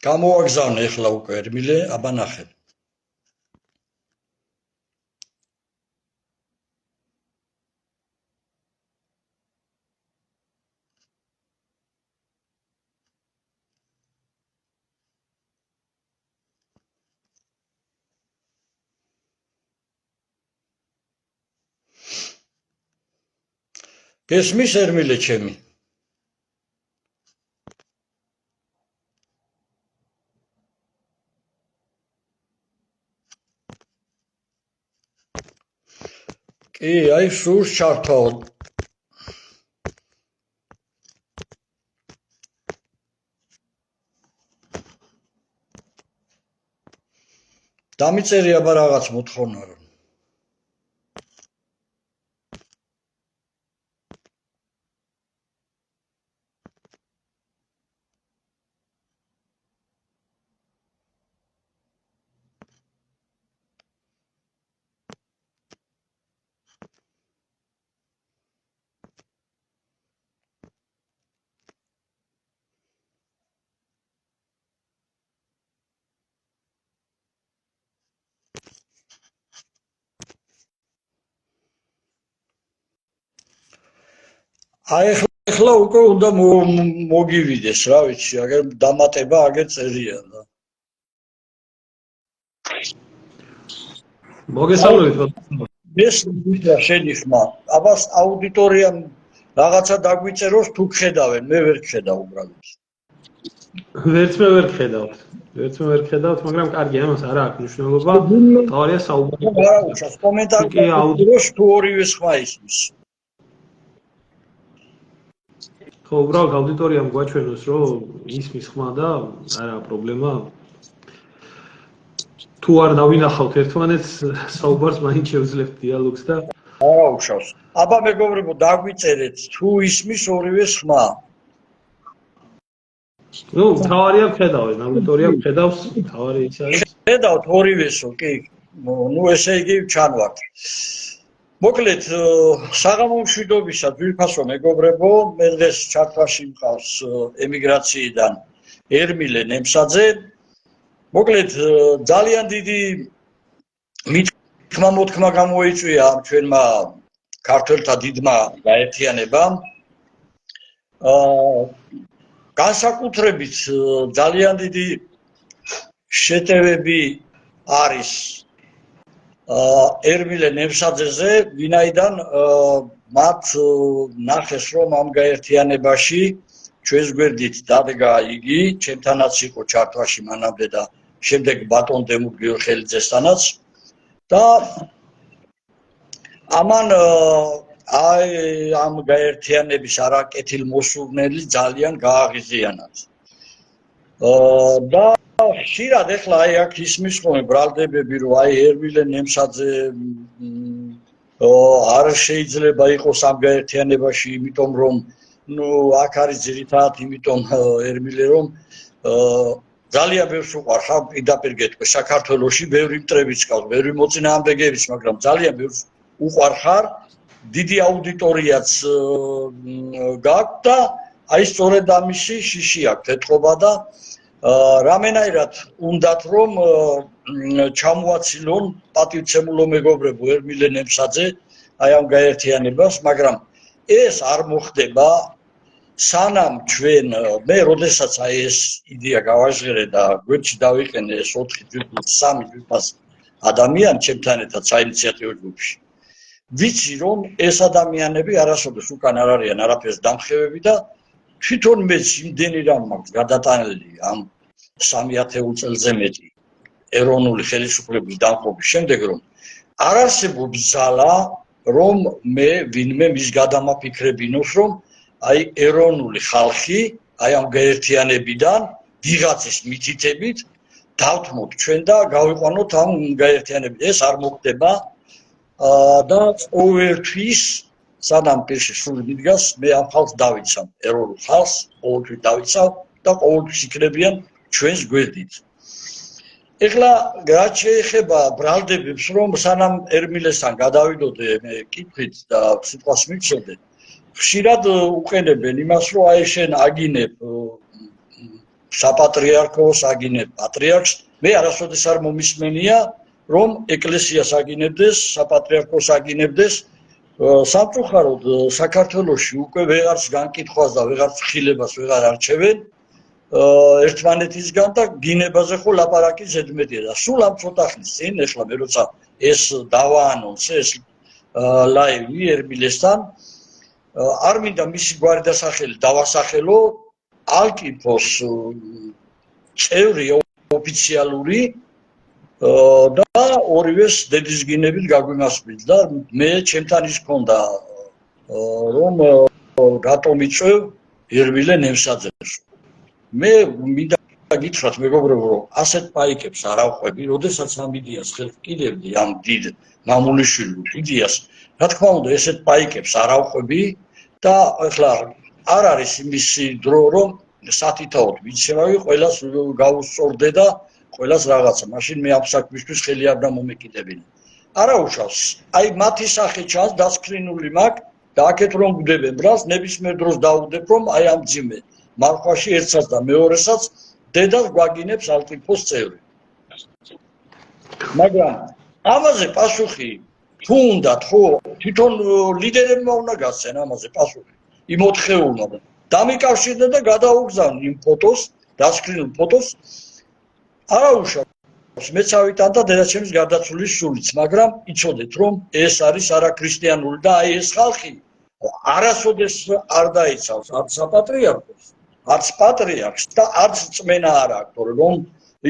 გამოაგზავნე ახლა უკვე ერმილე, აბა ნახე. გესმის ერმილე ჩემი? კი, აი სურს ჩართვაო. დამიწერი აბა რაღაც მოთხოვნა რომ. აი ახლა უკვე უნდა მოგივიდეს, რა ვიცი, აგერ დამატება აგერ წერია და. მოგესალმებით. ეს შენი ხმა. აბა აუდიტორიამ რაღაცა დაგვიწეროს თუ გხედავენ, მე ვერ გხედავ უბრალოდ. ვერც მე ვერ გხედავთ, მაგრამ კარგი, ამას არა აქვს მნიშვნელობა. თავარია საუბარი. არა უშავს კომენტარში აუდიტორს თუ ორივე ხმა ისმის. ხო, უბრალოდ აუდიტორიამ გვაჩვენოს, რომ ისმის ხმა და არა პრობლემა. თუ არ დავინახავთ ერთმანეთს, საუბარს მაინც შევძლებთ დიალოგს და არა უშავს. აბა მეგობრებო, დაგვიწერეთ თუ ისმის ორივე ხმა. ნუ, თავარია ხედავენ, აუდიტორია ხედავს, თავარი ის არის. ხედავთ ორივესო, კი. ნუ ესე იგი ჩანვართ. მოკლედ, საღამო მშვიდობისა, ძვირფასო მეგობრებო, მე დღეს ჩართვაში მყავს ემიგრაციიდან ერმილე ნემსაძე. მოკლედ, ძალიან დიდი მოთქმა გამოიწვია ჩვენმა ქართველთა დიდმა გაერთიანებამ. განსაკუთრებით ძალიან დიდი შეტევები არის ერმილე ნემსაძეზე, ვინაიდან მათ ნახეს, რომ ამ გაერთიანებაში ჩვენს გვერდით დადგა იგი, ჩემთანაც იყო ჩართვაში მანამდე და შემდეგ ბატონ დემურ გიორხელიძესთანაც და ამან აი ამ გაერთიანების არაკეთილმოსურნელი ძალიან გააღიზიანათ. და ხშირად ახლა აი აქ ისმის ხოლმე ბრალდებები, რომ აი ერმილე ნემსაძე არ შეიძლება იყოს ამ გაერთიანებაში, იმიტომ რომ ნუ აქ არის ძირითადად იმიტომ ერმილე რომ ძალიან ბევრს უყვარს, ხა პირდაპირ გეტყვი, საქართველოში ბევრი მტრებიც ყავს, ბევრი მოწინააღმდეგეებიც, მაგრამ ძალიან ბევრს უყვარხარ, დიდი აუდიტორიაც გაქვს და აი სწორედ ამისი შიში აქვს, ეთყობა და რამენაირად უნდათ რომ ჩამოაცილონ პატივცემულო მეგობრებო ერმილე ნემსაძე აი ამ გაერთიანებას, მაგრამ ეს არ მოხდება სანამ ჩვენ მე როდესაც აი ეს იდეა გავაჟღერე და გვერდში დავიყენე ეს 4-3 ჯგუფს ადამიანი ჩემთან ერთად საინიციატივო ჯგუფში ვიცი რომ ეს ადამიანები არასოდეს უკან არ არიან არაფერს დამხევები და თვითონ მეც იმდენი რამ მაქვს გადატანილი ამ 3,000 წელზე მეტი ეროვნული ხელისუფლების დამხობის შემდეგ რომ არ არსებობს ძალა რომ მე ვინმე მის გადამაფიქრებინოს რომ აი ეროვნული ხალხი აი ამ გაერთიანებიდან ვიღაცის მითითებით დავთმოთ ჩვენ და გავიყვანოთ ამ გაერთიანებით ეს არ მოხდება და ყოველთვის სანამ პირში სული მიდგას მე ამ ხალხს დავიცავ ეროვნულ ხალხს ყოველთვის დავიცავ და ყოველთვის იქნებიან ჩვენს გვერდით ეხლა რაც შეეხება ბრალდებებს რომ სანამ ერმილესთან გადავიდოდე მე კითხვით და სიტყვას მივცემდე ხშირად უყენებენ იმას რომ აი შენ აგინებ საპატრიარქოს აგინებ პატრიარქს, მე არასოდეს არ მომისმენია, რომ ეკლესიას აგინებდეს, საპატრიარქოს აგინებდეს. სამწუხაროდ საქართველოში უკვე ვეღარც განკითხვას და ვეღარც ხილებას ვეღარ არჩევენ ერთმანეთისგან და გინებაზე ხო ლაპარაკი ზედმეტია და სულ ამ ცოტა ხნის წინ ეხლა მე როცა ეს დავაანონსე ეს ლაივი ერბილესთან არ მინდა მისი გვარი და სახელი დავასახელო ალკიფოს წევრი ოფიციალური და ორივეს დედის გინებით გაგვიმასპინძ და მე ჩემთან ის ქონდა რომ რატომ იწევ ერბილე ნემსაძეს მე მინდა გითხრათ მეგობრებო რომ ასეთ პაიკებს არ ავყვები როდესაც ამ იდეას ხელს კიდევდი ამ დიდ მამულიშვილ იდეას რა თქმა უნდა ესეთ პაიკებს არ ავყვები და ახლა არ არის იმისი დრო რომ სათითაოდ ვიცემავი ყველას გაუსწორდე და ყველას რაღაცა მაშინ მე ამ საქმისთვის ხელი არ დამომეკიდებინა არა უშავს აი მათი სახე ჩანს დასკრინული მაქვს და აქეთ რომ გვდებენ ბრალს ნებისმიერ დროს დავუდებ რომ აი ამ ძიმე მარხვაში ერთსაც და მეორესაც დედას გვაგინებს ალტიფოს წევრი მაგრამ ამაზე პასუხი თუ უნდათ ხო თვითონ ლიდერებმა უნდა გასცენ ამაზე პასუხი იმ ოთხეულმა დამიკავშირდნენ და გადაუგზავნდნენ იმ ფოტოს დასკრინულ ფოტოს არა უშავს მეც ავიტან და დედაჩემის გარდაცვლილის სულიც მაგრამ იცოდეთ რომ ეს არის არაქრისტიანული და აი ეს ხალხი არასოდეს არ დაიცავს არც საპატრიარქოს არც პატრიარქს და არც წმენა არ აქვს რომ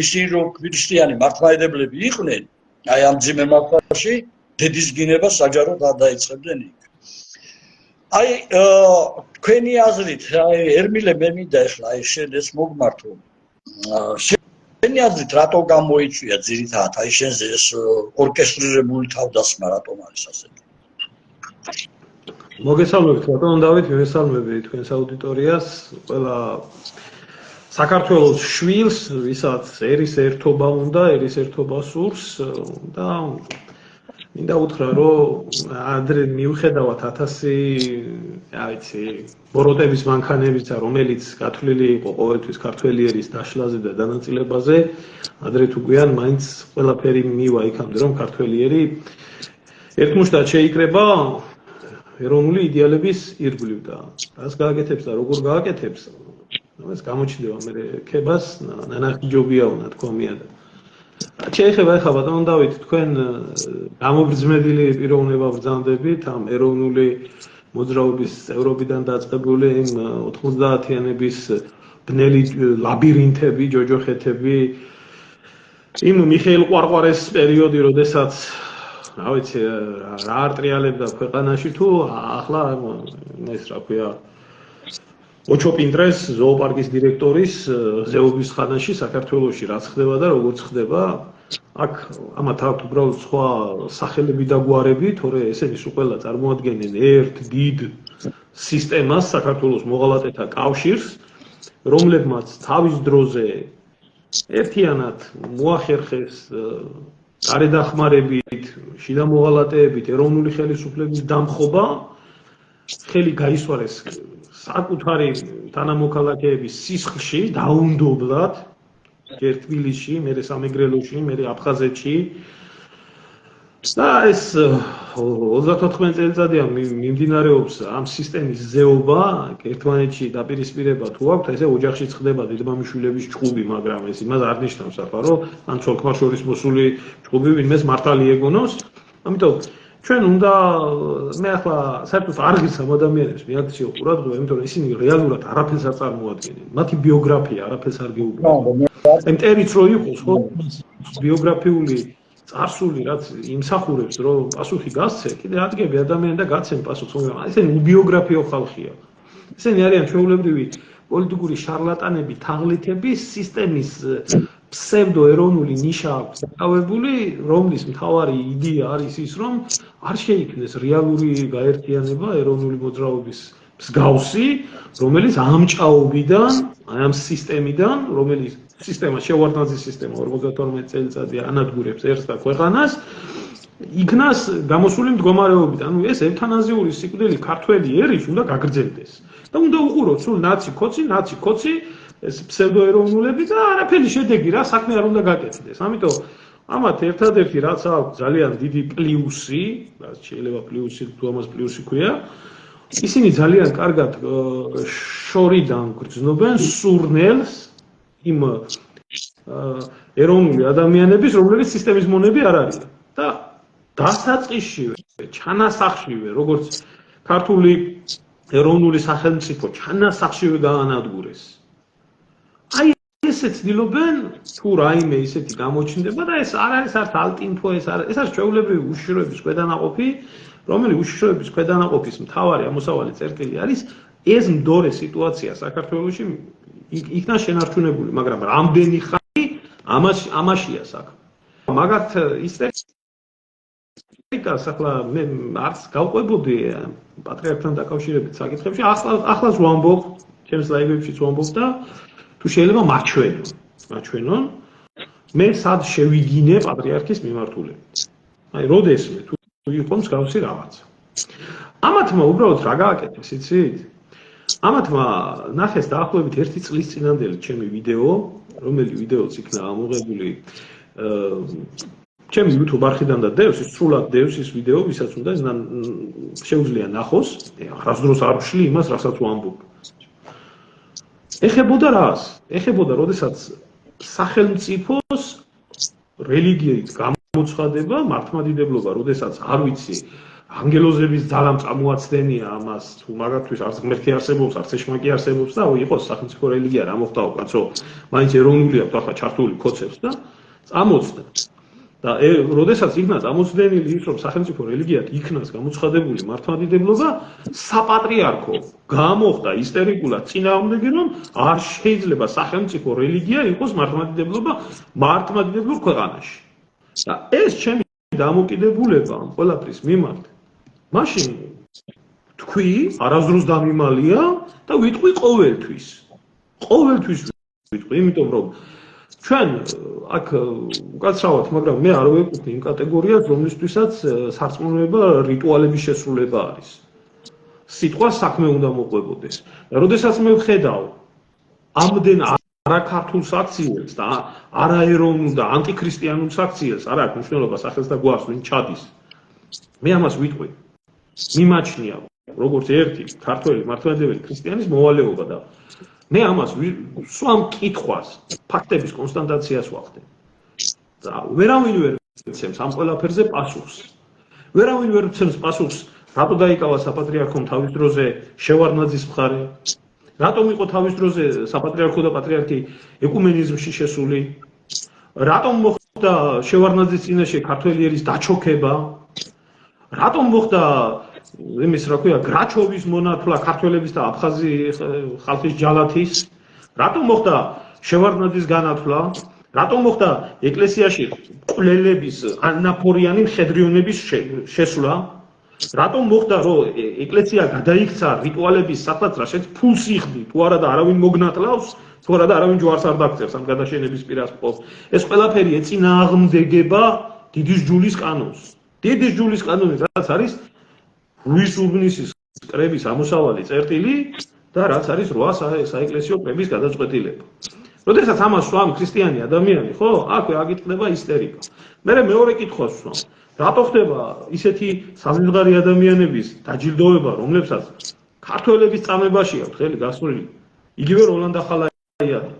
ისინი რომ ქრისტიანი მართლმადიდებლები იყვნენ აი ამ ძიმე მარხვაში დედის გინება საჯაროდ არ დაიწყებდნენ იქ აი თქვენი აზრით აი ერმილე მე მინდა ახლა აი შენ ეს მოგმართო შენი აზრით რატო გამოიწვია ძირითადად აი შენზე ეს ორკესტრირებული თავდასხმა რატომ არის ასეთი მოგესალმებით ბატონო დავით მოგესალმები თქვენს აუდიტორიას ყველა საქართველოს შვილს ვისაც ერის ერთობა უნდა ერის ერთობა სურს და მინდა უთხრა რომ ადრე მიუხედავად 1000 რა ვიცი ბოროტების მანქანებისა რომელიც გათვლილი იყო ყოველთვის ქართველი ერის დაშლაზე და დანაწილებაზე ადრე თუ გვიან მაინც ყველაფერი მივა იქამდე რომ ქართველი ერი ერთმუშტად შეიკრება ეროვნული იდეალების ირგვლივ და რას გააკეთებს და როგორ გააკეთებს ეს გამოჩნდება მე ქებას ნანახიჯობია უნდა თქვამია და შეიძლება ახლა ბატონო დავით თქვენ გამობრძმედილი პიროვნება ბრძანდებით ამ ეროვნული მოძრაობის წევრობიდან დაწყებული იმ 90-იანების ბნელი ლაბირინთები ჯოჯოხეთები იმ მიხეილ ყვარყვარეს პერიოდი როდესაც რა ვიცი რა არტრიალებდა ქვეყანაში თუ ახლა ეს რა ქვია ოჩოპინტრეს ზოოპარკის დირექტორის ზეობის ხანაში საქართველოში რაც ხდება და როგორც ხდება აქ ამათ აქვს უბრალოდ სხვა სახელები და გვარები თორე ესენი სულ ყველა წარმოადგენენ ერთ დიდ სისტემას საქართველოს მოღალატეთა კავშირს რომლებმაც თავის დროზე ერთიანად მოახერხეს გარედახმარებით შიდა მოღალატეებით ეროვნული ხელისუფლების დამხობა ხელი გაისვარეს საკუთარი თანამოქალაქეების სისხლში დაუნდობლად ჯერ თბილისში, მერე სამეგრელოში, მერე აფხაზეთში და ეს 34 წელიწადია მიმდინარეობს ამ სისტემის ზეობა ერთმანეთში დაპირისპირება თუ აქვს ესე ოჯახშიც ხდება დედმამიშვილების ჭუბი მაგრამ ეს იმას არ ნიშნავს ახლა რომ ან ცოლ-ქმარ შორის მოსული ჭუბი ვინმეს მართალი ეგონოს ამიტომ ჩვენ უნდა მე ახლა საერთოდ არ გიცნობ ადამიანებს მეაქციო ყურადღება იმიტომ რომ ისინი რეალურად არაფერს არ წარმოადგენენ მათი ბიოგრაფია არაფერს არ გეუბნებათ ამ ტერიც რო იყოს ხო ბიოგრაფიული წარსული რაც იმსახურებს რომ პასუხი გასცე კიდე ადგები ადამიანი და გაცემ პასუხს მაგრამ ესენი უბიოგრაფიო ხალხია ესენი არიან ჩვეულებრივი პოლიტიკური შარლატანები თაღლითები სისტემის ფსევდო ეროვნული ნიშა აქვს დაკავებული რომლის მთავარი იდეა არის ის რომ არ შეიქმნეს რეალური გაერთიანება ეროვნული მოძრაობის მსგავსი რომელიც ამჭაობიდან აი ამ სისტემიდან რომელიც სისტემა შევარდნაძის სისტემა 52 წელიწადია ანადგურებს ერთს და ქვეყანას იქნას გამოსული მდგომარეობით ანუ ეს ევთანაზიური სიკვდილი ქართველი ერის უნდა გაგრძელდეს და უნდა უყუროთ სულ ნაცი ქოცი ეს ფსევდოეროვნულები და არაფერი შედეგი რა საქმე არ უნდა გაკეთდეს. ამიტომ ამათ ერთადერთი რაც აქვს ძალიან დიდი პლუსი, რაც შეიძლება პლუსი თუ ამას პლუსი ქვია, ისინი ძალიან კარგად შორიდან გრძნობენ სურნელს იმ ეროვნული ადამიანების, რომლებიც სისტემის მონები არ არიან. და დასაწყისშივე, ჩანასახშივე, როგორც ქართული ეროვნული სახელმწიფო ჩანასახშივე გაანადგურეს. აი ესე ცდილობენ თუ რაიმე ისეთი გამოჩნდება და ეს არ არის არც ალტინფო, ეს არის ჩვეულებრივი უშიშროების ქვედანაყოფი, რომელიც უშიშროების ქვედანაყოფის მთავარი ამოსავალი წერტილი არის ეს მდორე სიტუაცია საქართველოში იქნა შენარჩუნებული, მაგრამ რამდენი ხანი ამაშია საქმე. მაგათ ისტორიკას ახლა მე არც გავყვებოდი პატრიარქთან დაკავშირებით საკითხებში, ახლაც ვამბობ, ჩემს ლაივებშიც ვამბობ და თუ შეიძლება მაჩვენონ, მე სად შევიგინე პატრიარქის მიმართულებით. აი, როდესმე თუ იყო მსგავსი რაღაცა. ამათმა უბრალოდ რა გააკეთეს, იცით? ამათმა ნახეს დაახლოებით 1 წლის წინანდელი ჩემი ვიდეო, რომელი ვიდეოც იქნა ამოღებული ჩემი YouTube არხიდან და დევს, სრულად დევს ის ვიდეო, ვისაც უნდა შეუძლია ნახოს, აღრასდროს არ ვშლი იმას, რასაც ვამბობ. ეხებოდა რას? ეხებოდა, როდესაც სახელმწიფოს რელიგიით გამოცხადება, მართლმადიდებლობა, როდესაც არ ვიცი, ანგელოზების ძალამ წამოაცდენია ამას, თუ მაგათთვის არც ღმერთი არსებობს, არც ეშმაკი არსებობს და იყოს სახელმწიფო რელიგია, რა მოხდაო, კაცო, მაინც ეროვნული აქვს ახლა ჩართული ქოცებს და წამოწდა. და როდესაც იქნა წამოწდენილი ის, რომ სახელმწიფო რელიგიად იქნას გამოცხადებული მართლმადიდებლობა, საპატრიარქო გამოხდა ისტერიკულად წინააღმდეგი, რომ არ შეიძლება სახელმწიფო რელიგია იყოს მართლმადიდებლურ ქვეყანაში. და ეს ჩემი დამოკიდებულება ამ ყველაფრის მიმართ, მაშინ თქვი, არასდროს დამიმალია და ვიტყვი ყოველთვის. ყოველთვის ვიტყვი, იმიტომ რომ ჩვენ აქ უკაცრავად, მაგრამ მე არ ვეკუთვნი იმ კატეგორიას, რომლისთვისაც სარწმუნოება რიტუალების შესრულება არის. სიტყვა საქმე უნდა მოყვებოდეს. და როდესაც მე ვხედავ ამდენ არაქართულ საქციელს და არაეროვნულ და ანტიქრისტიანულ საქციელს, არ აქვს მნიშვნელობა სახელს და გვარს ვინ ჩადის. მე ამას ვიტყვი. მიმაჩნია, როგორც ერთი ქართველი მართლმადიდებელი ქრისტიანის მოვალეობა და მე ამას სვამ კითხვას, ფაქტების კონსტატაციას ვახდე. და ვერავინ ვერ მცემს ამ ყველაფერზე პასუხს. ვერავინ ვერ მცემს პასუხს, რატო დაიკავა საპატრიარქომ თავის დროზე შევარდნაძის მხარე, რატომ იყო თავის დროზე საპატრიარქო და პატრიარქი ეკუმენიზმში შესული, რატომ მოხდა შევარდნაძის წინაშე ქართველიერის დაჩოქება, რატომ მოხდა იმის რა ქვია გრაჩოვის მონათვლა ქართველების და აფხაზი ხალხის ჯალათის, რატომ მოხდა შევარდნაძის განათვლა, რატომ მოხდა ეკლესიაში ყვლელების ანაფორიანი მხედრიონების შესვლა, რატომ მოხდა რომ ეკლესია გადაიქცა რიტუალების საფლად, რაშიც ფულს იხდი, თუ არა და არავინ მოგნათლავს, თუ არა და არავინ ჯვარს არ დაგწევს ამ გადაშენების პირას ყოფს. ეს ყველაფერი ეწინააღმდეგება დიდი ჯულის კანონს. დიდი ჯულის კანონი რაც არის ლუის ურბნისის კრების ამოსავალი წერტილი და რაც არის 8 საეკლესიო კრების გადაწყვეტილება. როდესაც ამას სვამ ქრისტიანი ადამიანი, ხო, აქვე აგიტყდება ისტერიკა. მე მეორე კითხვას სვამ. რატო ხდება ისეთი საზღვარი ადამიანების დაჯილდოება, რომლებსაც ქართველების წამებაში აქვს ხელი გასული, იგივე როლანდ ახალაიანი,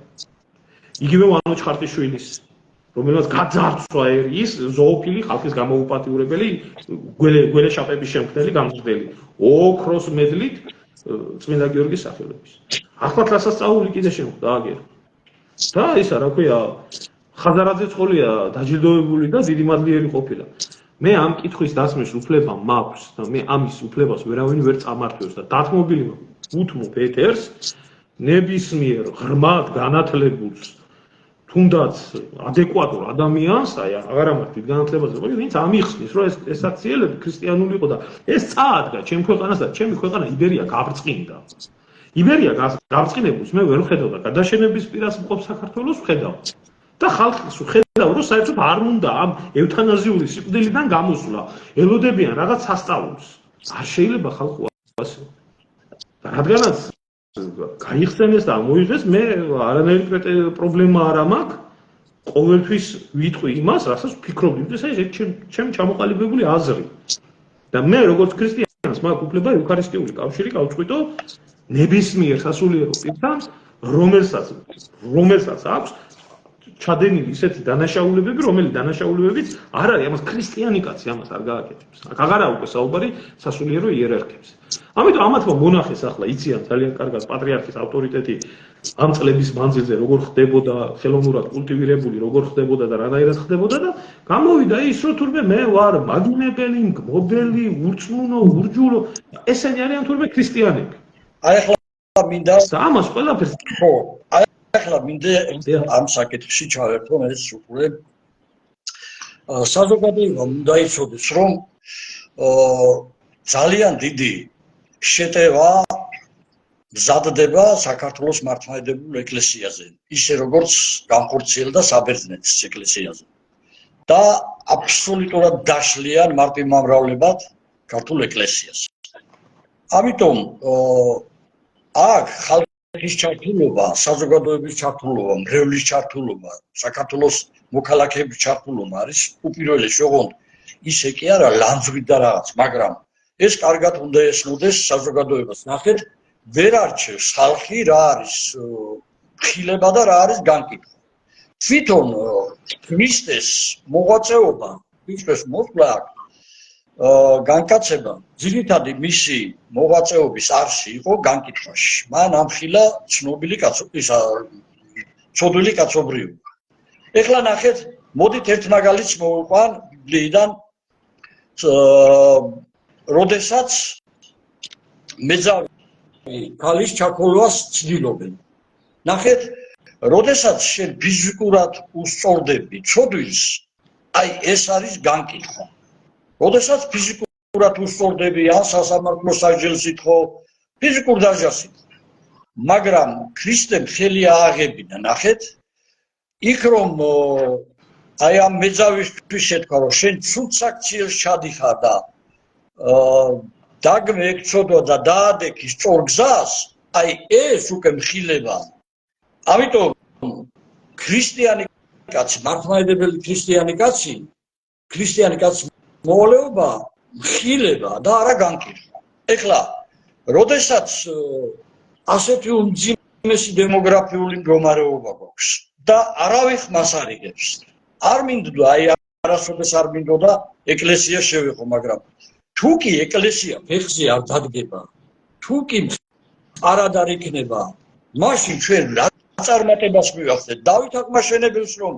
იგივე ვანო ჩხარტიშვილის, რომელსაც გაძარცვა ის ზოოფილი ხალხის გამოუპატიურებელი გველეშაპების შემქმნელი გამგებელი ოქროს მედლით წმინდა გიორგის სახელობის. ახლაც ასასწაული კიდე შემხდა აგერ. და ისა რა ქვია ხაზარაძე წყოლია დაჯილდოებული და დიდი მადლიერი ყოფილა. მე ამ კითხვის დასმის უფლება მაქვს და მე ამის უფლებას ვერავინ ვერ წამართვევს და დათმობილი უთმობ ეთერს ნებისმიერ ღრმად განათლებულს თუნდაც ადეკვატურ ადამიანს, აი აღარ ამართით განათლებაზე, ვინც ამიხსნის, რომ ეს აქციელები ქრისტიანული იყო და ეს წაადგა ჩემ ქვეყანას და ჩემი ქვეყანა იბერია გაბრწყინდა. იბერია გაბრწყინებულს მე ვერ ვხედავ და გადაშენების პირას მყოფ საქართველოს ვხედავ. და ხალხს ვხედავ, რომ საერთოდ არ უნდა ამ ევთანაზიური სიკვდილიდან გამოსვლა. ელოდებიან რაღაც სასწაულს. არ შეიძლება ხალხო ასე. რადგანაც გაიხსენეს და მოიღეს, მე არანაირი პრობლემა არ მაქვს. ყოველთვის ვიტყვი იმას, რასაც ვფიქრობდი, ეს ჩემი ჩამოყალიბებული აზრი. და მე როგორც ქრისტიანს მაქვს უფლება ევქარისტიული კავშირი გავწყვიტო ნებისმიერ სასულიერო პირთან, რომელსაც აქვს ჩადენილი ისეთი დანაშაულებები, რომელიც დანაშაულებებიც არ არის, ამას ქრისტიანი კაცი ამას არ გააკეთებს. აქ აღარა უკვე საუბარი სასულიერო იერარქიებზე. ამიტომ ამათმა მონახეს ახლა იციან ძალიან კარგად პატრიარქის ავტორიტეტი ამ წლების მანძილზე როგორ ხდებოდა ხელოვნურად კულტივირებული, როგორ ხდებოდა და რანაირად ხდებოდა და გამოვიდა ის, რომ თურმე მე ვარ მაგინებელი, მგმობელი, ურწმუნო, ურჯულო, ესენი არიან თურმე ქრისტიანები. აი ახლა მინდა ამას ყველაფერს ხო, ახლა მინდა ამ საკითხში ჩავერთო ეს უკვე საზოგადოება უნდა იცოდეს, რომ ძალიან დიდი შეტევა მზადდება საქართველოს მართლმადიდებულ ეკლესიაზე, ისე როგორც განხორციელდა საბერძნეთის ეკლესიაზე. და აბსოლუტურად დაშლიან მარტივმამრავლებად ქართულ ეკლესიას. ამიტომ აქ ხალხის ჩართულობა, საზოგადოების ჩართულობა, მრევლის ჩართულობა, საქართველოს მოქალაქეების ჩართულობა არის უპირველესი, ოღონდ ისე კი არა ლანძღვით და რაღაც, მაგრამ ეს კარგად უნდა ესმოდეს საზოგადოებას. ნახეთ, ვერ არჩევს ხალხი რა არის ხილება და რა არის განკითხვა. თვითონ ქრისტეს მოღვაწეობა, ქრისტეს მოსვლა განკაცება, ძირითადი მისი მოღვაწეობის არსი იყო განკითხვაში. მან ამხილა ცნობილი ცოდვილი კაცობრიობა. ეხლა ნახეთ, მოდით ერთ მაგალითს მოვიყვან ბიბლიიდან, როდესაც მეძავი ქალის ჩაქოლვას ცდილობენ. ნახეთ, როდესაც შენ ფიზიკურად უსწორდები ცოდვილს, აი ეს არის განკითხვა. როდესაც ფიზიკურად უსწორდები ან სასამართლოს აღჯილსით ხო, ფიზიკურ დაჟასით. მაგრამ ქრისტემ ხელი ააღებინა, ნახეთ, იქ რომ აი ამ მეძავისთვის შეთქვა, რომ შენ ცუდ საქციელს ჩადიხარ და დაგმე ეკცოდვა და დაადექი სწორ გზას, აი ეს უკვე მხილება. ამიტომ ქრისტიანი კაცი, მართლმადიდებელი ქრისტიანი კაცი მოვალეობა მხილება და არა განკითხვა. ეხლა, როდესაც ასეთი უმძიმესი დემოგრაფიული მდგომარეობა გვაქვს და არავის მას არ იღებს. არ მინდოდა, აი არასოდეს არ მინდოდა ეკლესია შევეხო, მაგრამ თუ კი ეკლესია ფეხზე არ დადგება, თუ კი არად არ იქნება, მაშინ ჩვენ რა წარმატებას მივახცეთ? დავით აღმაშენებელს რომ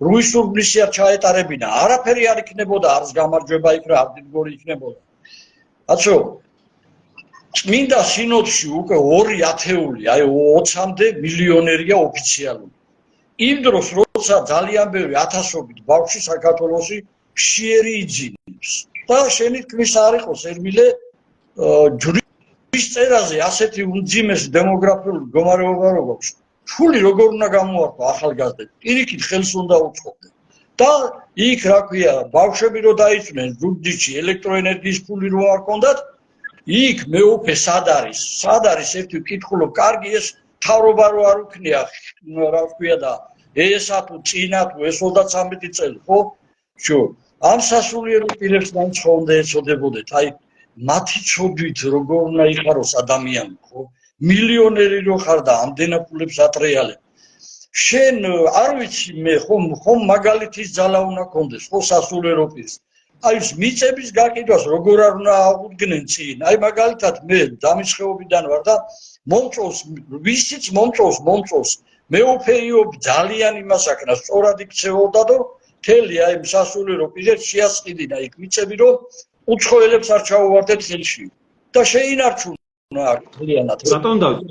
რუისურბლისი არ ჩაეტარებინა, არაფერი არ იქნებოდა, არც გამარჯვება იქნა, არც დგორი იქნებოდა. კაცო, წმინდა სინოდში უკვე 2 ათეული, აი 20-მდე მილიონერია ოფიციალური. იმ დროს, როცა ძალიან ბევრი ათასობით ბავშვი საქართველოში მშიერი იძინებს. და შენი თქმის არ იყოს ერმილე ჯვრის წერაზე ასეთი უმძიმესი დემოგრაფიული მდგომარეობა რო გვაქვს. ფული როგორ უნდა გამოართვა ახალგაზრდებს? პირიქით ხელს უნდა უწყობდნენ. და იქ რა ქვია, ბავშვები რო დაიწვნენ ზუგდიდში ელექტროენერგიის ფული რო არ ქონდათ, იქ მეუფე სად არის ერთი ვკითხულობ, კარგი ეს თავრობა რო არ უქნია, რა ქვია და ესა თუ წინა თუ ეს 33 წელი, ხო? შო ამ სასულიერო პირებს განცხო უნდა ეწოდებოდეთ, აი მათი ცოდვით როგორ უნდა იყაროს ადამიანი, ხო? მილიონერი რო ხარ და ამდენად ფულებს ატრიალებ. შენ არ ვიცი მე ხომ მაგალითის ძალა უნდა კონდეს, ხო სასულიერო პირს. აი ეს მიწების გაკიდვას როგორ არ უნდა აღუდგნენ წინ. აი მაგალითად მე დამისხეობიდან ვარ და მომწონს, ვისიც მომწონს. მეუფეიობ ძალიან იმას აკრა, სწორად იქცეოდა და თელი აი სასულიერო პირებს შეასყიდინა იქ მიწები, რომ უცხოელებს არ ჩაუვარდეთ ხელში. და შეინარჩუნა ძალიანად. ბატონ დავით,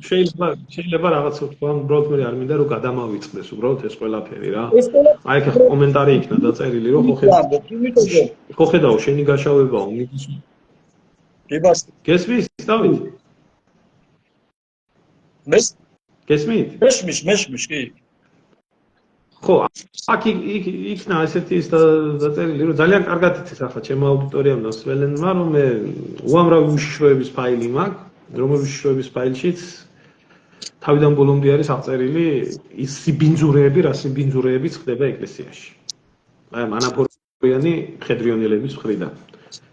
შეიძლება რაღაც თქვა, უბრალოდ მე არ მინდა რომ გადამავიწყდეს უბრალოდ ეს ყველაფერი რა. აი ხა კომენტარი იქნა დაწერილი რომ ხო ხედავ შენი გაშავებაო მიგის. გესმის დავით? გესმით? მესმის კი. ხო, აქ იქნა ესეთი ის დაწერილი რომ ძალიან კარგად იცის ახლა ჩემო აუდიტორიამ და სველენმა რომ მე უამრავი უშიშროების ფაილი მაქვს რომანის შრომის ფაილშიც თავიდან ბოლომდე არის აღწერილი ის სიბინძურეები, რა სიბინძურეებიც ხდება ეკლესიაში. აი მანაფორიანი მხედრიონელების მხრიდან.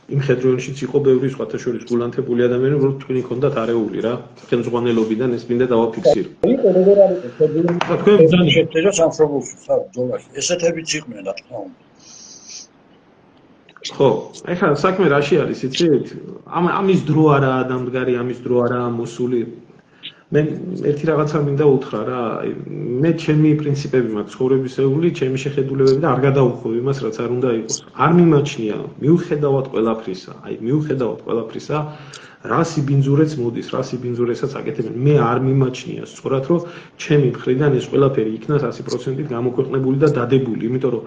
იმ მხედრიონშიც იყო ბევრი სხვათა შორის გულანთებული ადამიანი, რომ თქვენი ქონდათ არეული რა, ხელმძღვანელობიდან ეს მინდა დავაფიქსირო. როგორ არის მხედრიონი? თქვენ ძალიან შეფერდა სამშობლოში, ხა, ბრძოლაში. ესეთებიც იყვნენ, რა თქმა უნდა. ხო, ეხლა საქმე რაში არის, იცით? ამის დრო არაა დამდგარი, ამის დრო არაა მოსული. მე ერთი რაღაცა მინდა უთხრა რა, მე ჩემი პრინციპები მაქვს ცხოვრებისეული, ჩემი შეხედულებები და არ გადავუხობ იმას, რაც არ უნდა იყოს. არ მიმაჩნია, მიუხედავად ყველაფრისა, რა სიბინძურეც მოდის, რა სიბინძურესაც აკეთებენ. მე არ მიმაჩნია სწორად, რომ ჩემი მხრიდან ეს ყველაფერი იქნა 100%-ით გამოქვეყნებული და დადებული, იმიტომ რომ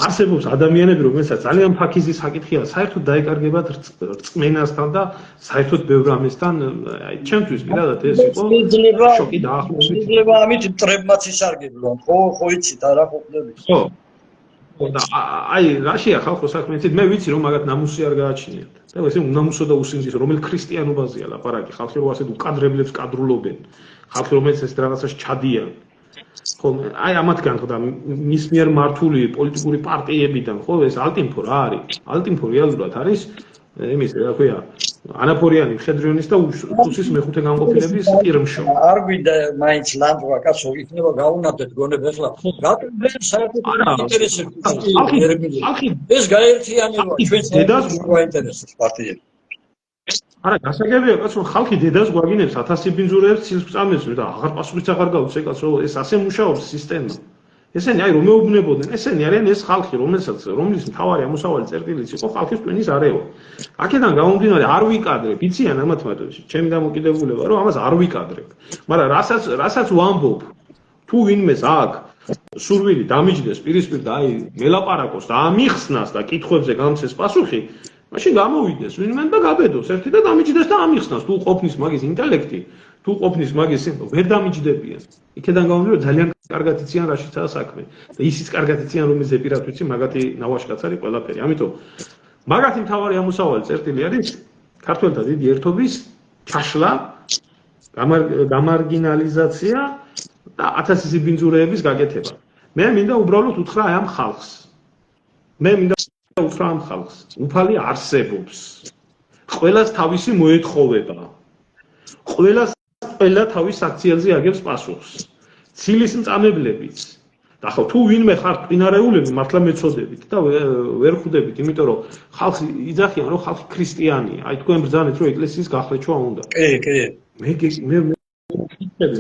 არსებობს ადამიანები, რომელსაც ძალიან ფაქიზის საკითხია, საერთოდ დაეკარგებათ რწმენასთან და საერთოდ ბევრ ამასთან, აი, ჩემთვის პირადად ეს იყო შოკი დაახლოებით. შეიძლება ამით მტრებმაც ისარგებლონ, ხო იცით, არა ყოფილები. ხო. და აი, რაშია ხალხო საქმე, იცით, მე ვიცი რომ მაგათ ნამუსი არ გააჩნიათ. და ესე უნამუსო და usindis, რომელ ქრისტიანობაზეა ლაპარაკი, ხალხი რო ასეთ უკადრებლებს კადრულობენ, ხალხი რომელიც ეს რაღაცას ჩადიან. ხო, აი ამათგან ხო და მის მიერ მართული პოლიტიკური პარტიებიდან, ხო, ეს ალტინფო რა არის? ალტინფო რეალურად არის იმის, რა ქვია, ანაფორიანი მხედრიონის და უსის მეხუთე განყოფილების პირმშო. არ გვინდა მაინც ლანდვა კაცო იქნება გაუნათეთ გონებ ახლა. რატომ ვერ საერთოდ ინტერესებს ეს გაერთიანება ჩვენს დედას გვაინტერესებს პარტიები. არა, გასაგებია კაცო, ხალხი დედას გვაგინებს 1000 ბინძურეებს ცილს წამეს და აღარ პასუხიც აღარ გაუწე კაცო, ეს ასე მუშაობს სისტემა. ესენი აი რომ მეუბნებოდნენ, ესენი არიან ეს ხალხი, რომლის მთავარი ამოსავალი წერტილიც იყო ხალხის ტვინის არევა. აქედან გამომდინარე არ ვიკადრებ, იციან ამათ მათოში, ჩემი დამოკიდებულება, რომ ამას არ ვიკადრებ. მაგრამ რასაც ვამბობ, თუ ვინმეს აქ სურვილი დამიჯდეს პირისპირ და აი მელაპარაკოს და ამიხსნას და კითხვებზე გამცეს პასუხი, მაშინ გამოვიდეს ვინმე და გაბედოს ერთი და დამიჯდეს და ამიხსნას, თუ ყოფნის მაგის ინტელექტი, თუ ყოფნის მაგის ვერ დამიჯდებიან. იქედან გამომდინარე ძალიან კარგად იციან რაშიცაა საქმე და ისიც კარგად იციან რომ ზეპირად ვიცი მაგათი ნავაშკაც არის ყველაფერი. ამიტომ მაგათი მთავარი ამოსავალი წერტილი არის ქართველთა დიდი ერთობის ჩაშლა, გამარგინალიზაცია და 1000 სიბინძურეების გაკეთება. მე მინდა უბრალოდ უთხრა ამ ხალხს. უფალი არსებობს. ყველას თავისი მოეთხოვება. ყველა თავის აქციაზე აგებს პასუხს. ცილის მწამებლებიც. და ხო თუ ვინმე ხართ ტვინარეულები მართლა მეწოდებით და ვერ ხვდებით, იმიტომ რომ ხალხი იძახიან რომ ხალხი ქრისტიანია. აი თქვენ ბრძანეთ რომ ეკლესიის გახლეჩვა უნდა. კი.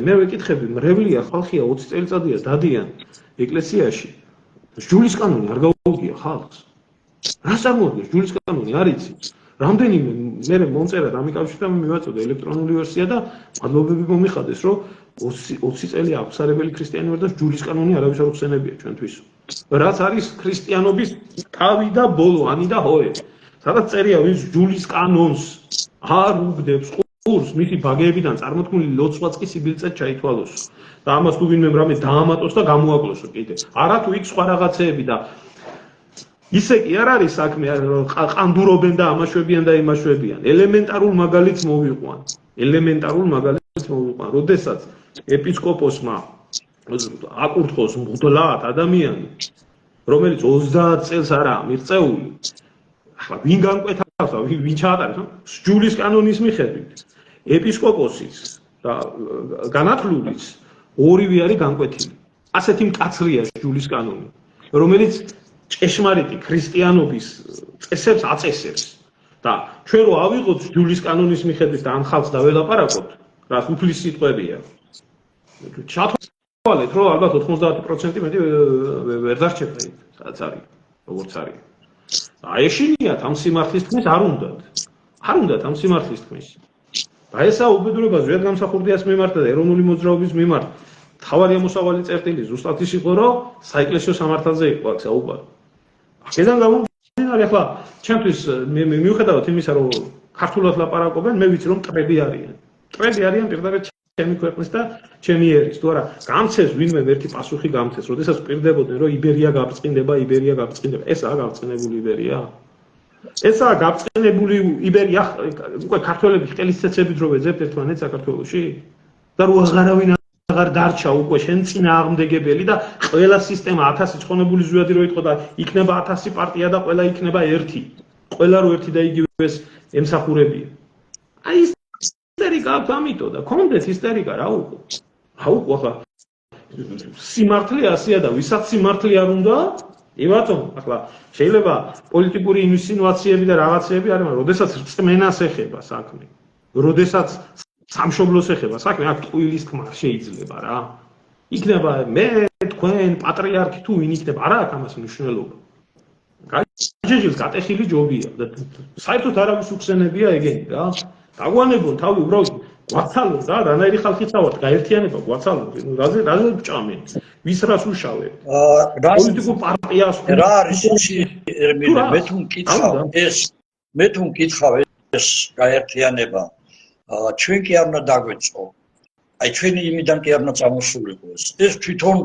მე ვეკითხები, მრევლია ხალხია 20 წელიწადია დადიან ეკლესიაში. ჯულის კანონი არ გაუგია ხალხს. რა წარმოადგენს ჯულის კანონი არ იცი? რამდენიმე მე მომწერა დამიკავშირდა მივაწოდე ელექტრონული ვერსია და მადლობები მომიხადეს რომ 20 წელი აღსარებელი ქრისტიანი ვარ და ჯულის კანონი არავის არ უხსენებია ჩვენთვის. რაც არის ქრისტიანობის თავი და ბოლო, ანი და ჰოე. სადაც წერია ვინც ჯულის კანონს არ უგდებს ყურს, მისი ბაგეებიდან წარმოქმნილი ლოცვაც კი სიბილწედ ჩაითვალოს. და ამას თუ ვინმე რამე დაამატოს და გამოაკლოსო კიდე. არა თუ იქ სხვა რაღაცეები და ისე კი არ არის საქმე, ყანდურობენ და ამაშვებიან და იმაშვებიან. ელემენტარულ მაგალითს მოვიყვან. როდესაც ეპისკოპოსმა აკურთხოს მღვდლად ადამიანი, რომელიც 30 წელს არაა მიღწეული, ახლა ვინ განკვეთავს და ვინ ჩაატარებს? ჯულის კანონის მიხედვით ეპისკოპოსის და განათლულის ორივე არის განკვეთილი. ასეთი მკაცრია ჯულის კანონი, რომელიც ჭეშმარიტი ქრისტიანობის წესებს აწესებს და ჩვენ რო ავიღოთ ჯულის კანონის მიხედვით და ამ ხალხს დაველაპარაკოთ, რაც უფლის სიტყვებია. ჩათვალეთ რომ ალბათ 90% მეტი ვერ დარჩება იქ, სადაც არის, როგორც არის. აი ეშინიათ ამ სიმართლის თქმის არ უნდათ ამ სიმართლის თქმის. და ესა უბედურებას ვერ გამსახურდიას მიმართ და ეროვნული მოძრაობის მიმართ თავარი ამოსავალი წერტილი ზუსტად ის იყო რომ საეკლესიო სამართალზე იყო აქ საუბარი. აქედან გამომდინარე ახლა ჩემთვის მიუხედავად იმისა რომ ქართულად ლაპარაკობენ, მე ვიცი რომ ტრები არიან პირდაპირ ჩემი ქვეყნის და ჩემი ერის. თუ არა გამცეს ვინმე ერთი პასუხი გამცეს, როდესაც პირდებოდნენ რომ იბერია გაბრწყინდება, ესაა გაბრწყინებული იბერია. ესაა გაბწყენებული იბერია უკვე ქართველები ხელისცეცებით რო ეძებთ ერთმანეთს საქართველოში და რო აღარავინ აღარ დარჩა უკვე შენ წინააღმდეგებელი და ყველა სისტემა 1000 ცხონებული ზვიადი რო იტყო და იქნება 1000 პარტია და ყველა იქნება ერთი ყველა რო ერთი და იგივეს ემსახურებია აი ისტერიკა აქვს ამიტომ და კონდეთ ისტერიკა რა უყო ახლა სიმართლე ასია და ვისაც სიმართლე არ უნდა ბატონო, ახლა შეიძლება პოლიტიკური ინსინუაციები და რაღაცეები არის, მაგრამ როდესაც რწმენას ეხება საქმე, როდესაც სამშობლოს ეხება საქმე, აქ ტყუილის თქმა შეიძლება რა. იქნება მე, თქვენ, პატრიარქი თუ ვინ იქნება, არა აქვს ამას მნიშვნელობა. გაიჯეჯილს გატეხილი ჯობია და საერთოდ არავის უხსენებია ეგენი რა. დაგვანებონ თავი უბრალოდ გვაცალო რა, რანაირი ხალხიც ავართ, გაერთიანება გვაცალო, რაზე ბჭამენ, ვის რას უშავებ. პოლიტიკურ პარტიას რა არის ისი ერმილე, მე თუ მკითხავ ეს გაერთიანება, ჩვენ კი არ უნდა დაგვეწყო. აი ჩვენი იმიდან კი არ უნდა წამოსულიყო ეს. ეს თვითონ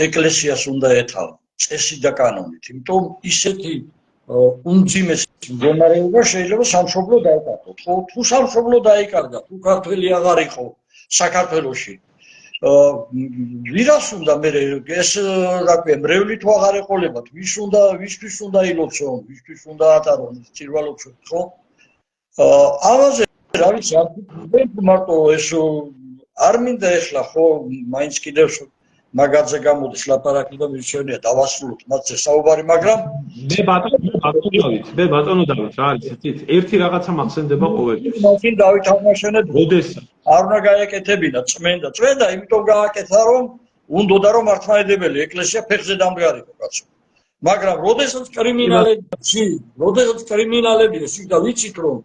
ეკლესიას უნდა ეთავა, წესი და კანონით, იმიტომ ისეთი უმძიმეს მდგომარეობა შეიძლება სამშობლო დაიკარგოთ. ხო, თუ სამშობლო დაიკარგა, თუ ქართველი აღარ იყო საქართველოში. ვირას უნდა მე ეს რა ქვია, მრევლი თუ აღარ ეყოლებათ, ვისთვის უნდა ილოცონ, ვისთვის უნდა ატარონ წირვალობშოთ, ხო? ამაზე რა ვიცი, მარტო ეს არ მინდა ახლა ხო, მაინც კიდევ მაგაზე გამოდის ლაპარაკი და მიშენია დავასრულოთ მათზე საუბარი, მაგრამ მე ბატონო დავით რა არის იცით ერთი რაღაცა მახსენდება ყოველთვის მაშინ დავით აღმაშენეთ როდესაც არ უნდა გაეკეთებინა წმენდა იმიტომ გააკეთა რომ უნდოდა რომ მართლმადიდებელი ეკლესია ფეხზე დამდგარიყო კაცო მაგრამ როდესაც კრიმინალები და ვიცით რომ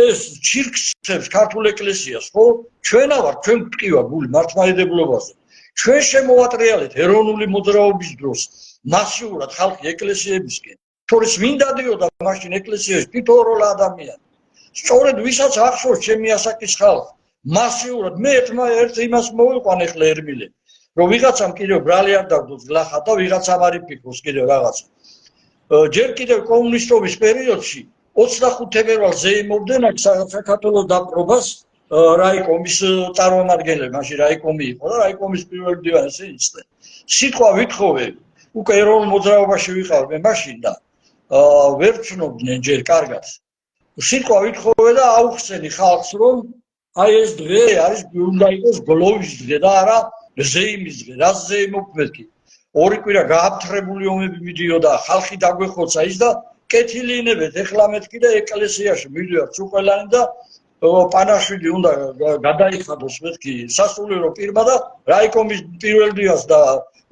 ეს ჩირკსებს ქართულ ეკლესიას ხო ჩვენა ვართ ჩვენ გვტკივა გული მართლმადიდებლობაზე ჩვენ შემოვატრიალეთ ეროვნული მოძრაობის დროს მასიურად ხალხი ეკლესიებისკენ თორეს ვინ დადიოდა მაშინ ეკლესიაში თითოეულ ადამიანს სწორედ ვისაც ახსოვს ჩემი ასაკის ხალხი მასიურად მე ერთ იმას მოვიყვანე ხლა ერმილე რომ ვიღაცამ კიდევ ბრალი არ დავდოს გლახა და ვიღაცამ არ იფიქროს კიდევ რაღაცა ჯერ კიდევ კომუნისტობის პერიოდში 25 თებერვალს ზეიმობდნენ აქ საქართველოს დაპყრობას რაიკომის წარმომადგენლები, მაშინ რაიკომი იყო და რაიკომის პირველი დივანი ისე. სიტყვა ვითხოვე, უკვე ეროვნულ მოძრაობაში ვიყავ მე მაშინ და ვერ ცნობდნენ ჯერ კარგად. სიტყვა ვითხოვე და აუხსენი ხალხს რომ აი ეს დღე არის უნდა იყოს გლოვის დღე და არა ზეიმის დღე. რა ზეიმობ მეთქი. ორი კვირა გააფთრებული ომები მიდიოდა, ხალხი დაგვეხოცა ის და კეთილინებეთ ეხლა მეთქი და ეკლესიაში მიდიოდა ცუყელანი და პანაშვილი უნდა გადაიხადოს მეთქი სასულიერო პირმა და რაიკომის პირველ დიას და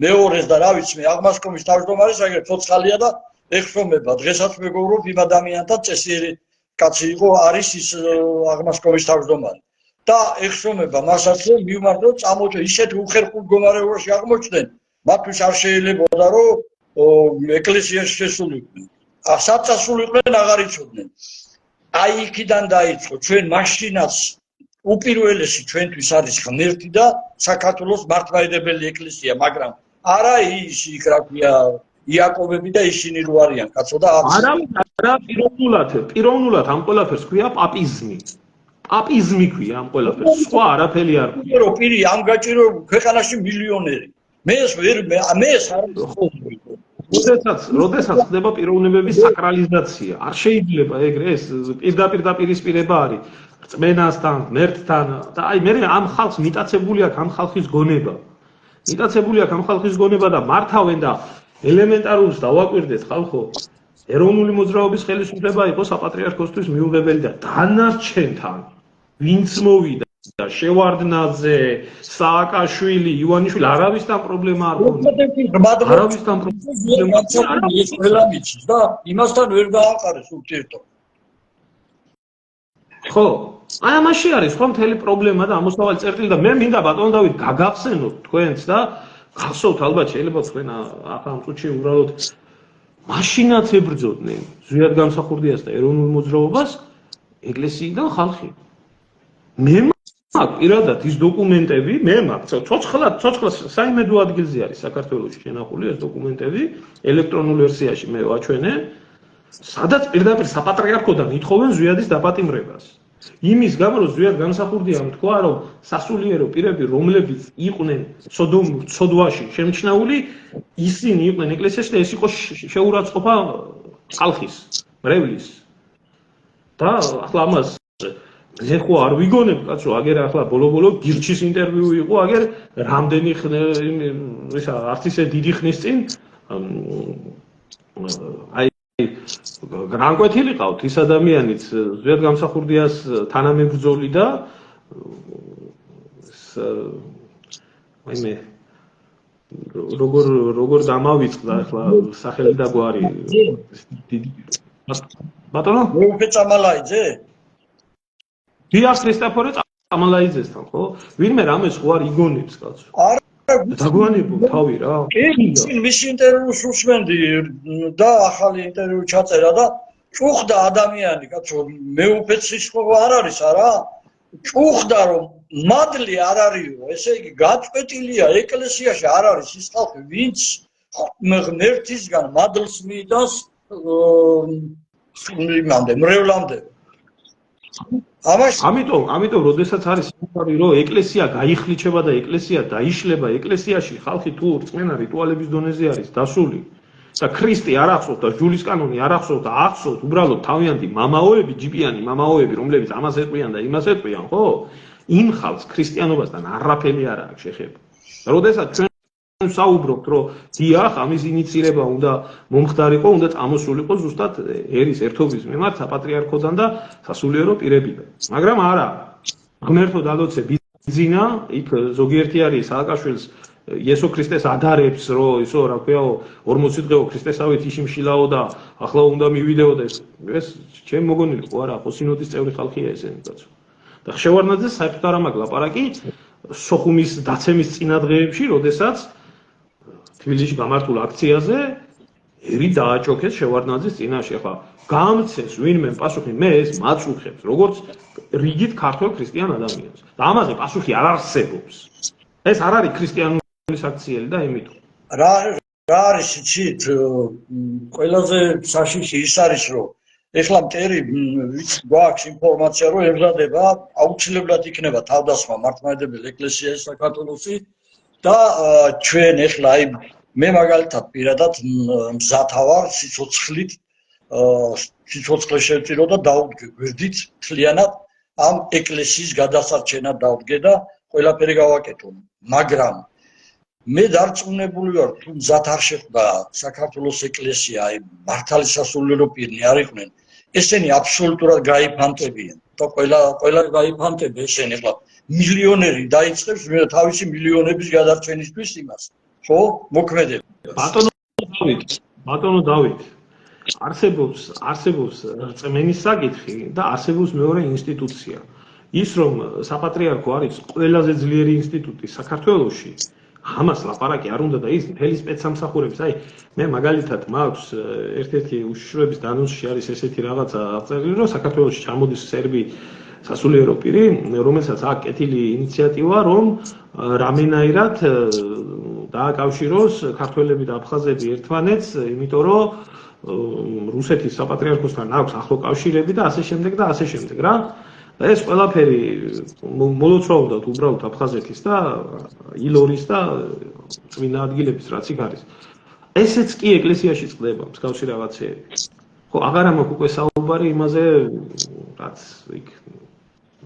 მეორეს და რა ვიცი მე აღმასკომის თავმჯდომარის აგერ ცოცხალია და ეხშომება დღესაც მეგობრობ იმ ადამიანთან წესიერი კაცი იყო არის ის აღმასკომის თავმჯდომარე და ეხშომება მასაც მივმართო წამოწე ისეთ უხერხულ მდგომარეობაში აღმოჩნდნენ მათთვის არ შეიძლებოდა რომ ეკლესიაში შესულიყვნენ საწასულიყვნენ აღარ იცოდნენ აი იქიდან დაიწყო ჩვენ მაშინაც უპირველესი ჩვენთვის არის ღმერთი და საქართველოს მართლმადიდებელი ეკლესია მაგრამ არა ის იქ რა ქვია იაკობები და ისინი რო არიან კაცო და არა პიროვნულად ამ ყველაფერს ქვია პაპიზმი ქვია ამ ყველაფერს სხვა არაფერი არ ქვია რო პირი ამ გაჭირო ქვეყანაში მილიონერი მე ეს არ როდესაც ხდება პიროვნებების საკრალიზაცია, არ შეიძლება ეგრე ეს პირდაპირისპირება არის რწმენასთან, ღმერთთან და აი მე ამ ხალხს მიტაცებული აქვს ამ ხალხის გონება და მართავენ და ელემენტარულს დავაკვირდეთ ხალხო ეროვნული მოძრაობის ხელისუფლება იყო საპატრიარქოსთვის მიუღებელი და დანარჩენთან ვინც მოვიდა შევარდნაძე, სააკაშვილი, ივანიშვილი არავისთან პრობლემა არ ქონდა. არავისთან პრობლემა არ ყველა მიცის და იმასთან ვერ დააყარეს ურთიერთობა. ხო, აი ამაში არის ხო მთელი პრობლემა და ამოსავალი წერტილი და მე მინდა ბატონო დავით გაგახსენოთ თქვენც და გახსოვთ ალბათ შეიძლება თქვენ ახლა ამ წუთში უბრალოდ მაშინაც ებრძოდნენ ზვიად გამსახურდიას და ეროვნულ მოძრაობას ეკლესიიდან ხალხი. მე პირადად ის დოკუმენტები მე მაქვს ცოცხლად საიმედო ადგილზე არის საქართველოში შენახული ეს დოკუმენტები ელექტრონულ ვერსიაში მე ვაჩვენე სადაც პირდაპირ საპატრიარქოდან ითხოვენ ზვიადის დაპატიმრებას. იმის გამო რომ ზვიად გამსახურდიამ თქვა რომ სასულიერო პირები რომლებიც იყვნენ სოდვაში შემჩნეული ისინი იყვნენ ეკლესიაში და ეს იყო შეურაცხყოფა ხალხის მრევლის და ახლა ამას მე ხო არ ვიგონებ კაცო აგერ ახლა ბოლო გირჩის ინტერვიუ იყო აგერ რამდენი ისა არც ისე დიდი ხნის წინ აი განკვეთილი ყავთ ის ადამიანიც ზვიად გამსახურდიას თანამებრძოლი და მე როგორ დამავიწყდა ახლა სახელი და გვარი ბატონო მეუფე წამალაიძე დიახ ქრისტეფორე წამალაიძესთან ხო ვინმე რამეს ხო არ იგონებს კაცო დაგვანებო თავი რა კი მისი ინტერვიუს უსმენდი და ახალი ინტერვიუ ჩაწერა და ჭუხდა ადამიანი კაცო მეუფეც ის ხო არ არის არა ჭუხდა რომ მადლი არ არისო ესე იგი გაწყვეტილია ეკლესიაში არ არის ის ხალხი ვინც ღმერთისგან მადლს მიიტანს იმამდე მრევლამდე ამიტომ როდესაც არის საკითხი რომ ეკლესია გაიხლიჩება და ეკლესია დაიშლება ეკლესიაში ხალხი თუ რწმენა რიტუალების დონეზე არის დასული და ქრისტე არ ახსოვთ და ჯულის კანონი არ ახსოვთ და ახსოვთ უბრალოდ თავიანთი მამაოები ჯიპიანი მამაოები რომლებიც ამას ეტყვიან და იმას ეტყვიან ხო იმ ხალხს ქრისტიანობასთან არაფერი არ აქვს შეხება როდესაც ჩვენ საუბრობთ რომ დიახ ამის ინიცირება უნდა მომხდარიყო უნდა წამოსულიყო ზუსტად ერის ერთობის მიმართ საპატრიარქოდან და სასულიერო პირებიდან მაგრამ არა ღმერთო დალოცე ბიზინა იქ ზოგიერთი არის სააკაშვილს იესო ქრისტეს ადარებს რომ ისო რა ქვიაო 40 დღეო ქრისტესავით იშიმშილაო და ახლა უნდა მივიდეო და ეს ჩემ მოგონილი ხო არა ხო სინოდის წევრი ხალხია ესენი კაცო და ხშევარნაძე საერთოდ არ ამაგ ლაპარაკი სოხუმის დაცემის წინადღეებში როდესაც თბილისში გამართულ აქციაზე ერი დააჭოქეს შევარდნაძის წინაშე ახლა გამცეს ვინმე პასუხი მე ეს მაწუხებს როგორც რიგით ქართულ ქრისტიან ადამიანს და ამაზე პასუხი არ არსებობს ეს არ არის ქრისტიანული საქციელი და იმითო რა არის იცით ყველაზე საშიში ის არის რომ ეხლა მტერი გვაქვს ინფორმაცია რომ ემზადება აუცილებლად იქნება თავდასხმა მართლმადიდებელი ეკლესიის საქართველოსი და ჩვენ ეხლა აი მე მაგალითად პირადად მზათავარ სიცოცხლით სიცოცხლე შევწირო და დავუდგე გვერდით მთლიანად ამ ეკლესიის გადასარჩენად დავუდგე და ყველაფერი გავაკეთო მაგრამ მე დარწმუნებული ვარ თუ მზად არ შეხვდა საქართველოს ეკლესია აი მართალი სასულიერო პირნი არ იყვნენ ესენი აბსოლუტურად გაიფანტებიან და ყველა გაიფანტება ესენი ახლა მილიონერი დაიწყებს თავისი მილიონების გადარჩენისთვის იმას ხო მოქმედება ბატონო დავით არსებობს რწმენის საკითხი და არსებობს მეორე ინსტიტუცია ის რომ საპატრიარქო არის ყველაზე ძლიერი ინსტიტუტი საქართველოში ამას ლაპარაკი არ უნდა და ის მთელი სპეცსამსახურების აი მე მაგალითად მაქვს ერთ-ერთი უშიშროების დანოსში არის ესეთი რაღაცა აღწერილი რომ საქართველოში ჩამოდის სერბი სასულიერო პირი რომელსაც აქვს კეთილი ინიციატივა რომ რამენაირად დააკავშიროს ქართველები და აფხაზები ერთმანეთს იმიტომ რომ რუსეთის საპატრიარქოსთან აქვს ახლო კავშირები და ასე შემდეგ რა და ეს ყველაფერი მოლოცავდათ უბრალოდ აფხაზეთის და ილორის და წმინდა ადგილების რაც იქ არის ესეც კი ეკლესიაში წყდება მსგავსი რაღაცეები ხო აღარა მაქვს უკვე საუბარი იმაზე რაც იქ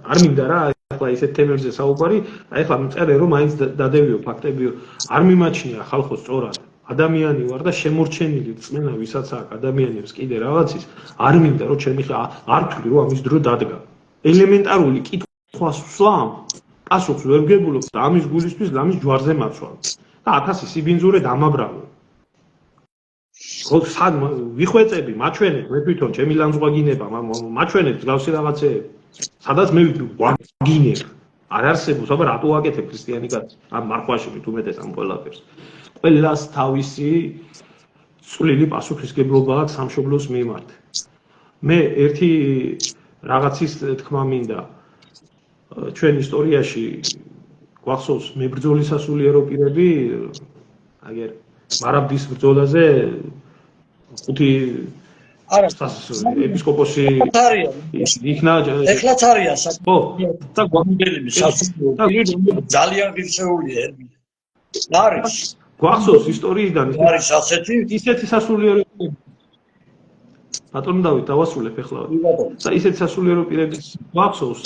არ მინდა რა ახლა ისეთ თემებზე საუბარი აი ახლა მწერე რომ მაინც დადევიო ფაქტებიო არ მიმაჩნია ხალხო სწორად ადამიანი ვარ და შემორჩენილი რწმენა ვისაც აქვს ადამიანებს კიდე რაღაცის არ მინდა რომ ჩემი არ თქვი რომ ამის დრო დადგა ელემენტარული კითხვას ვსვამ პასუხს ვერ ვგებულობ და ამის გულისთვის ამის ჯვარზე მაცვალ და 1000 სიბინძურე დამაბრალო ხო სად ვიხვეწები მაჩვენებ მე თვითონ ჩემი ლანძღვაგინება მაჩვენებ გავსი რაღაცეები სადაც მე ვაგინებ არ არსებობს აბა რატო აკეთებ ქრისტიანი კაცი ამ მარხვაში უმეტეს ამ ყველაფერს ყველას თავისი წვლილი პასუხისგებლობა აქვს სამშობლოს მიმართ მე ერთი რაღაცის თქმა მინდა ჩვენ ისტორიაში გვახსოვს მებრძოლი სასულიერო პირები აგერ მარაბდის ბრძოლაზე 5 არა, ეპისკოპოსი იქნა ეხლაც არიან ხო და გვამოდელები სასულიერო ძალიან ღირსეულია ერმილე. არის გვახსოვს ისტორიიდან არის ისეთი სასულიერო ბატონო დავით დავასრულებ ეხლა და ისეთი სასულიერო პირების გვახსოვს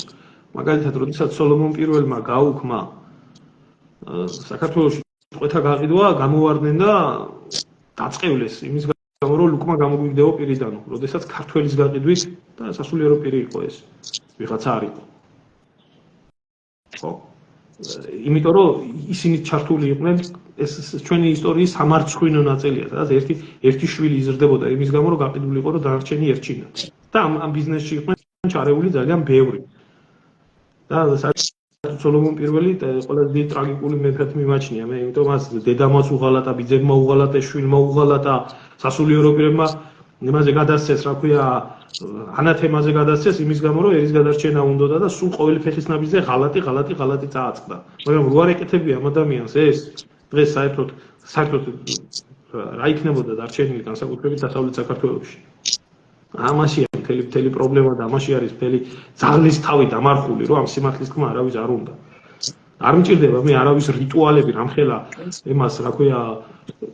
მაგალითად როდესაც სოლომონ პირველმა გაუქმა საქართველოში წვეთა გაყიდვა გამოვარდნენ და დაწყევლეს იმის გამო რომ ლუკმა გამოგვიგდეო პირიდან როდესაც ქართველის გაყიდვით და სასულიერო პირი იყო ეს ვიღაცა არ იყო ხო იმიტომ რომ ისინი ჩართული იყვნენ ეს ჩვენი ისტორიის სამარცხვინო ნაწილია სადაც ერთი შვილი იზრდებოდა იმის გამო რომ გაყიდული იყო რომ დანარჩენი ერჩინა და ამ ბიზნესში იყვნენ ჩარეული ძალიან ბევრი და სოლომონ პირველი ყველაზე დიდი ტრაგიკული მეფედ მიმაჩნია მე იმიტომ მას დედამაც უღალატა ბიძებმა უღალატა შვილმა უღალატა სასულიერო პირებმა იმაზე გადასცეს რა ქვია ანათემაზე გადასცეს იმის გამო რომ ერის გადარჩენა უნდოდა და სულ ყოველი ფეხის ნაბიჯზე ღალატი წააწყდა მაგრამ რო არ ეკეთებია ამ ადამიანს ეს დღეს საერთოდ რა იქნებოდა დარჩენილი განსაკუთრებით დასავლეთ საქართველოში ამაშია მთელი პრობლემა და ამაში არის მთელი ძალის თავი დამარხული რომ ამ სიმართლის თქმა არავის არ უნდა არ მჭირდება მე არავის რიტუალები რამხელა იმას რა ქვია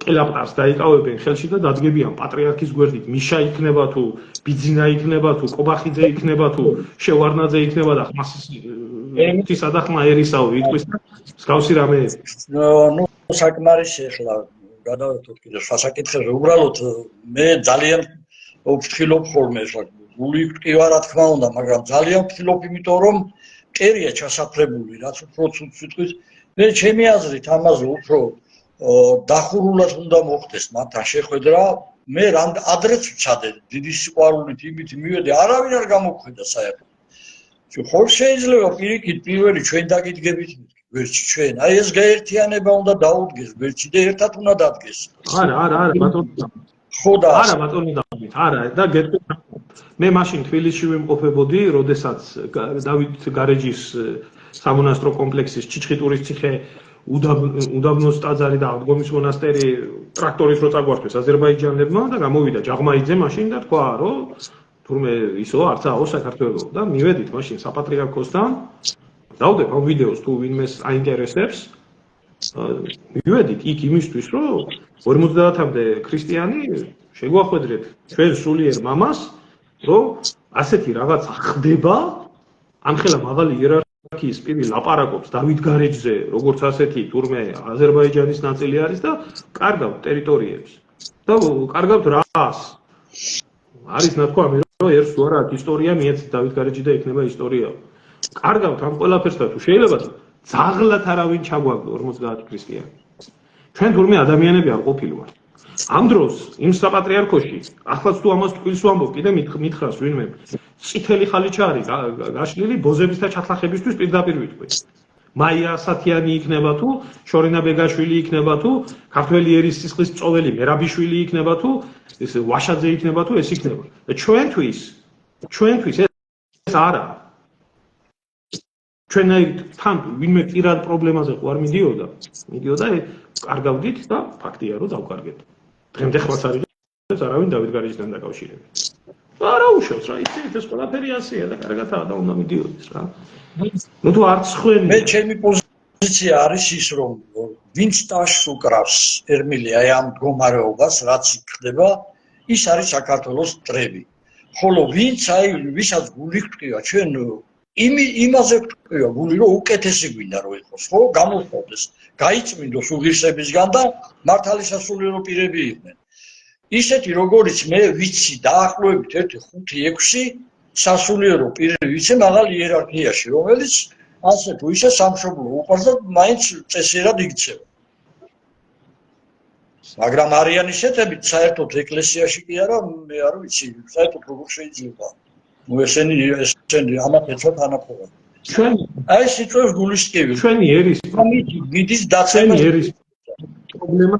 კელაპტარს დაიკავებენ ხელში და დადგებიან პატრიარქის გვერდით მიშა იქნება თუ ბიძინა იქნება თუ კობახიძე იქნება თუ შევარნაძე იქნება და ხმასისა და ხმა ერისავი იტყვის მსგავსი რამე ნუ საკმარისი ახლა გადავერთოთ კიდე სასაკითხებზე უბრალოდ მე ძალიან ვფრთხილობ ხოლმე ახლა გული მტკივა რა თქმა უნდა მაგრამ ძალიან ვფრთხილობ იმიტომ რომ მტერია ჩასაფრებული რაც უფრო ცუდ სიტყვის მე ჩემი აზრით ამაზე უფრო დახურულად უნდა მოხდეს მათთან შეხვედრა მე ადრეც ვცადე დიდი სიყვარულით იმით მივედი არავინ არ გამოგხვედა საერთოდ ხო შეიძლება პირიქით პირველი ჩვენ დაგიდგებით ვერჩი ჩვენ აი ეს გაერთიანება უნდა დაუდგეს ვერჩი და ერთად უნდა დადგეს არა ბატონო ხო და არა ბატონო დავით არა და გეტყვით მე მაშინ თბილისში ვიმყოფებოდი როდესაც დავით გარეჯის სამონასტრო კომპლექსის ჩიჩხიტურის ციხე უდაბნოს ტაძარი და აღდგომის მონასტერი ტრაქტორის რო წაგვართვეს აზერბაიჯანელებმა და გამოვიდა ჯაღმაიძე მაშინ და თქვა რომ თურმე ისო არცაო საქართველოს და მივედით მაშინ საპატრიარქოსთან დავდებ ამ ვიდეოს თუ ვინმეს აინტერესებს მივედით იქ იმისთვის რომ 50-მდე ქრისტიანი შეგვახვედრეთ ჩვენ სულიერ მამას რომ ასეთი რაღაცა ხდება ამხელა მაღალი იერარქიის პირი ლაპარაკობს დავით გარეჯზე როგორც ასეთი თურმე აზერბაიჯანის ნაწილი არის და კარგავთ ტერიტორიებს და კარგავთ რას არის ნათქვამი რომ ერთს თუ არა ისტორია მიეცით დავით გარეჯი და იქნება ისტორია კარგავთ ამ ყველაფერს და თუ შეიძლება ძაღლად არავინ ჩაგვაგდო 50 ქრისტიანი ჩვენ თურმე ადამიანები არ ყოფილვართ ამ დროს იმ საპატრიარქოში ახლაც თუ ამას თქვილს ვამბობ კიდე მითხრას ვინმე წითელი ხალიჩა არის გაშლილი ბოზების და ჩათლახებისთვის პირდაპირ ვიტყვი მაია ასათიანი იქნება თუ შორენა ბეგაშვილი იქნება თუ ქართველი ერის სისხლის წოველი მერაბიშვილი იქნება თუ ეს ვაშაძე იქნება თუ ეს იქნება და ჩვენთვის ეს არა ჩვენ თან ვინმე პირად პრობლემაზე ყوار მიდიოდა კარგავდით და ფაქტია რომ დავკარგეთ დღემდე ხმაც არის არავინ დავით გარეჯთან დაკავშირებით არა უშავს რა ეს ყველაფერი ასეა და კარგათაა და უნდა მიდიოდეს რა ნუ თუ არც ხვენი მე ჩემი პოზიცია არის ის რომ ვინც ტაშს უკრავს ერმილი აი ამ მდგომარეობას რაც ხდება ის არის საქართველოს მტრები ხოლო ვინც აი ვისაც გული ჰტყია ჩვენ იმაზე ვტყვია გული რომ უკეთესი გვინდა რომ იყოს ხო გამოვხდეს გაიწმინდოს უღირსებისგან და მართალი სასულიერო პირები იყვნენ ისეთი როგორიც მე ვიცი დაახლოებით 1-5-6 სასულიერო პირები ვიცი მაღალი იერარქიაში რომელიც ასე თუ ისე სამშობლო უყვარს და მაინც წესიერად იქცევა მაგრამ არიან ისეთებიც საერთოდ ეკლესიაში კი არა მე არ ვიცი საერთოდ როგორ შეიძლება ნუ ესენი ამათ ეცოთ ანაფორა ჩვენ აი სიტყვებს გულისკივი ჩვენი ერის მიდის დაცემა ერის პრობლემა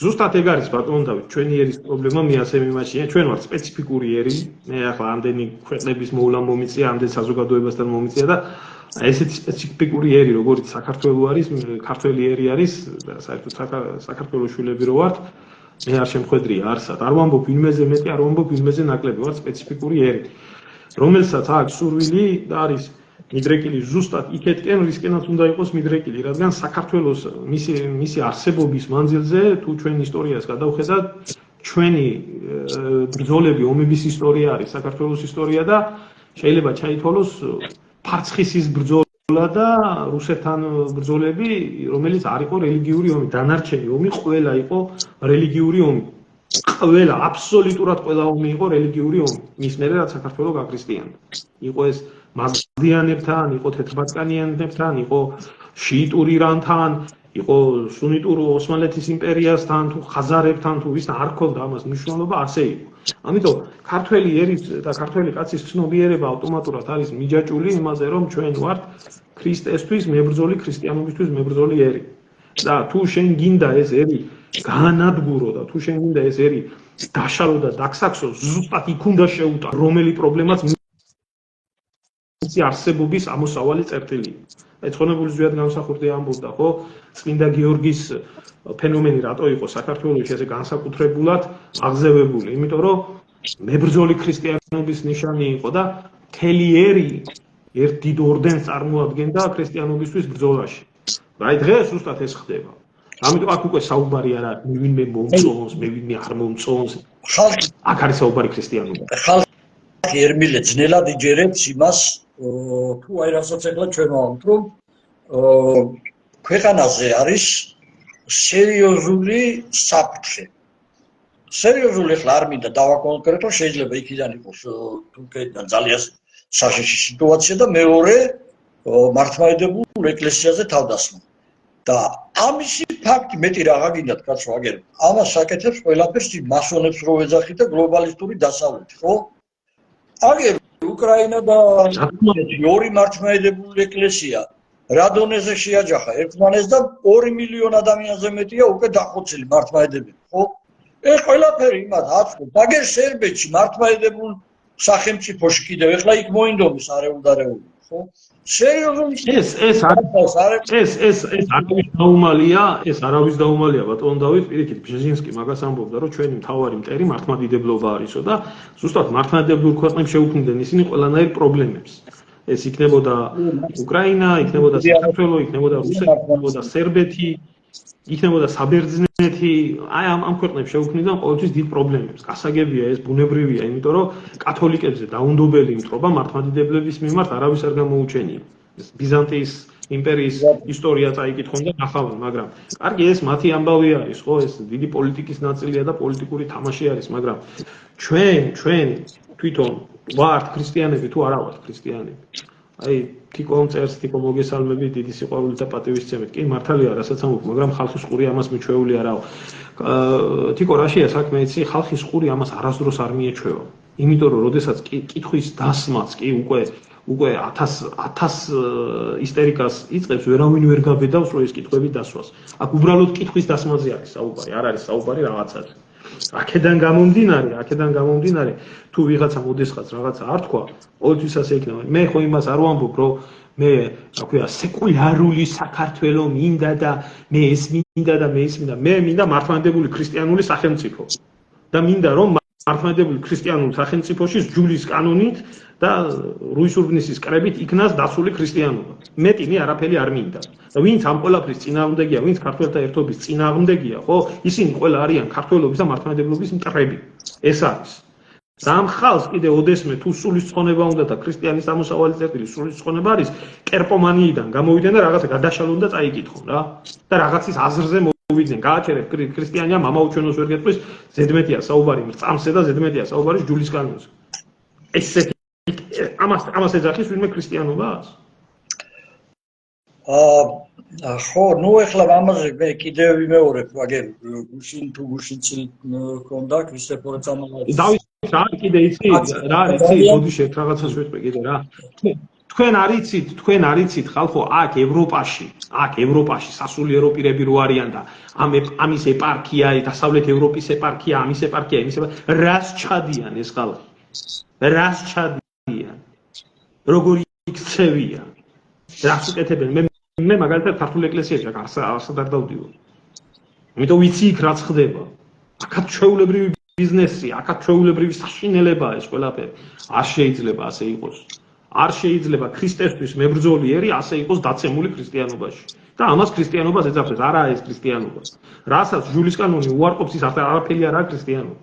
ზუსტად ეგ არის ბატონო დავით ჩვენი ერის პრობლემა მე ასე მიმაჩნია ჩვენ ვართ სპეციფიკური ერი მე ახლა ამდენი ქვეყნების მოვლან მომიწია ამდენ საზოგადოებასთან მომიწია და ესეთი სპეციფიკური ერი როგორც საქართველოს არის ქართველი ერი არის და საერთოდ საქართველოს შვილები რო ვართ მე არ შემხედრია არსად. არ ვამბობ ვინმეზე მეტი, არ ვამბობ ვინმეზე ნაკლები, ვარ სპეციფიკური ერი. რომელსაც აქვს სურვილი და არის მიდრეკილი ზუსტად იქეთკენ, რისკენაც უნდა იყოს მიდრეკილი, რადგან საქართველოს მისი არსებობის მანძილზე თუ ჩვენ ისტორიას გადავხედავთ, ჩვენი ბრძოლები, ომების ისტორია არის საქართველოს ისტორია და შეიძლება ჩაითვალოს ფარცხისის ბრძოლა და რუსეთთან ბრძოლები, რომელიც არ იყო რელიგიური ომი, დანარჩენი ომი ყველა იყო რელიგიური ომი. ყველა, აბსოლუტურად ყველა ომი იყო რელიგიური ომი. მის მერე რაც საქართველო გაქრისტიანდა. იყო ეს მაზდიანებთან, იყო თეთრბატკანიანებთან, იყო შიიტურ ირანთან, იყო სუნიტურ ოსმალეთის იმპერიასთან, თუ ხაზარებთან, თუ ვის არ ქონდა ამას მნიშვნელობა, ასე იყო. ამიტომ ქართველი ერის და ქართველი კაცის ცნობიერება ავტომატურად არის მიჯაჭული იმაზე, რომ ჩვენ ვართ ქრისტესთვის მებრძოლი, ქრისტიანობისთვის მებრძოლი ერი. და თუ შენ გინდა ეს ერი გაანადგურო და თუ შენ გინდა ეს ერი დაშალო და დაგსაქსო, ზუსტად იქ უნდა შეუტა რომელი პრობლემაც მისი არსებობის ამოსავალი წერტილია. ეცხონებული ზვიად გამსახურდი ამბობდა, ხო, წმინდა გიორგის ფენომენი რატო იყო საქართველოში ესე განსაკუთრებულად აღზევებული, იმიტომ რომ მებრძოლი ქრისტიანობის ნიშანი იყო და მთელი ერი ერთ დიდ ორდენს წარმოადგენდა ქრისტიანობისთვის ბრძოლაში. აი დღეს ზუსტად ეს ხდება. ამიტომ აქ უკვე საუბარი არ არის, მე ვინმე მომწონს, მე ვინმე არ მომწონს. აქ არის საუბარი ქრისტიანობა. ხალხი ერმილე ძნელად იჯერებს იმას, თუ აი რასაც ეხლა ჩვენ ვამბობთ, რომ ქვეყანაზე არის სერიოზული საფრთხე. სერიოზული ახლა არ მინდა დავაკონკრეტო, შეიძლება იქიდან იყოს თურქეთიდან ძალიან საშიში სიტუაცია და მეორე მართლმადიდებულ ეკლესიაზე თავდასხმა. და ამისი ფაქტი მეტი რა გინდათ კაცო აგერ. ამას საკეთებს ყველაფერს მასონებს რო ეძახით და გლობალისტური დასავლეთი, ხო? აგერ უკრაინა და ორი მართლმადიდებელი ეკლესია რა დონეზე შეაჯახა ერთმანეთს და 2 მილიონი ადამიანზე მეტია უკვე დახოცილი მართლმადიდებელი, ხო? ეს ყველაფერი იმას აწყობს. აგერ სერბეთში მართლმადიდებულ სახელმწიფოში კიდევ ეხლა იქ მოინდომის არეულდარეული, ხო? სერიოზული ეს არავის დაუმალია, ეს არავის დაუმალია ბატონ დავით, პირიქით ბჟეჟინსკი მაგას ამბობდა, რომ ჩვენი მთავარი მტერი მართლმადიდებლობა არისო და ზუსტად მართლმადიდებლურ ქვეყნებს შეუქმნიდნენ ისინი ყველანაირ პრობლემებს. ეს იქნებოდა უკრაინა, იქნებოდა საქართველო, იქნებოდა რუსეთი, იქნებოდა სერბეთი, იქნებოდა საბერძნეთი, აი ამ ქვეყნებს შეუქმნიდნენ ყოველთვის დიდ პრობლემებს. გასაგებია ეს ბუნებრივია, იმიტომ რომ კათოლიკებზე დაუნდობელი მტრობა მართლმადიდებლების მიმართ არავის არ გამოუჩენია. ეს ბიზანტიის იმპერიის ისტორია წაიკითხონ და ნახავენ, მაგრამ კარგი ეს მათი ამბავი არის, ხო, ეს დიდი პოლიტიკის ნაწილია და პოლიტიკური თამაში არის, მაგრამ ჩვენ თვითონ ვართ ქრისტიანები თუ არა ვართ ქრისტიანები. აი თიკომ წერს, თიკომ მოგესალმები, დიდი სიყვარულით და პატივისცემით. კი, მართალია, რასაც ამბობ, მაგრამ ხალხის ყური ამას მიჩვეული არაო. თიკო რაშია საქმე იცი, ხალხის ყური ამას არასდროს არ მიეჩვევა. იმიტომ რომ როდესაც კითხვის დასმაც კი უკვე 1000 ისტერიკას იწყებს, ვერავინ ვერ გაბედავს, რომ ეს კითხვები დასვას. აქ უბრალოდ კითხვის დასმაზე არის საუბარი, არ არის საუბარი რაღაცაზე. აქედან გამომდინარე, თუ ვიღაცა მოდესღაც რაღაცა არ თქვა, ყოველთვის ასე იქნება. მე ხო იმას არ ვამბობ, რომ მე, რა ქვია, სეკულარული საქართველო მინდა და მე ეს მინდა და მე ის მინდა. მე მინდა მართლმადიდებელი ქრისტიანული სახელმწიფო. და მინდა რომ მართლმადიდებელი ქრისტიანულ სახელმწიფოში ჯულის კანონით და რუის-ურბნისის კრებით იქნას დაცული ქრისტიანობა. მეტი მე არაფერი არ მინდა. და ვინც ამ ყველაფრის წინააღმდეგია, ვინც ქართველთა ერთობის წინააღმდეგია, ხო, ისინი ყველა არიან ქართველობის და მართლმადიდებლობის მტრები. ეს არის. და ამ ხალხს კიდე ოდესმე თუ სულისწყონება უნდა და ქრისტიანის ამოსავალი წერტილი სულისწყონება არის, კერპომანიიდან გამოვიდნენ და რაღაცა გადაშალონ და წაიკითხონ რა. და რაღაცის აზრზე მოვიდნენ. გააჩერებ ქრისტიანია მამაუჩვენოს ვერ გეტყვის, ზედმეტია საუბარი მრწამსზე და ზედმეტია საუბარი ჯულის კანონზე. ესეთი ამას ეძახის ვინმე ქრისტიანობას? ხო, ნუ ეხლა ამაზე მე კიდევ ვიმეორებ, აგერ გუშინცი ქონდა ქრისტეფორე წამალაძე. დავით, რა კიდე იცი? რა არის იცი? ბოდიში ერთ რაღაცას ვეთქვი კიდე რა. თქვენ არიცით ხალხო, აქ ევროპაში სასულიერო პირები რო არიან და ამის ეპარქია, დასავლეთ ევროპის ეპარქია, ამის ეპარქია, იმის ეპარქია, რას ჩადიან ეს ხალხი? რას ჩადიან? როგორი იქცევიან? რას უკეთებენ? მე მაგალითად ქართულ ეკლესიაში არსად არ დავდივარ. იმიტომ ვიცი იქ რაც ხდება. აქაც ჩვეულებრივი ბიზნესი, აქაც ჩვეულებრივი საშინელებაა ეს ყველაფერი. არ შეიძლება ასე იყოს. არ შეიძლება ქრისტესთვის მებრძოლი ერი ასე იყოს დაცემული ქრისტიანობაში. და ამას ქრისტიანობას ეძახებს, არაა ეს ქრისტიანობა. რასაც ჟულის კანონი უარყოფს, ის არაფერი არაა ქრისტიანობა.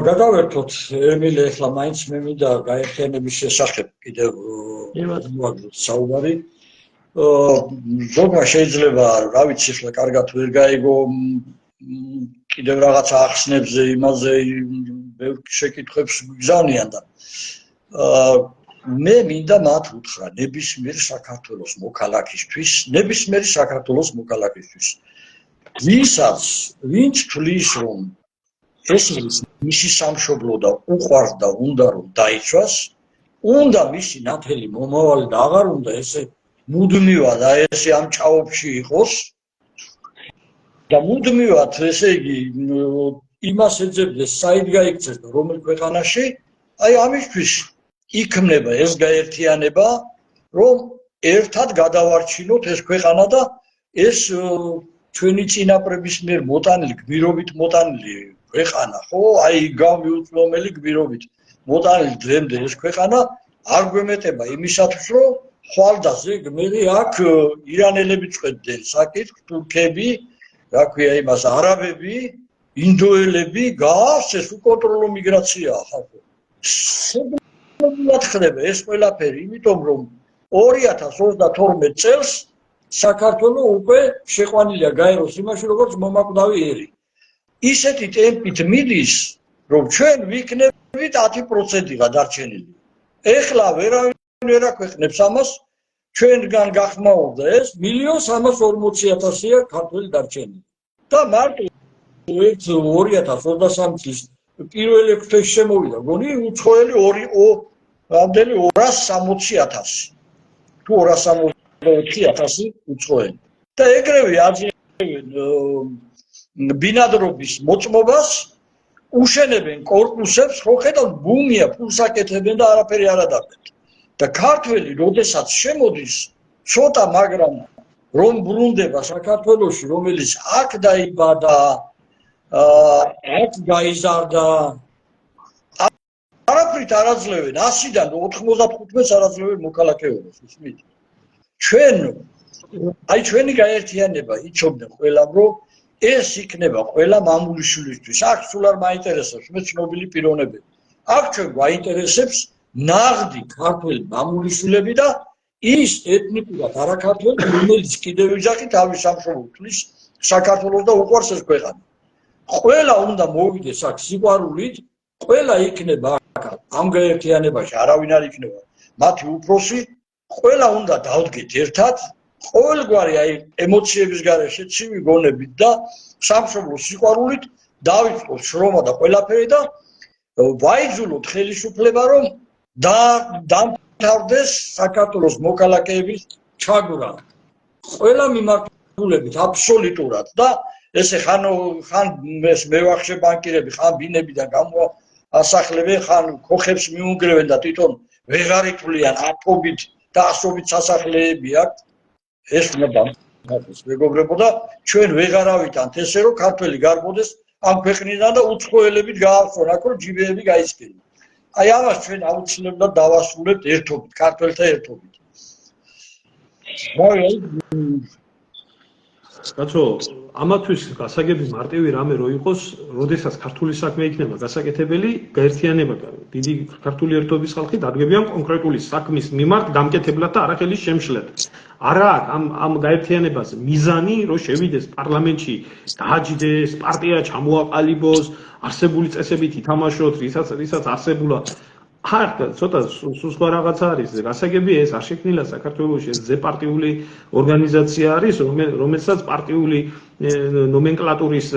გადავერთოთ ემილე, ახლა მაინც მე მინდა გაერთიანების შესახებ კიდევ საუბარი. ზოგმა შეიძლება, რა ვიცი, ახლა კარგად ვერ გაიგო კიდევ რაღაცა ახსნებზე, იმაზე ბევრ შეკითხვებს გზავნიან და მე მინდა მათ უთხრა ნებისმიერ საქართველოს მოქალაქისთვის, ვინც თვლის რომ ეს მისი სამშობლო და უყვარს და უნდა რომ დაიცვას, უნდა მისი ნათელი მომავალი და აღარ უნდა ესე მუდმივად ესე ამ ჭაობში იყოს და მუდმივად ესე იგი იმას ეძებდეს საით გაიქცეს და რომელ ქვეყანაში, აი ამისთვის იქნება ეს გაერთიანება, რომ ერთად გადავარჩინოთ ეს ქვეყანა და ეს ჩვენი წინაპრების მიერ მოტანილი, გმირობით მოტანილი ქვეყანა, ხო, აი გამიუწვდომელი გმირობით მოტანილი დღემდე ეს ქვეყანა არ გვემეტება იმისათვის, რომ ხვალდაზე გმირი აქ ირანელები წვეთდნენ საკითხს, თურქები, რა ქვია იმას, არაბები, ინდოელები, გააჩეს უკონტროლო მიგრაციაა ხალხო. სულ ხდება ეს ყველაფერი, იმიტომ რომ 2022 წელს საქართველო უკვე შეყვანილია გაეროს იმაში, როგორც მომაკვდავი ერი. ისეთი ტემპით მიდის, რომ ჩვენ ვიქნებით 10%-იღა დარჩენილი. ეხლა ვერავინ ვერ აქვეყნებს ამას, ჩვენგან გახმაურდა ეს 1,340,000-ია ქართველი დარჩენილი. და მარტო 2023 წლის პირველი ექვთეში შემოვიდა, გონი უცხოელი რამდენი 260,000. თუ 260,000 უცხოელი. და ეგრევე აძლევენ ბინადრობის მოწმობას, უშენებენ კორპუსებს, ხო ხედავთ, ბუმია, ფულს აკეთებენ და არაფერი არ ადარებენ. და ქართველი, როდესაც შემოდის, ცოტა, მაგრამ რომ ბრუნდება საქართველოში, რომელიც აქ დაიბადა, აქ გაიზარდა, არაფრით არ აძლევენ 100-დან 95-ს არ აძლევენ მოქალაქეობას, ისმით. ჩვენი გაერთიანება იცოდნენ ყველამ, რომ ეს იქნება ყველა მამულიშვილისთვის. აქ სულ არ მაინტერესებს მე ცნობილი პიროვნებები. აქ ჩვენ გვაინტერესებს ნაღდი ქართველი მამულიშვილები და ის ეთნიკურად არაქართველი, რომელიც კიდევ ვიძახი თავის სამშობლოს საქართველოს და უყვარს ეს ქვეყანა. ყველა უნდა მოვიდეს აქ სიყვარულით, ყველა იქნება აქ ამ გაერთიანებაში, არავინ არ იქნება მათი უფროსი, ყველა უნდა დავდგეთ ერთად, ყოველგვარი აი ემოციების გარეშე, ცივი გონებით და სამშობლოს სიყვარულით დავიწყოთ შრომა და ყველაფერი და ვაიძულოთ ხელისუფლება, რომ დამთავრდეს საქართველოს მოქალაქეების ჩაგვრა. ყველა მიმართულებით აბსოლუტურად და ესე ხან ეს მევახშე ბანკირები, ხან ბინებიდან გამოასახლებენ, ხან ქოხებს მიუნგრევენ და თვითონ ვეღარ ითვლიან ათობით და ასობით სასახლეები აქვს. ეს უნდა დამთავრდეს, მეგობრებო და ჩვენ ვეღარ ავიტანთ ესე, რომ ქართველი გარბოდეს ამ ქვეყნიდან და უცხოელებით გაავრცონ აქ, რომ ჯიბეები გაისკენ. აი ამას ჩვენ აუცილებლად დავასრულებთ ერთობით, ქართველთა ერთობით. კაცო, ამათვის გასაგები მარტივი რამე რო იყოს, როდესაც ქართული საქმე იქნება გასაკეთებელი, გაერთიანება დიდი ქართული ერთობის ხალხი დადგებიან კონკრეტული საქმის მიმართ გამკეთებლად და არახელის შემშლად. არა ამ გაერთიანებას მიზანი, რომ შევიდეს პარლამენტში, დააჯდეს, პარტია ჩამოაყალიბოს, არსებული წესებით ითამაშოთ, რისაც არსებულა. ცოტა სხვა რაღაცა არის, გასაგები ეს არ შექმნილა საქართველოში, ეს ზეპარტიული ორგანიზაცია არის, რომელსაც პარტიული ნომენკლატურის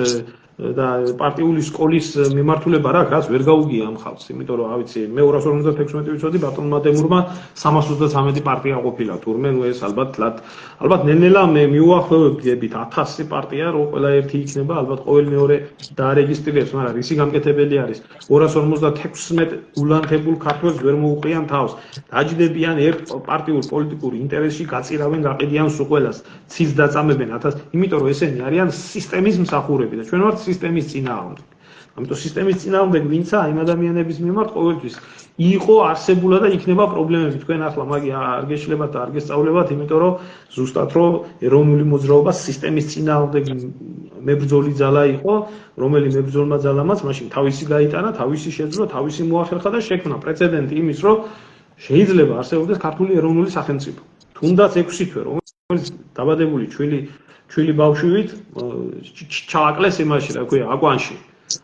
და პარტიული სკოლის მიმართულება რა რაც ვერ გაუგია ამ ხალხს, იმიტომ რომ ავიცი მე 256 ვიცოდი ბატონმა დემურმა 333 პარტია ყოფილა თურმე ნუ ეს ალბათ ნელ-ნელა მე მიუახლოვებით 1000 პარტია რომ ყველა ერთი იქნება ალბათ ყოველ მეორე დაარეგისტრირებს, მაგრამ რისი გამკეთებელი არის 256 ულანთებულ ქართველს ვერ მოუყრიან თავს, დაჯდებიან ერთ პარტიულ პოლიტიკურ ინტერესში გაწირავენ გაყიდიან სულ ყველას, ცის დაწამებენ 1000, იმიტომ რომ ესენი არიან სისტემის მსახურები და ჩვენ ვართ სისტემის წინააღმდეგ. ამიტომ სისტემის წინააღმდეგ ვინცა იმ ადამიანების მიმართ ყოველთვის იყო არსებულა და იქნება პრობლემები. თქვენ ახლა მაგი არ გეშლებათ და არ გესწავლებათ, იმიტომ რომ ზუსტად რომ ეროვნული მოძრაობა სისტემის წინააღმდეგ მებრძოლი ძალა იყო, რომელი მებრძოლმა ძალამაც მაშინ თავისი გაიტანა, თავისი შეძლო, თავისი მოახერხა და შექმნა პრეცედენტი იმის, რომ შეიძლება არსებობდეს ქართული ეროვნული სახელმწიფო. თუნდაც 6 თვე, რომელიც დაბადებული ჩვილი ბავშვივით ჩააკლეს იმაში, რა ქვია, აკვანში.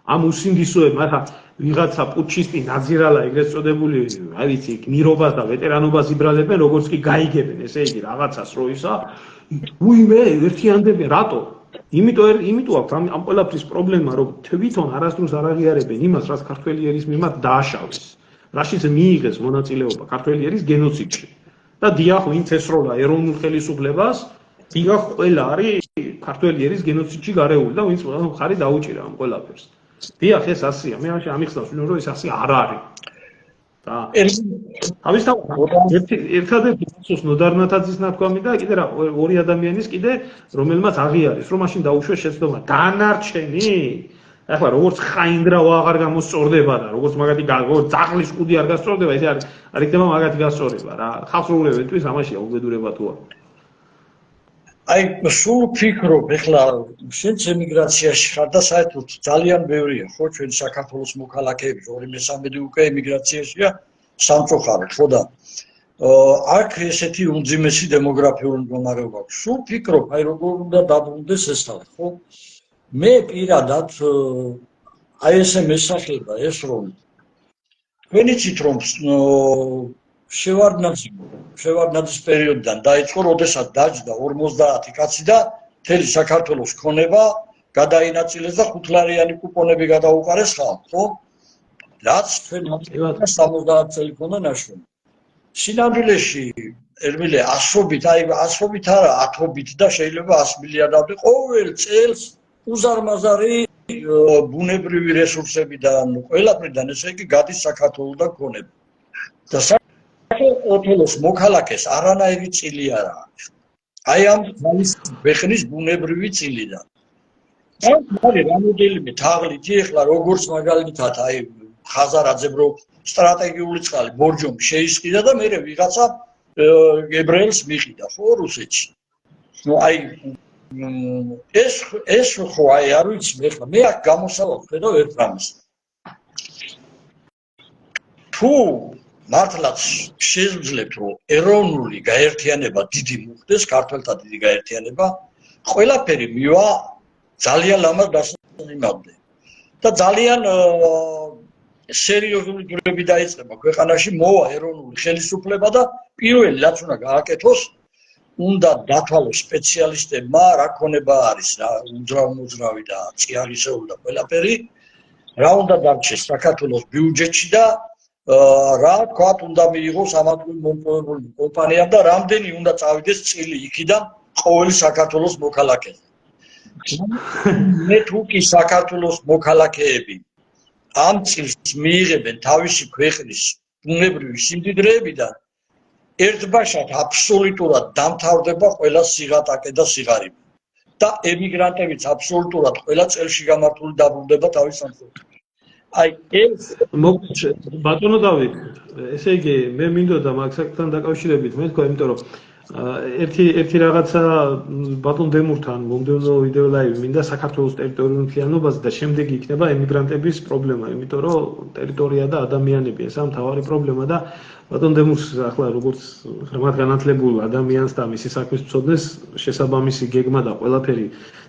ამ უსინდისოებმა, ახლა ვიღაცა პუტჩისტი ნაძირალა ეგრეთ წოდებული, რა ვიცი, გმირობას და ვეტერანობას იბრალებენ, როგორც კი გაიგებენ, ესე იგი რაღაცას რო ისა, უიმე ერთიანდებიან, რატო? იმიტომ აქვს ამ ყველაფრის პრობლემა, რომ თვითონ არასდროს არ აღიარებენ იმას, რაც ქართველი ერის მიმართ დააშავეს. რაშიც მიიღეს მონაწილეობა ქართველი ერის გენოციდში. და დიახ, ვინც ესროლა ეროვნულ ხელისუფლებას, დიახ, ყველა არის ქართველი ერის გენოციდში გარეული და ვინც მხარი დაუჭირა ამ ყველაფერს. დიახ, ეს ასია. მე ამიხსნავს, რომ ეს ასე არ არის. და ერთადერთი პასუხს ნოდარ ნათაძის ნათქვამი და კიდე რა ორი ადამიანის კიდე რომელმაც აღიარეს, რომ მაშინ დაუშვეს შეცდომა. დანარჩენი ახლა როგორც ხაინდრავა აღარ გამოსწორდება და როგორც მაგათი ძაღლის კუდი არ გასწორდება, ეს არ იქნება მაგათი გასწორება რა. ხალხს რო ვლევეთთვის ამაშია უბედურება თუ არა. აი, სულ ფიქრობ, ეხლა შენც ემიგრაციაში ხარ და საერთოდ ძალიან ბევრია, ხო, ჩვენ საქართველოს მოქალაქეები, 2/3 უკვე ემიგრაციაშია, სამწუხაროდ, ხო და აქ ესეთი უმძიმესი დემოგრაფიული მდგომარეობა აქვს. სულ ფიქრობ, აი როგორ უნდა დაბრუნდეს ეს თავი, ხო? მე პირადად აი ესე მესახება ეს რომ თქვენ იცით რომ შევარდნაძის პერიოდიდან დაიწყო, როდესაც დაჯდა 50 კაცი და მთელი საქართველოს ქონება გადაინაწილეს და 5-ლარიანი კუპონები გადაუყარეს ხალხს, ხო? რაც ჩვენ 70 წელი ქონდა ნაშრომი. სინამდვილეში ერმილე 100-ით, აი 100-ით არა, 10-ით და შეიძლება 100 მილიარდამდე ყოველ წელს უზარმაზარი ბუნებრივი რესურსებიდან ყველაფრიდან ესე იგი გადის საქართველოსთან ქონება. და საქართველოს მოქალაქეს არანაირი წილი არ აქვს. აი ამ ვეხნის ბუნებრივი წილიდან. ამ მალე რამოდენიმე თაღლითი ეხლა როგორც მაგალითად აი ხაზარაძემ რო სტრატეგიული წყალი ბორჯომი შეისყიდა და მერე ვიღაცა ებრაელს მიყიდა ხო რუსეთში. ნუ აი ეს ხო აი არ ვიცი მე აქ გამოსავალ ხედავ ერთ რამეს. თუ მართლაც შეძლებთ რომ ეროვნული გაერთიანება დიდი მოხდეს, ქართველთა დიდი გაერთიანება, ყველაფერი მივა ძალიან ლამაზ დასწინამდე. და ძალიან სერიოზული ჯვრები დაიწყება ქვეყანაში, მოვა ეროვნული ხელისუფლება და პირველი რაც უნდა გააკეთოს, უნდა დათვალოს სპეციალისტებმა რა ქონება არის, რა უძრავ-მოძრავი და წიაღისეული და ყველაფერი, რა უნდა დარჩეს საქართველოს ბიუჯეტში და რა თქვათ უნდა მიიღოს ამათული მომპოვებული კომპანიამ და რამდენი უნდა წავიდეს წილი იქიდან ყოველი საქართველოს მოქალაქეზე. მე თუ კი საქართველოს მოქალაქეები ამ წილს მიიღებენ თავისი ქვეყნის ბუნებრივი სიმდიდრეებიდან, ერთბაშად აბსოლუტურად დამთავრდება ყველა სიღატაკე და სიღარიბე. და ემიგრანტებიც აბსოლუტურად ყველა წელში გამართული დაბრუნდება თავის სამშობლოში. აი ეს ბატონო დავით, ესე იგი მე მინდოდა მაგ საკითხთან დაკავშირებით მე თქვა, იმიტომ რომ ერთი რაღაცა ბატონ დემურთან მომდევნო ვიდეო ლაივი მინდა საქართველოს ტერიტორიულ მთლიანობაზე და შემდეგ იქნება ემიგრანტების პრობლემა, იმიტომ რომ ტერიტორია და ადამიანები ესაა მთავარი პრობლემა და ბატონ დემურს ახლა როგორც ღრმად განათლებულ ადამიანს და მისი საქმის მცოდნეს შესაბამისი გეგმა და ყველაფერი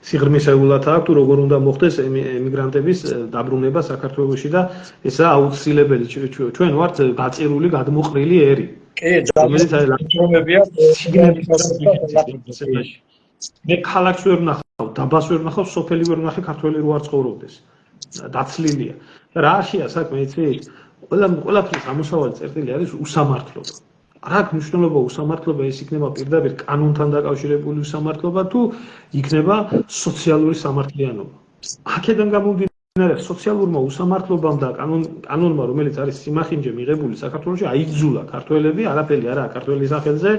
სიღრმისეულად აქვს, თუ როგორ უნდა მოხდეს ემიგრანტების დაბრუნება საქართველოში და ესაა აუცილებელი. ჩვენ ვართ გაწირული, გადმოყრილი ერი. კი, ძალიან ლამაზობია. მე ქალაქს ვერ ვნახავ დაბას ვერ ნახავ, სოფელი ვერ ნახე, ქართველი რო არ ცხოვრობდეს. დაცლილია. და რა არქია საქმე, იცით? ყველაფრის ამოსავალი წერტილი არის უსამართლობა. რა აქვს მნიშვნელობა უსამართლობა, ეს იქნება პირდაპირ კანონთან დაკავშირებული უსამართლობა თუ იქნება სოციალური სამართლიანობა. აქედან გამომდინარე სოციალურმა უსამართლობამ და კანონმა, რომელიც არის სიმახინჯე მიღებული საქართველოში, აიძულა ქართველები, არაფერი არაა ქართველი სახელზე.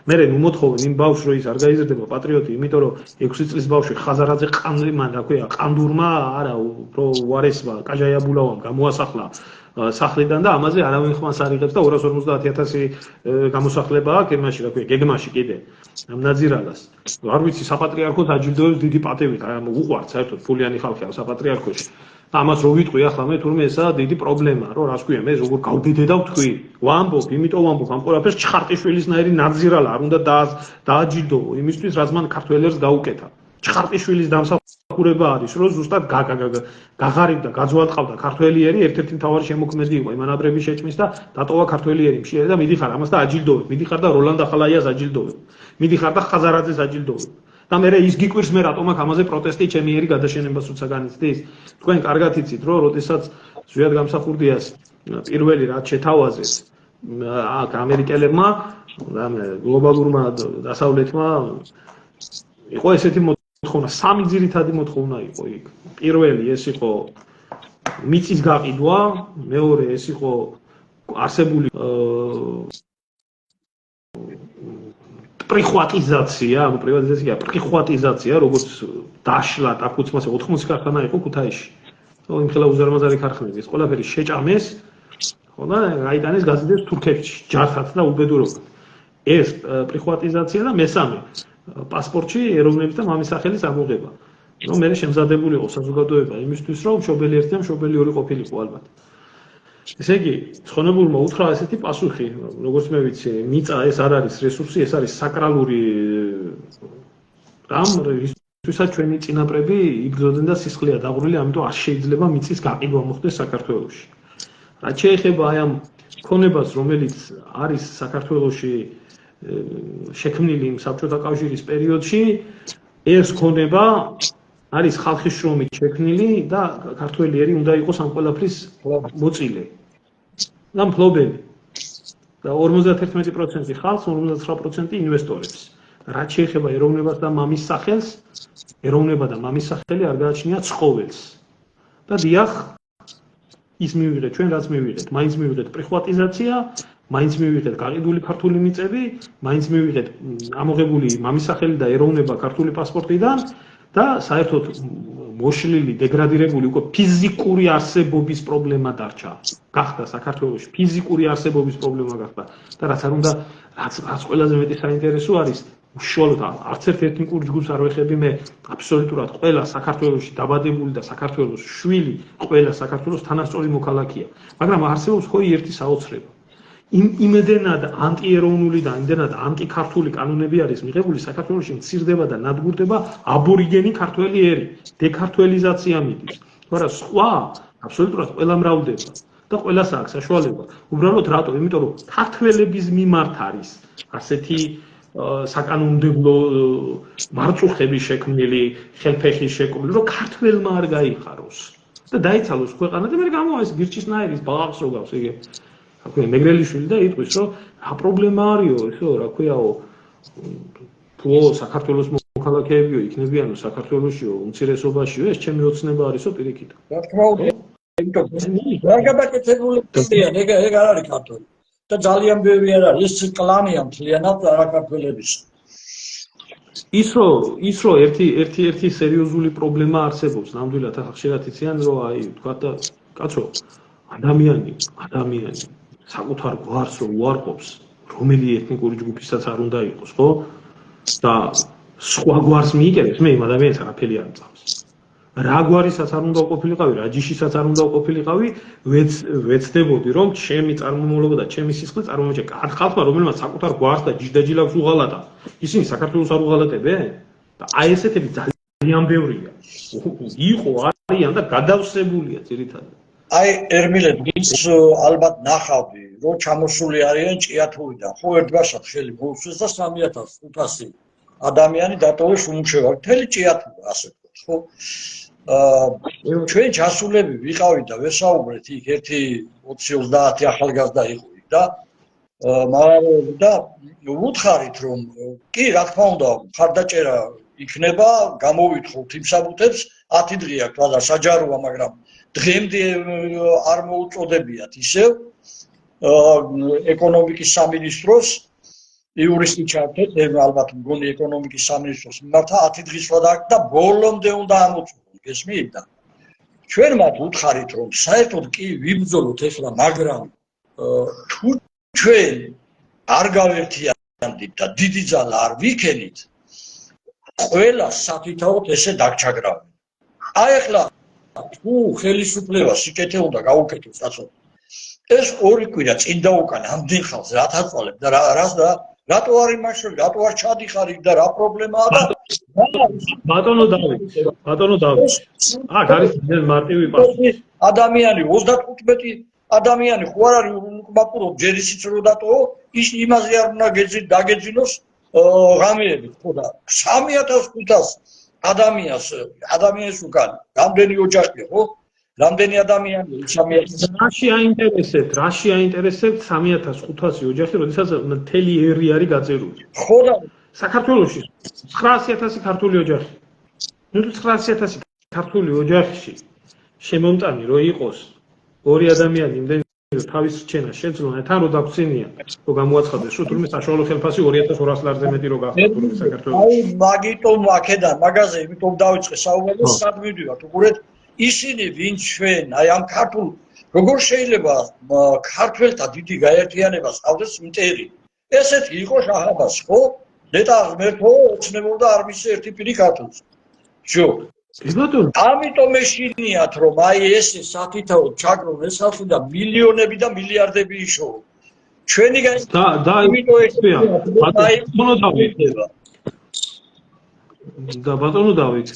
მე ნუ მოთხოვენ იმ ბავშვს, რომ ის არ გაიზრდება პატრიოტი, იმიტომ რომ 6 წლის ბავშვი ხაზარაძე ყანდრიმან, რა ქვია, ყანდურმა, არა, უფრო უარესმა, კაჟაიაბულავამ გამოასახლა სახლიდან და ამაზე არავინ ხმას არ იღებს და 250,000 გამოსახლება აქვს იმაში, რა ქვია, გეგმაში კიდე ამ ნაძირალას. არ ვიცი, საპატრიარქოს აჯილდოებს დიდი პატივით, აი ამ უყვართ საერთოდ ფულიანი ხალხი ამ საპატრიარქოში. ამას რო ვიტყვი ახლა მე თურმე ესაა დიდი პრობლემა, რომ რას ქვია, მე როგორ გავდიდე და ვთქვი, ვამბობ, იმიტომ ვამბობ, ამ ყველაფერს ჩხარტიშვილისნაირი ნაძირალა არ უნდა დააჯილდოვო იმისთვის, რაც მან ქართველებს გაუკეთა. ჩხარტიშვილის დამსახურება არის, რომ ზუსტად გაღარიბდა, გაძვალყავდა ქართველიერი, ერთ-ერთი მთავარი შემოქმედი იყო იმანაბრების შეჭმის და დატოვა ქართველიერი მშიერი და მიდიხარ ამას და აჯილდოვებ, მიდიხარ და როლანდ ახალაიას აჯილდოვებ, მიდიხარ და ხაზარაძეს აჯილდოვებ. და მე ის გიკვირს მე რატომ აქ ამაზე პროტესტი ჩემი ერი გადაშენებას უცა განიცდის. თქვენ კარგად იცით, რომ როდესაც ზვიად გამსახურდიას პირველი რაც შეთავაზეს აქ ამერიკელებმა, გლობალურმა დასავლეთმა იყო ესეთი მოთხოვნა, სამი ძირითადი მოთხოვნა იყო იქ. პირველი ეს იყო მიწის გაყიდვა, მეორე ეს იყო არსებული პრიხვატიზაცია, ანუ პრივატიზაცია, პრიხვატიზაცია, როგორც დაშლა დაკუცმასე 80 ქარხანა იყო ქუთაისში. იმ ხელა უზარმაზარი ქარხნები, ეს ყველაფერი შეჭამეს, ხო და გაიტანეს გაზიდებს თურქეთში, ჯართად და უბედურობად. ეს პრიხვატიზაცია და მესამე პასპორტში ეროვნების და მამის სახელის ამოღება. რომ მე შემზადებული იყო საზოგადოება იმისთვის, რომ მშობელი ერთი და მშობელი ორი ყოფილიყო ალბათ. ესე იგი, ცხონებულმა უთხრა ესეთი პასუხი, როგორც მე ვიცი, მიწა ეს არ არის რესურსი, ეს არის საკრალური რამ, რისთვისაც ჩვენი წინაპრები იბრძოდნენ და სისხლია დაღვრილი, ამიტომ არ შეიძლება მიწის გაყიდვა მოხდეს საქართველოში. რაც შეეხება აი ამ ქონებას, რომელიც არის საქართველოში შექმნილი იმ საბჭოთა კავშირის პერიოდში, ეს ქონება არის ხალხის შრომით შექმნილი და ქართველიერი უნდა იყოს ამ ყველაფრის მოწილე და მფლობელი. და 51% ხალხს, 59% ინვესტორებს. რაც შეეხება ეროვნებას და მამის სახელს, ეროვნება და მამის სახელი არ გააჩნია ცხოველს. და დიახ, ის მივიღეთ ჩვენ რაც მივიღეთ, მაინც მივიღეთ პრიხვატიზაცია, მაინც მივიღეთ გაყიდული ქართული მიწები, მაინც მივიღეთ ამოღებული მამის სახელი და ეროვნება ქართული პასპორტიდან და საერთოდ მოშლილი, დეგრადირებული უკვე ფიზიკური არსებობის პრობლემა დარჩა. გახდა საქართველოში ფიზიკური არსებობის პრობლემა გახდა და რაც არ უნდა, რაც ყველაზე მეტი საინტერესო არის, უშუალოდ არც ერთ ეთნიკური ჯგუფს არ ვეხები მე, აბსოლუტურად ყველა საქართველოში დაბადებული და საქართველოს შვილი, ყველა საქართველოს თანასწორი მოქალაქეა. მაგრამ არსებობს ხო ერთი საოცრება. იმედენად ანტიეროვნული და იმედენად ანტიქართული კანონები არის მიღებული, საქართველოში მცირდება და ნადგურდება აბორიგენი ქართველი ერი, დექართველიზაცია მიდის. მაგრამ სხვა აბსოლუტურად ყველა მრავლდება და ყველას აქვს საშუალება. უბრალოდ რატო? იმიტომ რომ ქართველების მიმართ არის ასეთი საკანონმდებლო მარწუხები შექმნილი, ხელფეხი შექმნილი, რომ ქართველმა არ გაიხაროს და დაიცალოს ქვეყანა და მე გამოვა ეს გირჩისნაირის ბაღს რო გავს იგი. აკვე მეგრელიშვილი და იტყვის, რომ რა პრობლემა არისო, ისო, რა ქვიაო, თუ საქართველოს მოქალაქეებიო იქნებიანო საქართველოსიო, უმცირესობაშიო, ეს ჩემი ოცნება არისო პირიქით. რა თქმა უნდა, იმიტომ რა გაკეთებულებია, ეგ არ არის ქართველი. და ძალიან ბევრი არ არის, ეს კლანია მთლიანად არაქართველების. ის რომ ერთი სერიოზული პრობლემა არსებობს, ნამდვილად ახლა ხშირად იციან, რომ აი თქვა და კაცო, ადამიანი საკუთარ გვარს რო უარყოფს, რომელი ეთნიკური ჯგუფისაც არ უნდა იყოს, ხო? და სხვა გვარს მიიკევს, მე იმ ადამიანს არაფერი არ მწავს. რა გვარისაც არ უნდა ყოფილიყავი, რა ჯიშისაც არ უნდა ყოფილიყავი, ვეცდებოდი, რომ ჩემი წარმომავლობა და ჩემი სისხლი წარმომეჭა კარგ ხალხმა, რომელმაც საკუთარ გვარს და ჯიშდაჯილავს უღალატა. ისინი საქართველოს არ უღალატებენ? და აი ესეთები ძალიან ბევრია. იყო, არიან და გადავსებულია ძირითადად. აი ერმილები ალბათ ნახავდი, რომ ჩამოსული არიან ჭიათურიდან. ხო ერთგვარად შეიძლება მოუსვეს და 3500 ადამიანი დატოვოს უმუშევა. მთელი ჭიათურა ასე ვთქვათ, ხო? ჩვენ ჩასულები ვიყავით და ვესაუბრეთ იქ ერთი 20-30 ახალგაზრდა იყო იქ და მაგრამ და ვუთხარით რომ კი რა თქმა უნდა მხარდაჭერა იქნება, გამოვითხოვთ იმ საბუთებს 10 დღე აქვს და საჯაროა, მაგრამ დღემდე არ მოუწოდებიათ ისევ ეკონომიკის სამინისტროს იურისტი ჩართეთ, ალბათ მგონი ეკონომიკის სამინისტროს მიმართა 10 დღის ვადააქ და ბოლომდე უნდა ამოწურონ, გესმით და ჩვენ მათ ვუთხარით რომ საერთოდ კი ვიბრძოლოთ ახლა, მაგრამ თუ ჩვენ არ გავერთიანდით და დიდი ძალა არ ვიქენით, ყველა სათითაოდ ესე დაგჩაგრავენ. აი ახლა თუ ხელისუფლება სიკეთე უნდა გაუკეთოს, რაცო ეს ორი კვირა წინ დაუკან ამდენ ხალხს რა თაწვალებ და რატო არ იმაშორი, რატო არ ჩადიხარი და რა პრობლემაა და ბატონო დავით. აქ არის მარტივი პასუხი. ადამიანი 35 ადამიანი ხო არ არის უკმაყურო ჯერ ისიც რო დატოვო, ის იმაზე არ უნდა დაგეძინოს ღამეებით, ხო და 3500 ადამიანს უკან რამდენი ოჯახია, ხო? რამდენი ადამიანია 3000? რაში აინტერესებთ 3500 ოჯახი, როდესაც მთელი ერი არის გაწერული? ხო და საქართველოში 900000 ქართული ოჯახი. ნუ 900000 ქართული ოჯახში შემომტანი რო იყოს ორი ადამიანი იმდენი თავის რჩენა შეძლონ, თან რო დაგწინია, რო გამოაცხადეს, რომ თურმე საშუალო ხელფასი 2200 ლარზე მეტი რო გახდა თურმე საქართველოში. აი მაგიტომ აქედან მაგაზე იმიტომ დავიწყე საუბარი, სად მივდივართ, უყურეთ ისინი ვინც ჩვენ აი ამ ქართულ როგორ შეიძლება ქართველთა დიდი გაერთიანება სწავდეს მტერი. ესეთი იყო შაჰ-აბასი, ხო? ნეტა ღმერთო ოცნებობდა არმის ერთი პირი ქართულს. შო ამიტომ ეშინიათ რომ აი ესე სათითაოდ ჩაგრონ ეს ხალხი და მილიონები და მილიარდები იშოვო. ჩვენი და ბატონო დავით,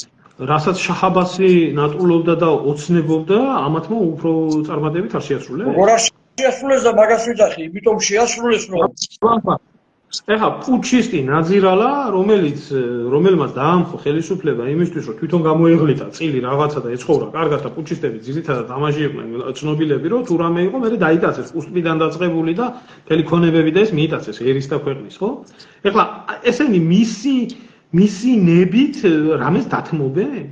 რასაც შაჰ-აბასი ნატყულობდა და ოცნებობდა, ამათმა უფრო წარმატებით არ შეასრულეს? როგორ არ შეასრულეს და მაგას ვიძახი, იმიტომ შეასრულეს რომ ეხლა პუჩისტი ნაძირალა, რომელმაც დაამხო ხელისუფლება იმისთვის, რომ თვითონ გამოეღლითა წილი რაღაცა და ეცხოვრა კარგად და პუჩისტები ძირითადად ამაში იყვნენ ცნობილები, რომ თუ რამე იყო, მერე დაიტაცეს კუსპიდან დაწყებული და მთელი ქონებები და ეს მიიტაცეს ერის და ქვეყნის, ხო? ეხლა ესენი მისი ნებით რამეს დათმობენ?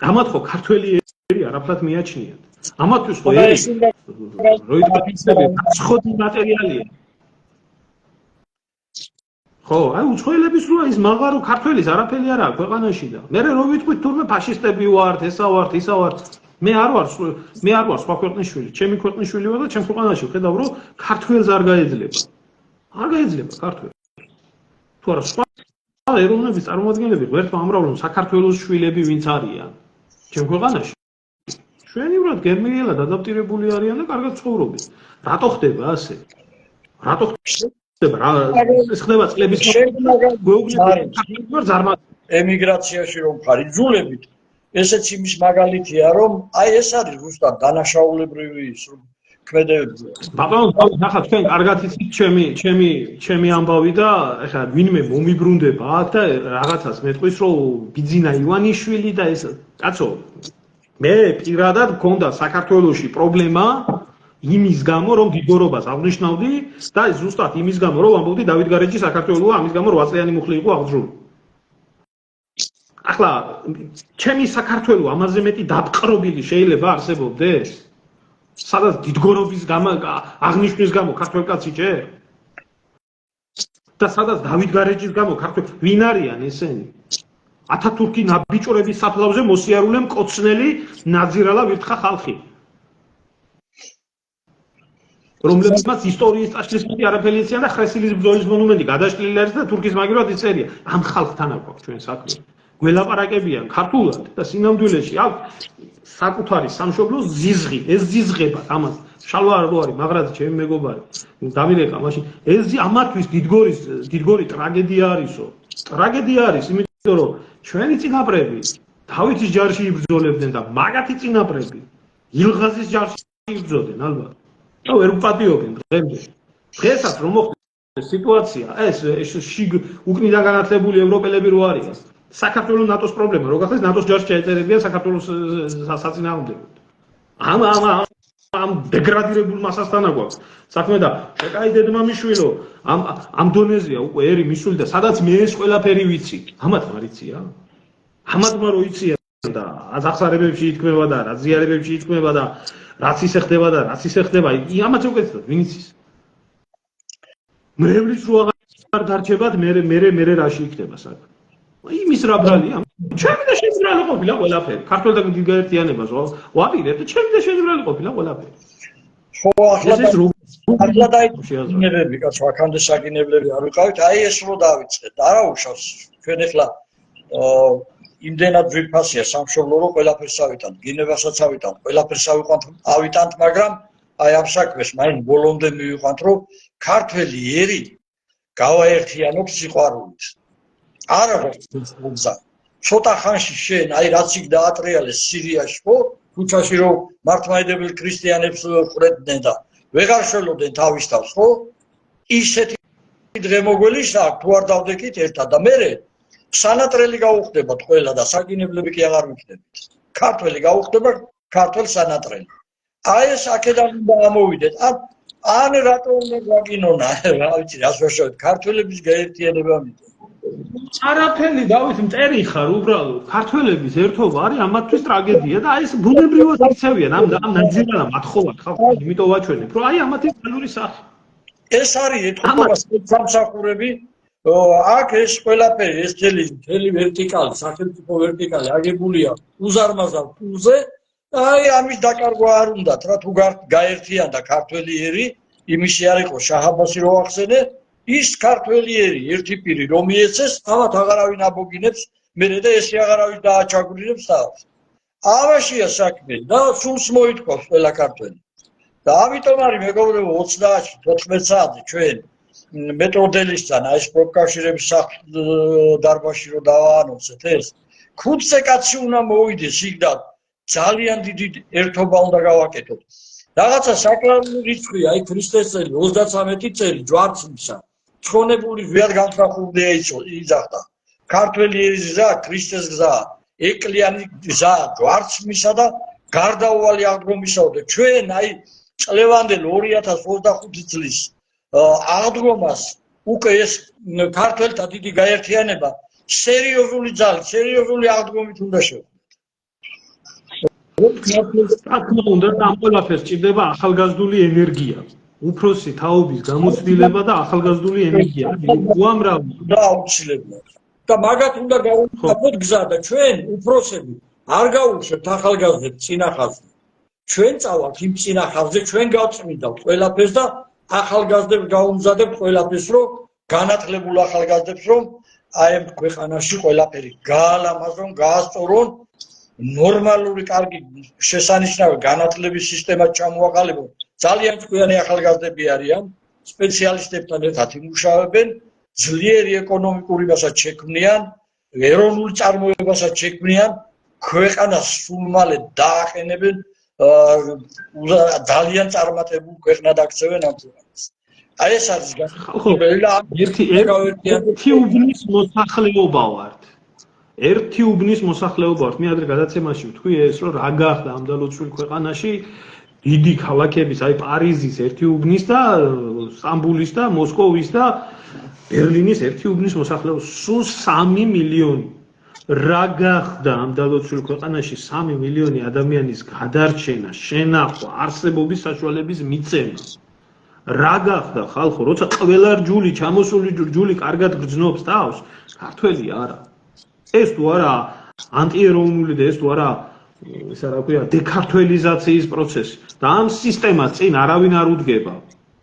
ამათ ხო ქართველი ერი არაფრად მიაჩნიათ. ამათთვის ხო ერი როიტყვი მატერიალია. ხო, აი უცხოელების როა ის მაღარო ქართველის არაფერი არ აქვს ქვეყანაში და მე რო ვიტყვით თურმე ფაშისტები ვართ, ესა ვართ. მე არ ვარ სხვა ქვეყნის შვილი, ჩემი ქვეყნის შვილი ვარ და ჩემ ქვეყანაში ვხედავ რომ ქართველს არ გაეძლება. არ გაეძლება ქართველს. თუ არა სხვა ეროვნების წარმომადგენლები ღერთმა ამრავლონ საქართველოს შვილები ვინც არიან ჩემ ქვეყანაში. ჩვენივრად გერმანიელად ადაპტირებული არიან და კარგად ცხოვრობენ. რატო ხდება ასე? რატო ეს ხდება წლების ემიგრაციაში რომ ხარ იძულებით, ესეც იმის მაგალითია, რომ აი ეს არის ზუსტად დანაშაულებრივი ის რომ ქმედებები. ბატონო, ნახა თქვენ კარგად იცით ჩემი ამბავი და ეხლა ვინმე მომიბრუნდება აქ და რაღაცას მეტყვის რომ ბიძინა ივანიშვილი და ეს კაცო მე პირადად მქონდა საქართველოში პრობლემა იმის გამო რომ დიდგორობას აღნიშნავდი და ზუსტად იმის გამო რომ ამბობდი დავით გარეჯი საქართველოა, ამის გამო 8 წლიანი მუხლი იყო აღძრული. ახლა ჩემი საქართველო ამაზე მეტი დაპყრობილი შეიძლება არსებობდეს? სადაც დიდგორობის აღნიშვნის გამო ქართველ კაცი ჯერ? და სადაც დავით გარეჯის გამო ქართველ ვინ არიან ესენი? ათათურქი ნაბიჭრების საფლავზე მოსიარულე მკოცნელი ნაძირალა ვირთხა ხალხი. რომლებსაც ისტორიის წაშლისმეტი არაფერი ეციან და ხრესილის ბრძოლის მონუმენტი გადაშლილი არის და თურქის მაგივრად იწერია. ამ ხალხთან აქვს ჩვენ საქმე. გველაპარაკებიან ქართულად და სინამდვილეში აქვს საკუთარი სამშობლოს ზიზღი, ეს ზიზღება ამას. შალვა რო არის, მაგრად ჩემი მეგობარი. დამირეკა მაშინ ეს ამათვის დიდგორი ტრაგედია არისო. ტრაგედია არის, იმიტომ რომ ჩვენი წინაპრები დავითის ჯარში იბრძოლებდნენ და მაგათი წინაპრები ილღაზის ჯარში იბრძოდნენ ალბათ. და ვერ უპატიობენ დღემდე. დღესაც რომ სიტუაცია, ეს უკნიდან განათლებული ევროპელები რო არიან. საქართველოს ნატოს პრობლემა, რო გახდეს ნატოს ჯარში ჩაეწერებიან საქართველოს საწინააღმდეგოდ. ამ დეგრადირებულ მასასთან აგვაქვს საქმე და შეკაი დედმამიშვილო, ამ დონეზეა უკვე ერი მისული და სადაც მე ეს ყველაფერი ვიცი. ამათმა რიცია? ამათმა რო იციან და აღსარებებში ითქმება და რაზიარებებში ითქმება და რაც ისე ხდება და რაც ისე ხდება, ამათ უკეთებად ვინ იცის? მრევლის რო აღარ დარჩებათ, მე რაში იქნება საქმე. იმის რა ბრალია? ჩემი და შენი ბრალი ყოფილა ყველაფერი. ქართველთა გაერთიანებას ვაპირებ და ჩემი და შენი ბრალი ყოფილა ყველაფერი. ხო, ახლა დაიწყებები, კაცო, აქამდე საგინებლები არ ვიყავით, აი ეს რო დავიწყეთ. არა უშავს. ჩვენ ახლა იმდენად ვიფასია სამშობლო რო ყველაფერს ავიტანთ, გინებასაც ავიტანთ, ყველაფერს ავიტანთ, მაგრამ აი ამ საქმეს მაინც ბოლომდე მივიყვანთ, რომ ქართველი ერი გავაერთიანოთ სიყვარულით. არა გზა. ცოტა ხანში შენ აი რაც იქ დაატრიალეს სირიაში, ხო? ქუჩაში რომ მართლმადიდებელი ქრისტიანებს ხრედნენ და ვეღარ შველოდნენ თავის თავს, ხო? ისეთი დღე მოგველისა, თუ არ დავდეკით ერთად და მე სანატრელი გაუხდებათ ყველა და საგინებლები კი აღარ ვიქნებით. ქართველი გაუხდება ქართველ სანატრელი. აი ეს აქედან უნდა ამოვიდეთ. ან რატო უნდა გვაგინონა, რა ვიცი, რას ვაშავეთ, ქართველების გაერთიანება მით. არაფერი დავით მტერი ხარ უბრალოდ. ქართველების ერთობა არის ამათთვის ტრაგედია და აი ეს ბუნებრივად იქცევიან ამ ნაძილადა მათხოვარ ხალხს, იმიტომ ვაჩვენებ, რომ აი ამათი ძალური სახე. ეს არის ეთნიკურ სამსახურები. აქ ეს ყველაფერი, ეს მთელი ვერტიკალი, სახელმწიფო ვერტიკალი აგებულია უზარმაზარ ფულზე. აი ამის დაკარგვა არ უნდათ, რა თუ გაერთიანდა ქართველი ერი, იმისი არ იყო შაჰ-აბასი რო ახსენე, ის ქართველი ერი ერთი პირი რომ მიეცეს, ამათ აღარავინ აბოგინებს, მერე და ესე აღარავინ დააჩაგვრინებს თავს. ამაშია საქმე და სულს მოითხოვს ყველა ქართველი. და ამიტომ არის მეგობრებო 24 საათი ჩვენ მეტროდელისთან აი ეს პროფკავშირების დარბაზში რო დავაანონსეთ ეს 5 კაცი უნდა მოვიდეს იქ და ძალიან დიდი ერთობა უნდა გავაკეთოთ. რაღაცა საკრალური რიცხვია, აი ქრისტეს წელი 33 წელი ჯვარცმისა. ცხონებული ვიად განსახურდია იძახდა. ქართველი ერის გზა, ქრისტეს გზა, ეკლიანი გზა ჯვარცმისა და გარდაუვალი აღდგომისაო და ჩვენ აი წლევანდელ 2025 წლის აღდგომას უკვე ეს ქართველთა დიდი გაერთიანება სერიოზული ძალით, სერიოზული აღდგომით უნდა შევხვდეთ. თქმა უნდა, ამ ყველაფერს ჭირდება ახალგაზრდული ენერგია. უფროსი თაობის გამოცდილება და ახალგაზრდული ენერგია. უამრავი და აუცილებლად. და მაგათ უნდა გავუყენოთ გზა და ჩვენ უფროსები არ გავუშვებთ ახალგაზრდებს წინა ხაზზე. ჩვენ წავალთ იმ წინა ხაზზე, ჩვენ გავწმინდავთ ყველაფერს და ახალგაზრდებს გავუმზადებთ ყველაფერს, რომ განათლებულ ახალგაზრდებს, რომ აი ამ ქვეყანაში ყველაფერი გაალამაზონ, გაასწორონ, ნორმალური კარგი შესანიშნავი განათლების სისტემა ჩამოაყალიბონ. ძალიან ჭკვიანი ახალგაზრდები არიან, სპეციალისტებთან ერთად იმუშავებენ, ძლიერი ეკონომიკური მასა შექმნიან, ეროვნულ წარმოებასაც შექმნიან, ქვეყანას სულ მალე დააყენებენ, ძალიან წარმატებულ ქვეყნად აქცევენ ამ ქვეყანას. აი ეს არის ერთი უბნის მოსახლეობა ვართ. ერთი უბნის მოსახლეობა ვართ. მე ადრე გადაცემაში ვთქვი ეს, რომ რა გახდა ამ დალოცულ ქვეყანაში დიდი ქალაქების, აი პარიზის ერთი უბნის და სტამბულის და მოსკოვის და ბერლინის ერთი უბნის მოსახლეობა სულ 3 მილიონი. რა გახდა ამ დალოცულ ქვეყანაში 3 მილიონი ადამიანის გადარჩენა, შენახვა, არსებობის საშუალების მიცემა. რა გახდა ხალხო, როცა ყველა რჯული, ჩამოსული რჯული კარგად გრძნობს თავს, ქართველი არა. ეს თუ არა ანტიეროვნული და ეს თუ არა ისა რა ქვია დექართველიზაციის პროცესი და ამ სისტემას წინ არავინ არ უდგება.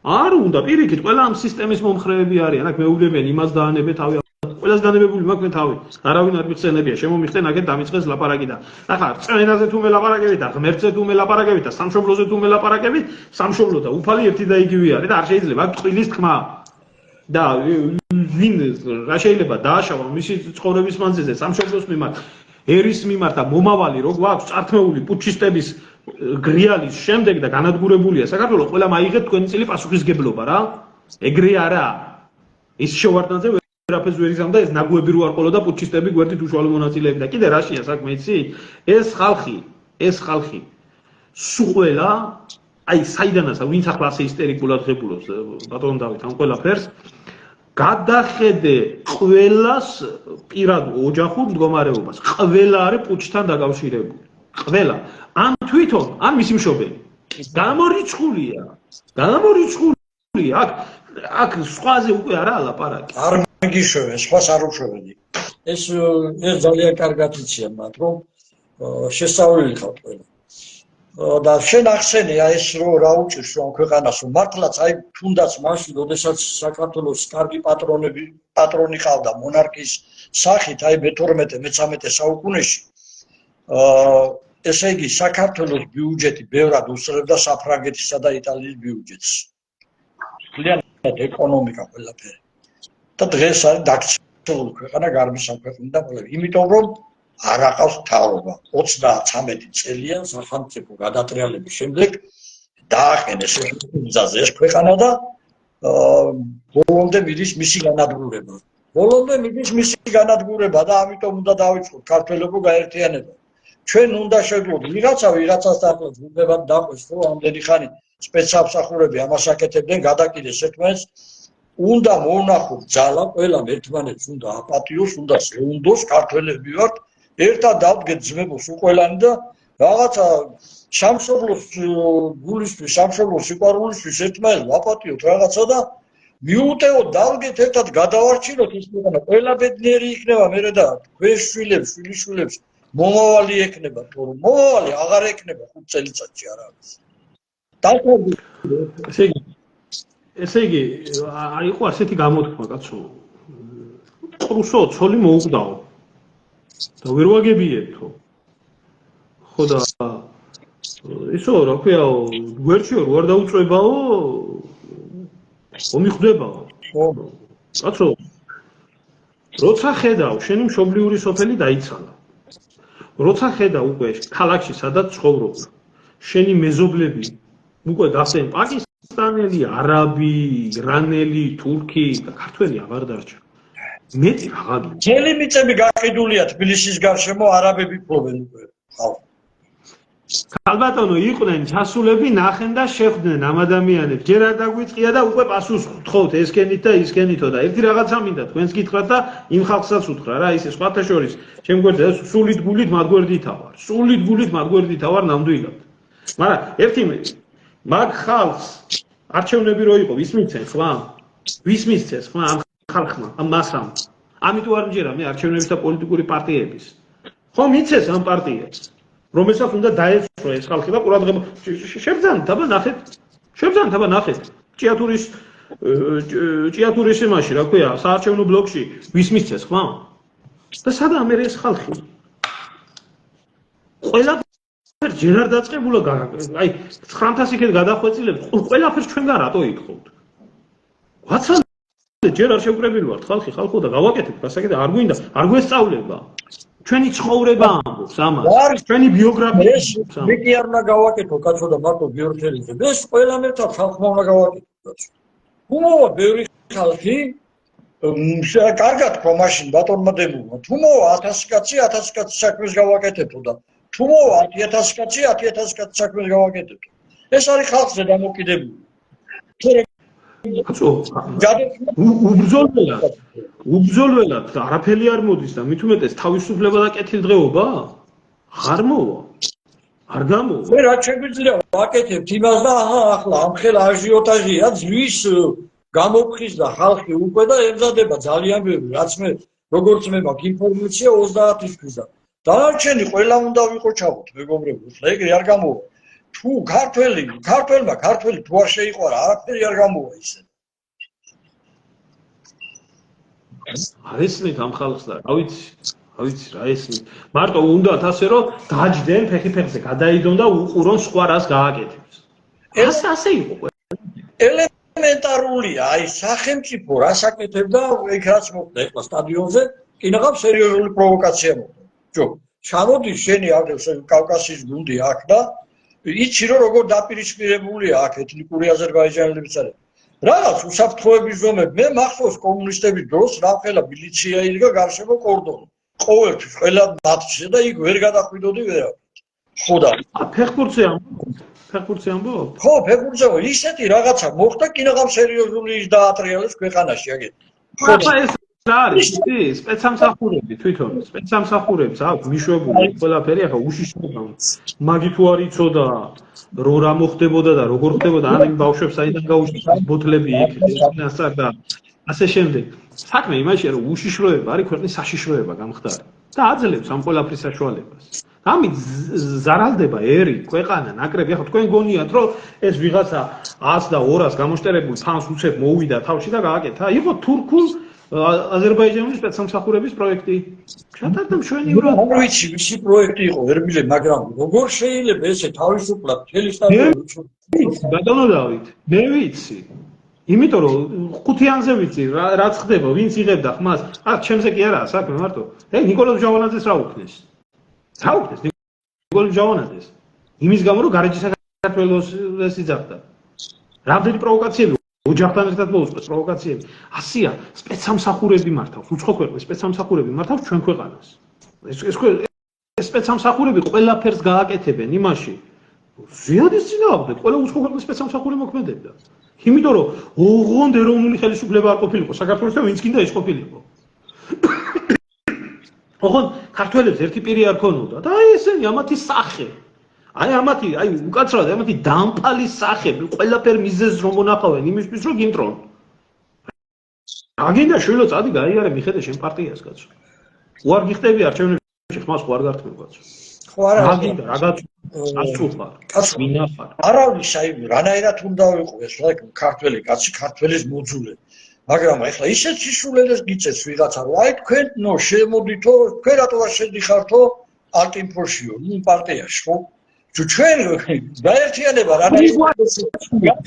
არ უნდა პირიქით ყველა ამ სისტემის მომხრეები არიან. აქ მეუბნებიან იმას დაანებე თავი, ყველას განებებული მაქვს მე თავი. არავინ არ მიხსენებია, შემომიხსენ აქეთ დამიწყეს ლაპარაკი და ახლა წვენაზე თუ მე ლაპარაკებით და ღმერთზე თუ მე ლაპარაკებით და სამშობლოზე თუ მე ლაპარაკებით, სამშობლო და უფალი ერთი და იგივე არის და არ შეიძლება აქ წყვილის თქმა და ვინ რა შეიძლება დააშავა მისი ცხოვრების მანძილზე სამშობლოს მიმართ, ერის მიმართ და მომავალი რო გვაქვს წართმეული პუჩისტების გრიალის შემდეგ და განადგურებულია საქართველოს, ყველა მაიღეთ თქვენი წილი პასუხისგებლობა რა. ეგრე არა. ის შევარდნაძე ვერაფერს ვერ იზამდა, ეს ნაგუები რო არ ყოლოდა პუტჩისტები გვერდით უშუალო მონაწილეები და კიდე რაშია საქმე იცი? ეს ხალხი სულ ყველა აი საიდანაც ვინც ახლა ასე ისტერიკულად ღებულობს ბატონ დავით ამ ყველაფერს გადახედე ყველას პირად ოჯახურ მდგომარეობას ყველა არის პუტჩთან დაკავშირებული ყველა ან თვითონ ან მისი მშობელი გამორიცხულია აქ სხვაზე უკვე არა ლაპარაკი არ მიგიშვენ სხვას არ უშვებდი ეს ძალიან კარგად იციან მათ რომ შესწავლილი ხავთ ყველა და შენ ახსენე აი ეს რა უჭირს რომ ქვეყანას რომ მართლაც აი თუნდაც მაშინ როდესაც საქართველოს კარგი პატრონი ყავდა მონარქიის სახით აი მე-12-მე-13 საუკუნეში ესე იგი საქართველოს ბიუჯეტი ბევრად უსწრებდა საფრანგეთისა და იტალიის ბიუჯეტს ძალიანად ეკონომიკა ყველაფერი და დღეს არის დაქცეული ქვეყანა გარბის სამხედრო და ყველაფერი იმიტომ რომ არ აყავს მთავრობა 33 წელია სახელმწიფო გადატრიალების შემდეგ დააყენეს ეს ქვეყანა და ბოლომდე მიდის მისი განადგურება და ამიტომ უნდა დავიწყოთ ქართველებო გაერთიანება ჩვენ უნდა შევძლოთ ვიღაცას დაახლოებით გუნდებად დაყვეს რომ ამდენი ხანი სპეცსამსახურები ამას აკეთებდნენ გადაკიდეს ერთმანეთს უნდა მოვნახოთ ძალა ყველამ ერთმანეთს უნდა აპატიოს უნდა შეუნდოს ქართველები ვართ ერთად დავდგეთ ძმებოს უყველანი და რაღაცა სამშობლოს გულისთვის სამშობლოს სიყვარულისთვის ერთმანეთს ვაპატიოთ რაღაცა და მიუტევოთ დავდგეთ ერთად გადავარჩინოთ ის ქვეყანა ყველა ბედნიერი იქნება მერე და ქვეშშვილებს შვილიშვილებს მომავალი ექნება თორემ მომავალი აღარ ექნება 5 წელიწადში არ არის ესე იგი არ იყო ასეთი გამოთქმა კაცო ყრუსო ცოლი მოუკვდაო და ვერ ვაგებიეთო ხო და ისო რა ქვია გვერდში არ დაუწვებაო მომიხვდებაო კაცო როცა ხედავ შენი მშობლიური სოფელი დაიცალა როცა ხედავ უკვე ქალაქში სადაც ცხოვრობ შენი მეზობლები უკვე გახდნენ პაკისტანელი არაბი ირანელი თურქი და ქართველი აღარ დარჩა მეტი რაღაც ძელი მიწები გაყიდულია თბილისის გარშემო არაბები ფლობენ უკვე ქალბატონო იყვნენ ჩასულები ნახენ და შეხვდნენ ამ ადამიანებს ჯერ არ დაგვიწყია და უკვე პასუხს გთხოვთ ესკენით და ისკენითო და ერთი რაღაცა მინდა თქვენს გითხრათ და იმ ხალხსაც უთხრა რა ისე სხვათა შორის ჩემ გვერდზე სულით გულით მათ გვერდითა ვარ ნამდვილად მაგრამ ერთი მაგ ხალხს არჩევნები რო იყო ვის მიცენ ხმა ამ ხალხმა ამ მასამ ამიტომ არ მჯერა მე არჩევნების და პოლიტიკური პარტიების ხო მიცეს ამ პარტიებს რომელსაც უნდა დაეცვა ეს ხალხი და ყურადღება შევძანთ აბა ნახეთ ჭიათურის იმაში რა ქვია საარჩევნო ბლოკში ვის მისცეს ხმა და სადაა მე ეს ხალხი ყველა ჯერ არ დაწყებულა აი 900 იქეთ გადახვეწილებს ყველაფერს ჩვენგან რატო იკხოთ ვაცა ჯერ არ შევკრებილი ვართ ხალხო და გავაკეთეთ გასაკეთე არ გვინდა არ გვესწავლება ჩვენი ცხოვრება ამბობს ამას ჩვენი ბიოგრაფია მე კი არ უნდა გავაკეთო კაცო და მარტო ბიორქელიზე ეს ყველა მერტა ხალხმა უნდა გავაკეთო თუ მოვა ბევრი ხალხი კარგად ხო მაშინ ბატონმა დებულმა თუ მოვა 1000 კაცი 1000 კაცი საქმეს გავაკეთებო და თუ მოვა 10000 კაცი 10000 კაცი საქმეს გავაკეთებო ეს არის ხალხზე დამოკიდებული კაცო უბრძოლველად და არაფერი არ მოდის და მით უმეტეს თავისუფლება და კეთილდღეობა არ მოვა არ გამოვა მე რა შეგვიძლია ვაკეთებთ იმას და ახლა ამხელა აჟიოტაჟია ძვის გამოფხიზ და ხალხი უკვე და ემზადება ძალიან ბევრი რაც მე როგორც მე მაქვს ინფორმაცია 30-ისთვის და დანარჩენი ყველა უნდა ვიყოჩავოთ მეგობრებო ხლა ეგრე არ გამოვა თუ ქართველმა ქართველი თუ არ შეიყვარა არაფერი არ გამოვა ისე არესმით ამ ხალხს და რა ვიცი რა ესმით მარტო უნდათ ასე რომ დაჯდნენ ფეხი-ფეხზე გადაიდონ და უყურონ სხვა რას გააკეთებს ასე იყო ელემენტარულია აი სახელმწიფო რას აკეთებდა ეგ რაც მოხდა ეხლა სტადიონზე კინაღამ სერიოზული პროვოკაცია მოხდა ჯო ჩამოდის შენი კავკასიის გუნდი აქ და იცი რომ როგორ დაპირისპირებულია აქ ეთნიკური აზერბაიჯანელებიც არის რაღაც უსაფრთხოების ზომები მე მახსოვს კომუნისტების დროს რამხელა მილიცია იდგა გარშემო კორდონი ყოველთვის ყველა მათში და იქ ვერ გადახვიდოდი ვერავით ხო და ფეხბურთზე ამბობ ხო ფეხბურთზე ისეთი რაღაცა მოხდა კინაღამ სერიოზული ის დაატრიალეს ქვეყანაში აგეთ ხო და ეს რა არის სპეცსამსახურები თვითონ სპეცსამსახურებს აქვს მიშვებული ყველაფერი ახლა უშიშრობა მაგი თუ არ იცოდა რო რა მოხდებოდა და როგორ ხდებოდა ან იმ ბავშვებს საიდან გაუშვეს ბოთლები იქნასა და ასე შემდეგ საქმე იმაშია რომ უშიშროება არის ქვეყნის საშიშროება გამხდარი და აძლევს ამ ყველაფრის საშუალებას ამით ზარალდება ერი ქვეყანა ნაკრები ახლა თქვენ გონიათ რომ ეს ვიღაცა 100 და 200 გამოშტერებული ფანს უცებ მოვიდა თავში და გააკეთა იყო თურქულ აზერბაიჯანის სპეცსამსახურების პროექტი ჩატარდა მშვენივრად არ ვიცი ვისი პროექტი იყო ერბილე მაგრამ როგორ შეიძლება ესე თავისუფლად მთელი სტადიონი ბატონო დავით მე ვიცი იმიტომ რომ ხუთიანზე ვიცი რაც ხდება ვინც იღებდა ხმას ჩემზე კი არაა საქმე მარტო ნიკოლოზ ჯავანაძეს რა უქნეს ნიკოლოზ ჯავანაძეს იმის გამო რომ გარეჯი საქართველოს ეს იძახდა რამდენი პროვოკაციები ოჯახთან ერთად მოუწყვეს პროვოკაციები. ასია სპეცსამსახურები მართავს, უცხო ქვეყნის სპეცსამსახურები მართავს ჩვენ ქვეყანას. ეს სპეცსამსახურები ყველაფერს გააკეთებენ იმაში. ზიადის წინააღმდეგ ყველა უცხო ქვეყნის სპეცსამსახური მოქმედებდა. იმიტომ რომ ოღონდ ეროვნული ხელისუფლება არ ყოფილიყო საქართველოს და ვინც კიდე ის ყოფილიყო. ოღონდ ქართველებს ერთი პირი არ ქონოდა და აი ესენი ამათი სახე აი უკაცრავად ამათი დამპალი სახები ყველაფერ მიზეზს რომ მონახავენ იმისთვის რომ გიმტრონ. აგინდა შვილო წადი გაიარე მიხედე შენ პარტიას კაცო. უარ გიხდები არჩევნებში ხმას ხო არ გართმევ კაცო. ხო არა აგინდა რაღაც ასწულხარ. კაცო ვინახარ. არავის აი რანაირად უნდა ვიყო ეს რა ქართველი კაცი ქართველის მოძულე. მაგრამ ეხლა ისეთ სისულელეს გიწევს ვიღაცა რომ აი თქვენ ნო შემოდითო თქვენ რატო არ შედიხართო ალტინფოშიო ნუ პარტიაში ხო? ჩვენ გაერთიანება რა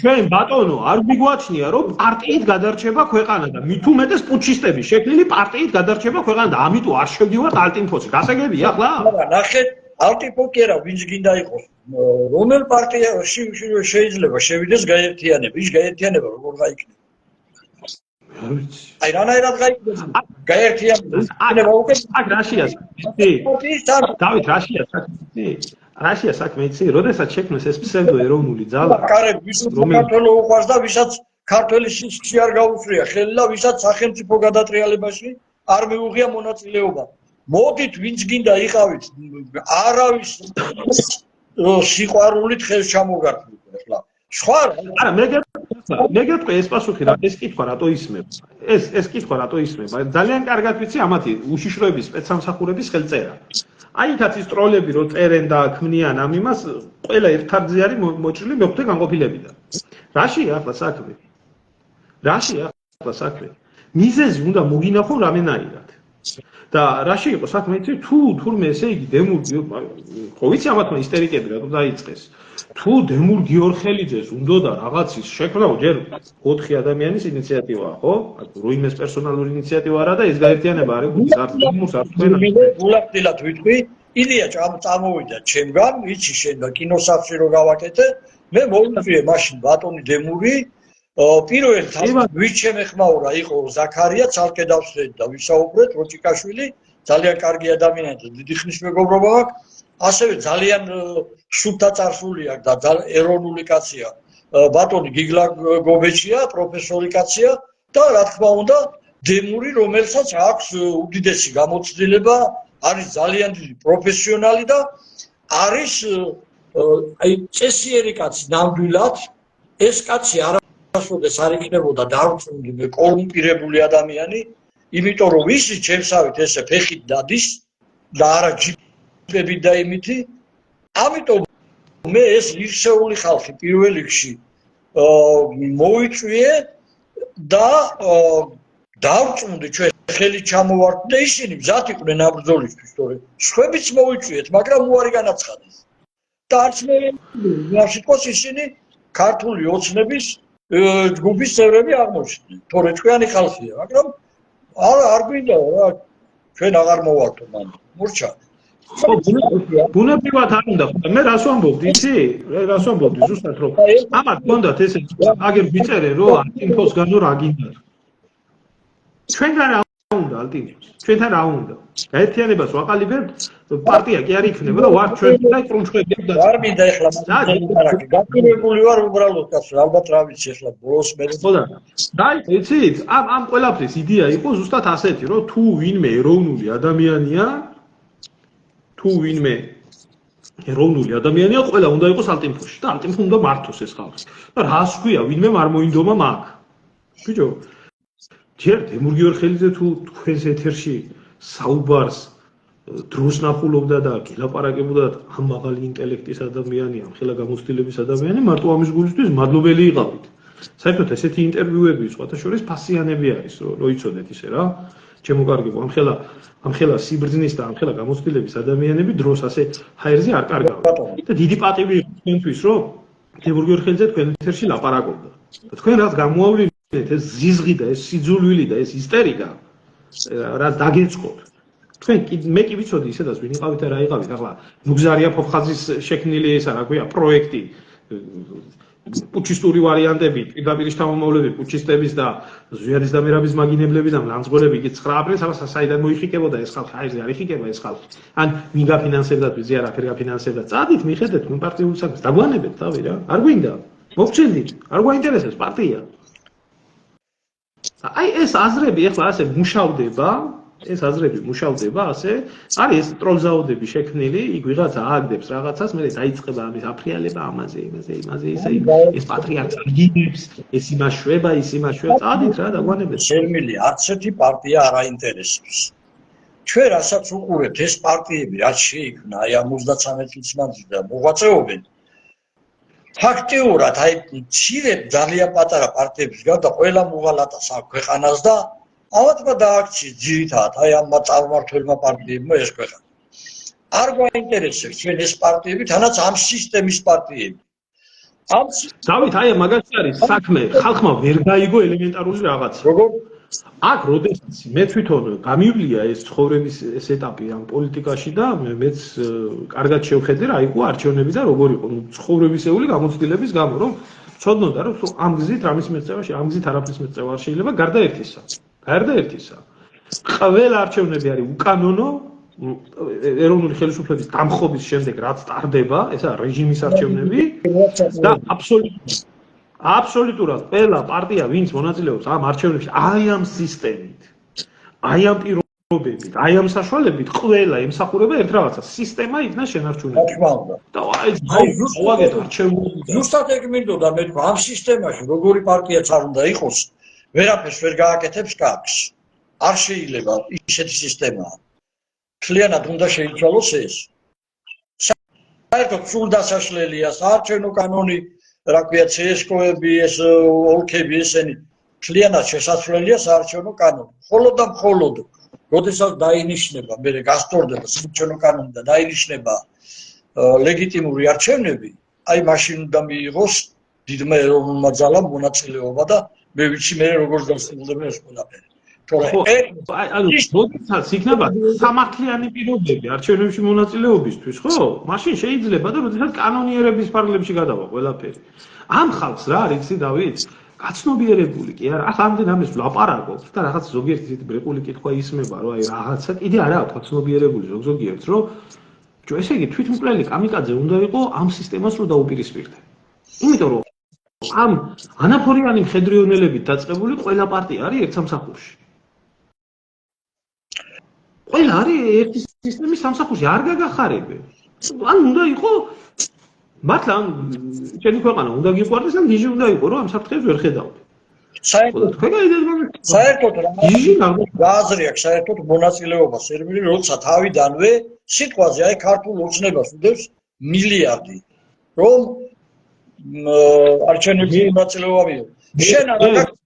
ჩვენ ბატონო არ მიგვაჩნია რომ პარტიით გადარჩება ქვეყანა და მით უმეტეს პუჩისტების შექმნილი პარტიით გადარჩება ქვეყანა და ამიტომ არ შევდივართ ალტინფოში გასაგებია ახლა ნახეთ ალტინფო კი არა ვინც გინდა იყოს რომელ პარტიაში შეიძლება შევიდეს გაერთიანება ის გაერთიანება როგორ გაიქნება აი რანაირად გაიქნება გაერთიანება უკვე აქ რაშიას დავით რაშია საქმე იცი, როდესაც შექმნეს ეს ფსევდო ეროვნული ძალა, კარები საქართველოს უყვარს და ვისაც ქართველის სისხლი არ გაუსწრია ხელი და ვისაც სახელმწიფო გადატრიალებაში არ მიუღია მონაწილეობა. მოდით ვინც გინდა იყავით, არავის სიყვარულით ხელს ჩამოგართმევთ ახლა. სხვა არა მე გეტყვი ეს პასუხი რა ეს კითხვა რატო ისმება? ეს კითხვა რატო ისმება? ძალიან კარგად ვიცი ამათი უშიშროების სპეცსამსახურების ხელწერა. აი იქაც ის ტროლები რო წერენ და ქმნიან ამ იმას, ყველა ერთარგზე არის მოჭრილი მეხვდე განყოფილებიდან. რაშია ახლა საქმე? მიზეზი უნდა მოგინახონ რამენაირად. და რაში იყო საქმე იცი თუ თურმე ესე იგი დემურ ხო ვიცი ამათმა ისტერიკები რატო დაიწყეს. თუ დემურ გიორხელიძეს უნდა და რაღაცის შექმნა ჯერ 4 ადამიანის ინიციატივაა, ხო? როიმეს პერსონალური ინიციატივა არა და ეს გაერთიანება არის გულის არც დემურს არც თქვენას. გულახდილად ვიტყვი, იდეა წამოვიდა ჩემგან, იცი შენ და კინოსახში რო გავაკეთე, მე მოვიწვიე მაშინ ბატონი დემური, პირველ ვით შემეხმაურა იყო ზაქარია ცალკე დავსვეთ და ვისაუბრეთ როჭიკაშვილი, ძალიან კარგი ადამიანი და დიდი ხნის მეგობრობა აქვს. ასევე ძალიან სულთა წარსული აქვს და ეროვნული კაცია. ბატონი გიგლა გობეჭია, პროფესორი კაცია და რა თქმა უნდა, დემური, რომელსაც აქვს უდიდესი გამოცდილება, არის ძალიან დიდი პროფესიონალი და არის აი წესიერი კაცი ნამდვილად. ეს კაცი არასოდეს არ იქნებოდა დარწმუნებული კორუმპირებული ადამიანი, იმიტომ რომ ისი ჩემსავით ესე ფეხით დადის და არა ჯიპებით და იმითი. ამიტომ მე ეს ირსეული ხალხი პირველ რიგში მოვიწვიე და დავწუნდი ჩვენ ხელი ჩამოვარდ და ისინი მზად იყვნენ ამ ბრძოლისთვის, თორე სხვებიც მოვიწვიეთ, მაგრამ უარი განაცხადეს. და არც მე სიტყვას ისინი ქართული ოცნების ჯგუფის წევრები აღმოჩნდნენ, თორე ჩვენი ხალხია, მაგრამ არ გვინდა რა ჩვენ აღარ მოვარდო მან. მურჩა ხო, ბუნებრივად არ უნდა. მე რას ვამბობდი, იცი? რას ვამბობდი ზუსტად რომ ამათ გქონდათ ესე აგერ ვიწერე რომ ალტინფოს განო რა გინდა. ჩვენგან რა უნდა ალტინფოს? ჩვენთან რა უნდა? გაერთიანებას ვაყალიბებთ, პარტია კი არ იქნება და ვარ ჩვენ და კრუნჩხვები და არ მინდა ეხლა მაგარი. გაკურებული ვარ უბრალოდ კაცო, ალბათ რა ვიცი ეხლა ბოლოს მე. ხო და იცით, ამ ყველაფრის იდეა იყო ზუსტად ასეთი, რომ თუ ვინმე ეროვნული ადამიანია თუ ვინმე ეროვნული ადამიანია, ყველა უნდა იყოს ალტინფოში და ალტინფო უნდა მართოს ეს ხალხი. და რას ქვია, ვინმე არ მოინდომა მაგ. ბიჭო, ჯერ თემურ გიორხელიძე თუ თქვენს ეთერში საუბარს დროს ნახულობდა და გელაპარაკებოდა ამ მაღალი ინტელექტის ადამიანი, ამ ხელა გამოცდილების ადამიანი, მარტო ამის გულისთვის მადლობელი იყავით. საერთოდ ესეთი ინტერვიუები სხვათა შორის ფასიანები არის, რომ იცოდეთ ისე რა. ჩემო კარგებო, ამ ხელა სიბრძნის და ამ ხელა გამოცდილების ადამიანები დროს ასე ჰაერზე არ კარგავენ. და დიდი პატივი იყო თქვენთვის, რომ თემურ გიორხელიძე თქვენ ეთერში ლაპარაკობდა. და თქვენ რაც გამოავლინეთ ეს ზიზღი და ეს სიძულვილი და ეს ისტერიკა, რაც დაგეწყოთ. თქვენ მე კი ვიცოდი ისედაც ვინ იყავით და რა იყავით, ახლა ნუგზარია ფოფხაძის შექმნილი ესა რა ქვია, პროექტი პუჩისტური ვარიანტები, პირდაპირ შთამომავლები პუჩისტების და ზვიადის და მერაბის მაგინებლები და მლანძღოლები კი 9 აპრილს ახლა საიდან მოიხიკებოდა ეს ხალხი, აიზე არ იხიკება ეს ხალხი. ან ვინ გაფინანსებდა თუ ზია რაფერ გაფინანსებდა. წადით მიხედეთ ნუ პარტიულ საქმეს, დაგვანებეთ თავი რა. არ გვინდა. მოგჩენდით, არ გვაინტერესებს პარტია. აი ეს აზრები ახლა ასე მუშავდება, ასე არის ეს ტროლზაოდები შექმნილი, იქ ვიღაცა ააგდებს რაღაცას, მე დაიწყება ამის აფრიალება ამაზე, ეს პატრიარქს აგინებს, ეს იმას შვება, წადით რა დაგვანებეთ. შერმილი, არც ერთი პარტია არ აინტერესებს. ჩვენ რასაც უყურებთ, ეს პარტიები რაც შეიქმნა აი ამ 33 წლის მანძილზე და მოღვაწეობენ. ფაქტიურად აი მცირე ძალიან პატარა პარტიების გარდა ყველა მოღალატას აქვს ქვეყანას და ავატმა დააქციეს ძირითადად აი ამ წარმმართველმა პარტიებმა ეს ქვეყანა. არ გვაინტერესებს ჩვენ ეს პარტიები, თანაც ამ სისტემის პარტიები. დავით, აი მაგაში არის საქმე, ხალხმა ვერ გაიგო ელემენტარული რაღაცა. როგორ? აქ როდესაც მე თვითონ გამივლია ეს ცხოვრების ეს ეტაპი ამ პოლიტიკაში და მეც კარგად შევხედე რა იყო არჩევნები და როგორ იყო ცხოვრებისეული გამოცდილების გამო, რომ ცოდნოდა რომ ამ გზით რამის მეწევაში, ამ გზით არაფრის მეწევა არ შეიძლება გარდა ერთისა. ყველა არჩევნები არის უკანონო ეროვნული ხელისუფლების დამხობის შემდეგ რაც ტარდება, ესა რეჟიმის არჩევნები და აბსოლუტურად ყველა პარტია ვინც მონაწილეობს ამ არჩევნებში აი ამ სისტემით, აი ამ პირობებით, აი ამ საშუალებით ყველა ემსახურება ერთ რაღაცას, სისტემა იქნა შენარჩუნებული. და აი ზუსტად არჩევნები ზუსტად ეგ მინდოდა მე თქვა ამ სისტემაში როგორი პარტიაც არ უნდა იყოს, ვერაფერს ვერ გააკეთებს კაცს. არ შეიძლება ისეთი სისტემაა. მთლიანად უნდა შეიცვალოს ეს. საერთოდ სულ დასაშლელია საარჩევნო კანონი, რა ქვია CSKO-ები, ეს ოლქები ესენი მთლიანად შესაძლებელია საარჩევნო კანონი. მხოლოდ როდესაც დაინიშნება, მე გასწორდება საარჩევნო კანონი და დაინიშნება ლეგიტიმური არჩევნები, აი მაშინ უნდა მიიღოს დიდმა ეროვნულმა ძალამ მონაწილეობა და მე ვიცი მე როგორ დასრულდება ეს ყველაფერი. როდესაც იქნება სამართლიანი პირობები არჩევნებში მონაწილეობისთვის, ხო? მაშინ შეიძლება და როდესაც კანონიერების ფარგლებში გადავა ყველაფერი. ამ ხალხს რა არის იცი დავით? გაცნობიერებული კი არა, ახლა ამდენ ამის ვლაპარაკობთ და რაღაც ზოგიერთი ბრეკული კითხვა ისმება, რომ აი რაღაცა კიდე არა აქვს გაცნობიერებული ზოგიერთს, რომ ესე იგი თვითმკვლელი კამიკაძე უნდა იყოს ამ სისტემას რო დაუპირისპირდე. იმიტომ რომ ამ ანაფორიანი მხედრიონელებით დაწყებული ყველა პარტია არის ერთ სამსახურში. ყველა არის ერთი სისტემის სამსახურში, არ გაგახარებენ. ან უნდა იყოს მართლა ჩემი ქვეყანა უნდა გიყვარდეს, ან გიჟი უნდა იყოს, რომ ამ საფრთხეს ვერ ხედავთ. საერთოდ რა აზრი აქვს საერთოდ მონაწილეობა სერვერი, როცა თავიდანვე სიტყვაზე აი ქართულ ოცნებას უდევს მილიარდი, რომ არჩევნებში მონაწილეობა მიიღო. შენ არ გაქვს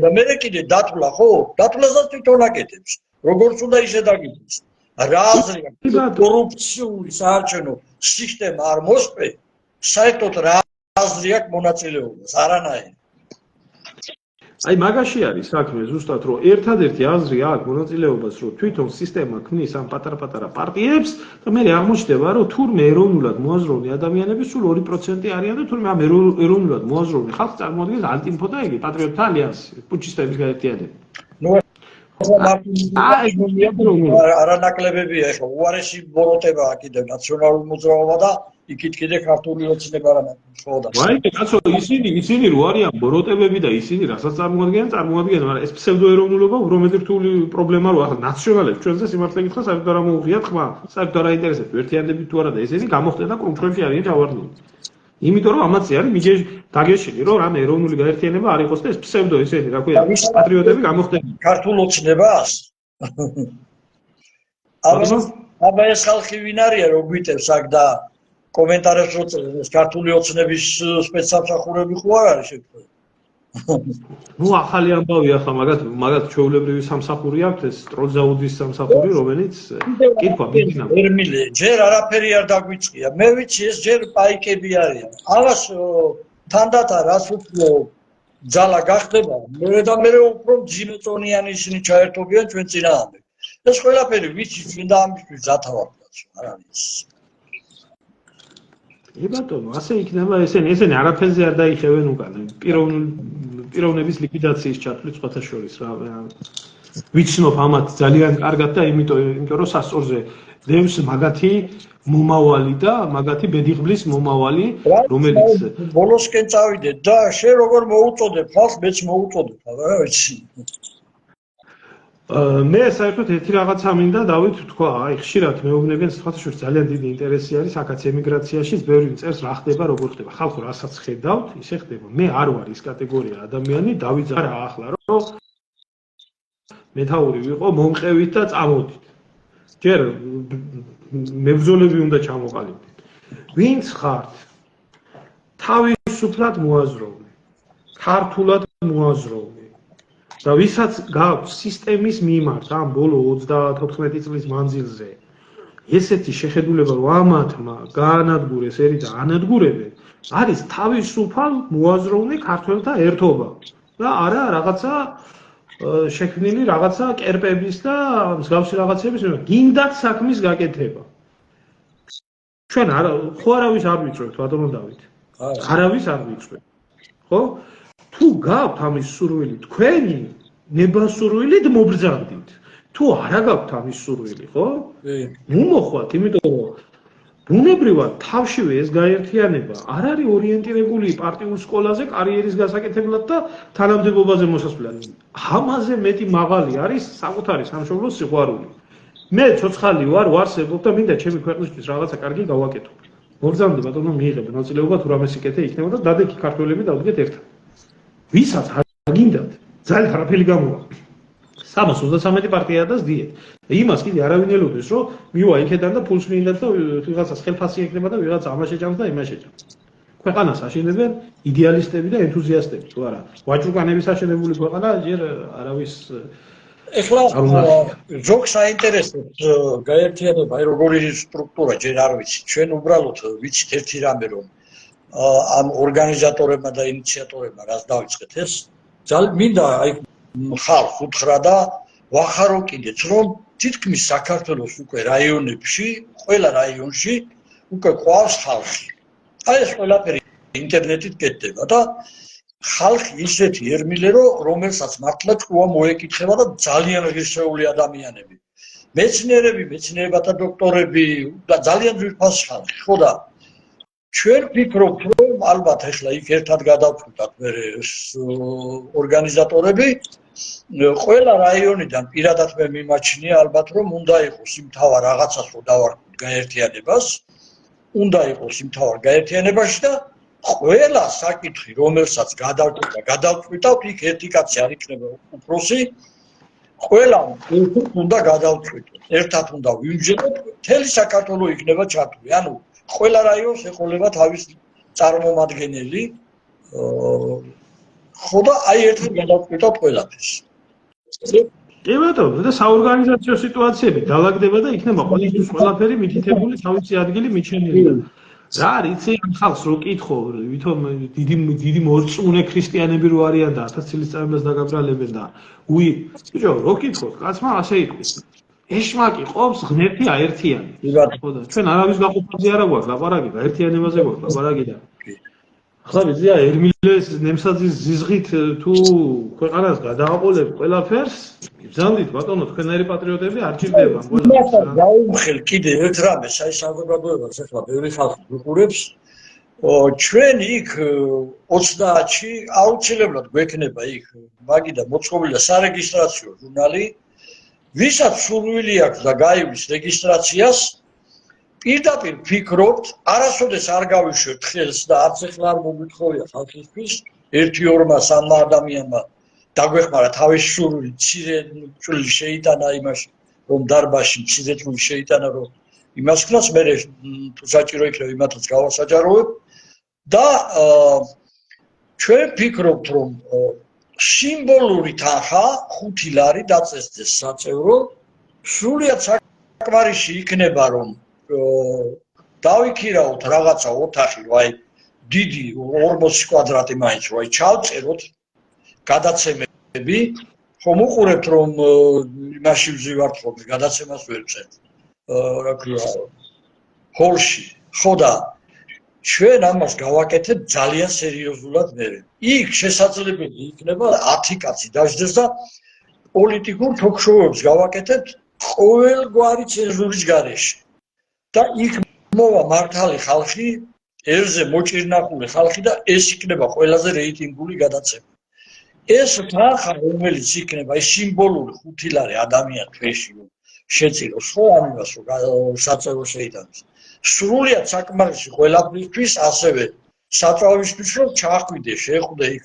და მე კიდე დათვლა ხო? დათვლასაც თვითონ აკეთებს. როგორც უნდა ისე დაგიწყოს. რა აზრი აქვს კორუფციული საარჩევნო სისტემა არ მოსწე? საერთოდ რა აზრი აქვს მონაწილეობას? არანაირი. აი მაგაში არის საქმე ზუსტად რომ ერთადერთი აზრი აქვს მონაწილეობას რომ თვითონ სისტემა ქმნის ამ პატარ-პატარა პარტიებს და მე აღმოჩნდება რომ თურმე ეროვნულად მოაზროვნე ადამიანები სულ 2% არიან და თურმე ამ ეროვნულად მოაზროვნე ხალხს წარმოადგენს ალტინფო და იგი პატრიოტთა ალიანსი პუჩისტების გაერთიანება არანაკლებებია ეხლა უარესი ბოროტებაა კიდევ ნაციონალური მოძრაობა და იქით კიდე ქართული ოცნება რა ხოდა. ვაი, კაცო, ისინი რო არიან ბოროტებები და ისინი რასაც წარმოადგენენ, მაგრამ ეს ფსევდოეროვნულობა უფრო რთული პრობლემა რო ახლა ნაციონალებს ჩვენზე სიმართლე გითხრა საერთოდ არ მოუღიათ ხმა, საერთოდ არ აინტერესებს ერთიანდები თუ არა და ესენი გამოხდება კრუმფრებში არიან ჩავარდნილი. იმიტომ რომ ამაცი არის მიჯეში დაგეშინი რომ რამე ეროვნული გაერთიანება არ იყოს და ეს ფსევდო ესენი რა ქვია პატრიოტები გამოხდება ქართულ ოცნებას აბა ეს ხალხი ვინ არია რო გვიტევს აქ და კომენტარებს როწერს ქართული ოცნების სპეცსამსახურები ხო არ არის შეგვიძლია ნუ ახალი ამბავი ახლა მაგათ ჩვეულებრივი სამსახური აქვს ეს სტროძაუდის სამსახური რომელიც კითხვა მიგინა ერმილე ჯერ არაფერი არ დაგვიწყია მე ვიცი ეს ჯერ პაიკები არიან ამას თანდათან რას უფრო ძალა გახდება მე უფრო ძინოწონიანი ისინი ჩაერთობიან ჩვენ წინააღმდეგ ეს ყველაფერი ვიცი ჩვენ და ამისთვის დათავარდაც არ არის ბატონო, ასე იქნება ესენი არაფერზე არ დაიხევენ უკან. პიროვნების ლიკვიდაციის ჩათვლით სხვათა შორის რა. ვიცნობ ამათ ძალიან კარგად და იმიტომ რომ სასწორზე დევს მაგათი მომავალი და მაგათი ბედიღბლის მომავალი, რომელიც ბოლოსკენ წავიდეთ და შენ როგორ მოუწოდებ ხალხს, მეც მოუწოდებ, რა ვიცი. მე საერთოდ ერთი რაღაცა მინდა დავით თქვა, აი ხშირად მეუბნებიან სხვათა შორის ძალიან დიდი ინტერესი არის აქაც ემიგრაციაში, ბევრი წერს რა ხდება, როგორ ხდება. ხალხო რასაც ხედავთ, ისე ხდება. მე არ ვარ ის კატეგორია ადამიანი, დავით არა ახლა რომ მეთაური ვიყო, მომყევით და წამოდით. ჯერ მებრძოლები უნდა ჩამოყალიბდეთ. ვინც ხართ? თავისუფლად მოაზროვნე. ქართულად მოაზროვნე. და ვისაც გაქვს სისტემის მიმართ ამ ბოლო 34 წლის მანძილზე ესეთი შეხედულება რომ ამათმა გაანადგურეს ერი და ანადგურებენ არის თავისუფალ მოაზროვნე ქართველთა ერთობა და არა რაღაცა შექმნილი რაღაცა კერპების და მსგავსი რაღაცების გინდათ საქმის გაკეთება ჩვენ ხო არავის არ ვიწვევთ ბატონო დავით არავის არ ვიწვევთ ხო თუ გაქვთ ამის სურვილი თქვენი ნებასურვილით მობრძანდით თუ არა გაქვთ ამის სურვილი ხო მომოხვათ იმიტომ რომ ბუნებრივად თავშივე ეს გაერთიანება არ არის ორიენტირებული პარტიულ სკოლაზე კარიერის გასაკეთებლად და თანამდებობაზე მოსასვლელად ამაზე მეტი მაღალი არის საკუთარი სამშობლოს სიყვარული მე ცოცხალი ვარ ვარსებობ და მინდა ჩემი ქვეყნისთვის რაღაცა კარგი გავაკეთო მობრძანდი ბატონო მიიღებ მონაწილეობა თუ რამე სიკეთე იქნება და დადექი ქართველები დავდგეთ ერთად ვისაც აგინდათ ძალიან არაფერი გამოვა 333 პარტია და ზდიეთ იმას კიდე არავინ ელოდეს რომ მივა იქიდან და ფულს მიინდათ და ვიღაცას ხელფასი ეკნება და ვიღაცა ამას შეჭამს და იმას შეჭამს ქვეყანას აშენებენ იდეალისტები და ენთუზიასტები თუ არა ვაჭრუკანების აშენებული ქვეყანა ჯერ არავის ეხლა ჯოქს აინტერესებს გაერთიანება აი როგორი სტრუქტურა ჯერ არ ვიცი ჩვენ უბრალოდ ვიცით ერთი რამე რომ ამ ორგანიზატორებმა და ინიციატორებმა რაც დაიწყეთ ეს ძალიან მინდა აი ხალხ უთხრა და ვახარო კიდეც რომ თითქმის საქართველოს უკვე რაიონებში ყველა რაიონში უკვე ყავს ხალხი აი ეს ყველაფერი ინტერნეტით კეთდება და ხალხი ისეთი ერმილე რომელსაც მართლაც ყვა მოეკითხება და ძალიან ღირსეული ადამიანები მეცნიერები მეცნიერებათა დოქტორები და ძალიან ძვირფას ხალხი ხო და ჩვენ ვფიქრობთ რომ ალბათ ახლა იქ ერთად გადავწყვიტათ მე ორგანიზატორები ყველა რაიონიდან პირადად მე მიმაჩნია ალბათ რომ უნდა იყოს იმთავარ რაღაცას რომ დავარქვით გაერთიანებას უნდა იყოს იმთავარ გაერთიანებაში და ყველა საკითხი რომელსაც გადავწყვიტავთ იქ ერთი კაცი არ იქნება უფროსი ყველა უნდა გადავწყვიტოთ ერთად უნდა ვიმჯეროთ მთელი საქართველო იქნება ჩართული ანუ ყველა რაიონს ეყოლება თავის წარმომადგენელი ხო და აი ერთად გადავწყვიტავთ ყველაფერს კი ბატონო და საორგანიზაციო სიტუაციები დაალაგდება და იქნება ყოველთვის ყველაფერი მითითებული თავისი ადგილი მიჩენილი რა არის ამ ხალხს რო კითხო, ვითომ დიდი მორწმუნე ქრისტიანები რო არიან და 1000 წელიწადს დაგაბრალებენ და ბიჭო, რო კითხოთ, კაცმა ასე იყოს. ეშმაკი ყოფს ღმერთი აერთიანი. ხო და ჩვენ არავის გაყოფაზე არა გვაქვს ლაპარაკი, გაერთიანებაზე გვაქვს ლაპარაკი და ახლა ვიზია ერმილეს ნემსაძის ზიზღით თუ ქვეყანას გადააყოლებ ყველაფერს, გიბრძანდით ბატონო, თქვენაერი პატრიოტები არ ჭირდება ყველას. გაუმხელ კიდე ერთ რამეს, აი საზოგადოებას ახლა ბევრი ხალხი ვიყურებს. ჩვენ იქ 30-ში აუცილებლად გვექნება იქ მაგიდა მოწყობილი სარეგისტრაციო ჟურნალი, ვისაც სურვილი აქვს და გაივლის რეგისტრაციას, პირდაპირ ვფიქრობთ, არასოდეს არ გავიშვებთ ხელს და არც ახლა არ მომგითხოვია ხალხისთვის, 1-2-3 ადამიანმა დაგვეხმარა თავისი სურვილი, მცირე წვლილი შეიტანა იმაში, რომ დარბაზში მცირე წვლილი შეიტანა, რომ იმას ქნას მე თუ საჭირო იქნება იმათაც გავასაჯაროებ და ჩვენ ვფიქრობთ, რომ სიმბოლური თანხა 5 ლარი დაწესდეს საწევრო, სრულიად საკმარისი იქნება, რომ დავიქირავთ რაღაცა ოთახი, რომ აი დიდი 40 კვადრატი მაინც, რომ აი ჩავწეროთ გადაცემები, ხომ უყურებთ, რომ იმაში ვზივართ, რომ გადაცემას ვერ ვწერთ. რა ქვია, ჰოლში. ხო და ჩვენ ამას გავაკეთეთ ძალიან სერიოზულად მერე. იქ შესაძლებელი იქნება 10 კაცი დაждდეს და პოლიტიკურ თოქ-შოუებს გავაკეთეთ ყოველგვარი ცენზურის გარეშე. და იქ მოვა მართალი ხალხი, ერზე მოჭირნახული ხალხი და ეს იქნება ყველაზე რეიტინგული გადაცემა. ეს თანხა, რომელიც იქნება ის სიმბოლური 5 ლარი ადამიან თვეში შეწიროს, ხო ამას რომ საწევრო შეიტანოს. სრულიად საკმარისი ყველაფრისთვის, ასევე საწვავისთვის, რომ ჩაახვიდეს, შეხვდე იქ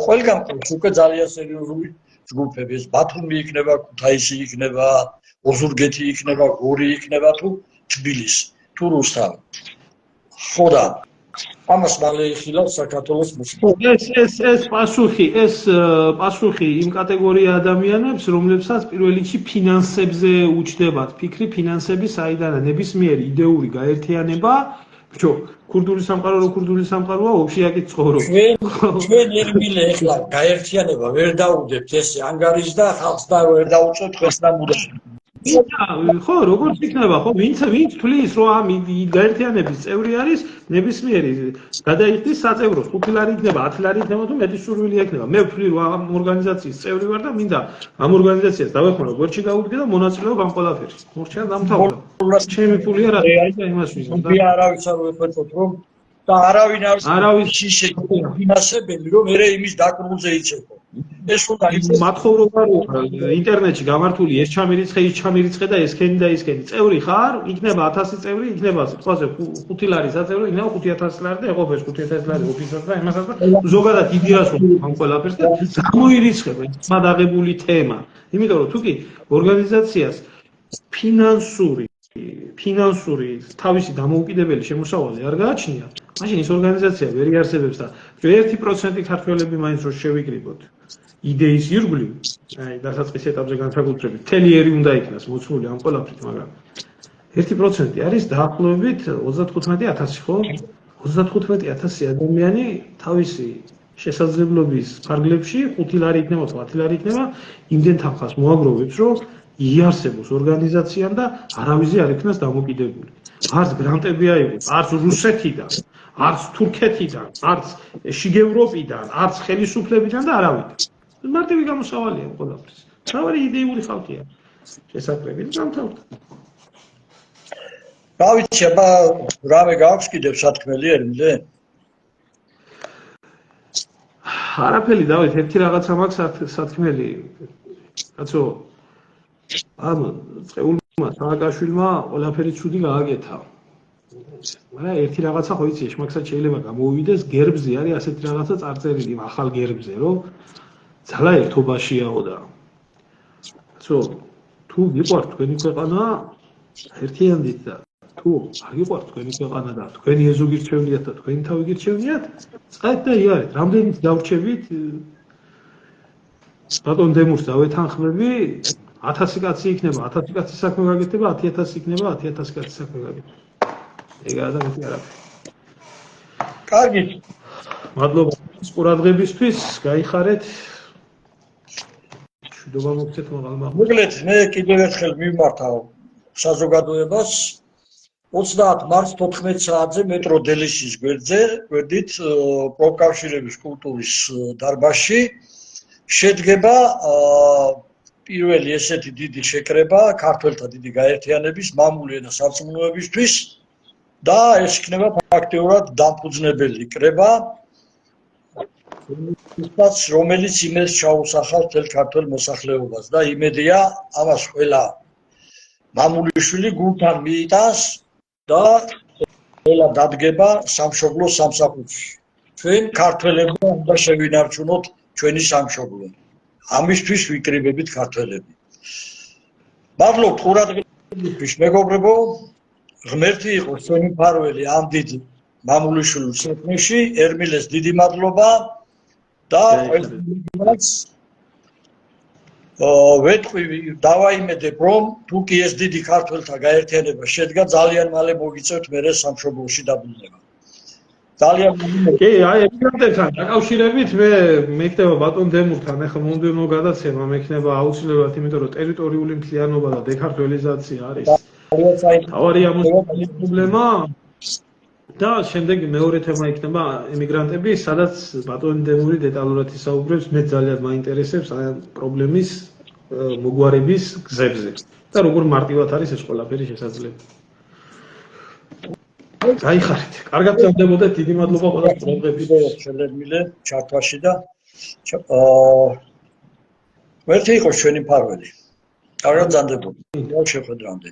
ყველგან ყავს უკვე ძალიან სერიოზული ჯგუფები, ეს ბათუმი იქნება, ქუთაისი იქნება, ოზურგეთი იქნება, გორი იქნება თუ თბილისი, თუ რუსთავი. ხო და ამას მალე იხილავს საქართველოს მუსიკა. ეს პასუხი იმ კატეგორია ადამიანებს, რომლებსაც პირველ რიგში ფინანსებზე უჩნდებათ ფიქრი, ფინანსები საიდანაა, ნებისმიერი იდეური გაერთიანება, ბიჭო, ქურდული სამყარო რო ქურდული სამყაროა, ოფშიაკით ცხოვრობ. ჩვენ ერმილე ახლა გაერთიანება ვერ დაუდებთ ეს ანგარიშს და ხალხს და ვერ დაუწევთ ხელს და მუდაში. ხო, როგორც იქნება, ხო, ვინც თვლის, რომ ამ გაერთიანების წევრი არის, ნებისმიერი გადაიხდის საწევროს, 5 ლარი იქნება, 10 ლარი იქნება თუ მეტი სურვილი ექნება. მე ვთვლი, რომ ამ ორგანიზაციის წევრი ვარ და მინდა ამ ორგანიზაციას დავეხმარო, გვერდში გავუდგე და მონაწილეობ ამ ყველაფერში. მორჩა დამთავრდა. ჩემი ფული არ არის და იმას ვიზამ. მე არავის არ ვეფეთოთ, რომ და არავის ფინანსებელი, რომ მე იმის დაკრულზე იცექო. ეს უნდა იყოს მათხოვრობა რო ინტერნეტში გამართული ეს ჩამირიცხე და ესქენი და ისქენი წევრი ხარ, იქნება 1000 წევრი, იქნება სიტყვაზე 5 ლარი საწევრო, იქნება 5000 ლარი და ეყოფეს 5000 ლარი ოფისად და იმასაც და ზოგადად იდეას ამ ყველაფერს და გამოირიცხებ მადაღებული თემა. იმიტომ რომ თუკი ორგანიზაციას ფინანსური თავისი დამოუკიდებელი შემოსავალი არ გააჩნია, მაშინ ეს ორგანიზაცია ვერ იარსებებს და 1% ქართველები მაინც რო შევიკრიბოთ იდეის ირგვლივ, აი დასაწყის ეტაპზე განსაკუთრებით, მთელი ერი უნდა იქნას მოცმული ამ ყველაფრით, მაგრამ 1% არის დაახლოებით 35000, ხო? 35000 ადამიანი თავისი შესაძლებლობის ფარგლებში 5 ლარი იქნება, 10 ლარი იქნება, იმდენ თანხას მოაგროვებს, რომ იარსებოს ორგანიზაციამ და არავის არ იქნას დამოკიდებული. არც გრანტები აიღოს, არც რუსეთიდან, არც თურქეთიდან, არც შიგევროპიდან, არც ხელისუფლებიდან და არავითარ. მარტივი გამოსავალია ყველაფრის. თავი იდეური ხალხია. შესაძლებელი დამთავრდა. რა ვიცი, აბა რამე გაქვს კიდევ სათქმელი ერმილე? არაფერი დავით, ერთი რაღაცა მაქვს სათქმელი. კაცო, ამ წეულმა სააკაშვილმა ყველაფერი ცუდი გააკეთა. მაგრამ ერთი რაღაცა ხო იცი, ეშმაკსაც შეიძლება გამოუვიდეს, გერბზე არის ასეთი რაღაცა წარწერილი, ახალ გერბზე, რომ ძალა ერთობაშიაო და. კაცო, თუ გიყვართ თქვენი ქვეყანა, ერთიანდით და თუ არ გიყვართ თქვენი ქვეყანა და თქვენი ეზო გირჩევნიათ და თქვენი თავი გირჩევნიათ, წაით და იარეთ, რამდენიც დავრჩებით ბატონ დემურს დავეთანხმები, 1000 კაცი იქნება, 1000 კაცი საქმე გაკეთდება, 10000 იქნება, 10000 კაცი საქმე გაკეთდება. ეგაა და მეტი არაფერი. კარგი. მადლობა ყურადღებისთვის, გაიხარეთ. მშვიდობა მოგცეთ მაღალმა. მოკლედ მე კიდევ ერთხელ მიმართავ საზოგადოებას 30 მარტს 14 საათზე მეტრო დელისის გვერდით პროფკავშირების კულტურის დარბაზში შედგება პირველი ესეთი დიდი შეკრება ქართველთა დიდი გაერთიანების მამული ენა სარწმუნოებისთვის და ეს იქნება ფაქტიურად დამფუძნებელი კრება რომელიც იმედს ჩაუსახავს მთელ ქართულ მოსახლეობას და იმედია ამას ყველა მამულიშვილი გულთან მიიტანს და ყველა დადგება სამშობლოს სამსახურში. ჩვენ ქართველებმა უნდა შევინარჩუნოთ ჩვენი სამშობლო. ამისთვის ვიკრიბებით ქართველები. მადლობთ ყურადღებისთვის მეგობრებო. ღმერთი იყოს ჩვენი მფარველი ამ დიდ მამულიშვილ საქმეში. ერმილეს დიდი მადლობა და ყველას ვეთყვი დავაიმედებ რომ თუ კი ეს დიდი ქართველთა გაერთიანება შედგა ძალიან მალე მოგიწევთ მერე სამშობლოში დაბრუნება. ძალიან კი, აი ემიგრანტებთან დაკავშირებით მე მექნება ბატონ დემურთან ახლა მომდევნო გადაცემა მექნება აუცილებლად, იმიტომ რომ ტერიტორიული მთლიანობა და დექარტუალიზაცია არის თავარი ამოსავლის პრობლემა და შემდეგ მეორე თემა იქნება ემიგრანტები, სადაც ბატონ დემური დეტალურად ისაუბრებს, მე ძალიან მაინტერესებს აი ამ პრობლემის მოგვარების გზებზე და როგორ მარტივად არის ეს ყველაფერი შესაძლებელი. გაიხარეთ. კარგად გრძელდებოდეთ. დიდი მადლობა ყველას პროგრამისთვის. შელერმილე ჩართვაში და ვერთი იყოს ჩვენი მფარველი. კარგად გრძელდებოდეთ. შეხვედრამდე.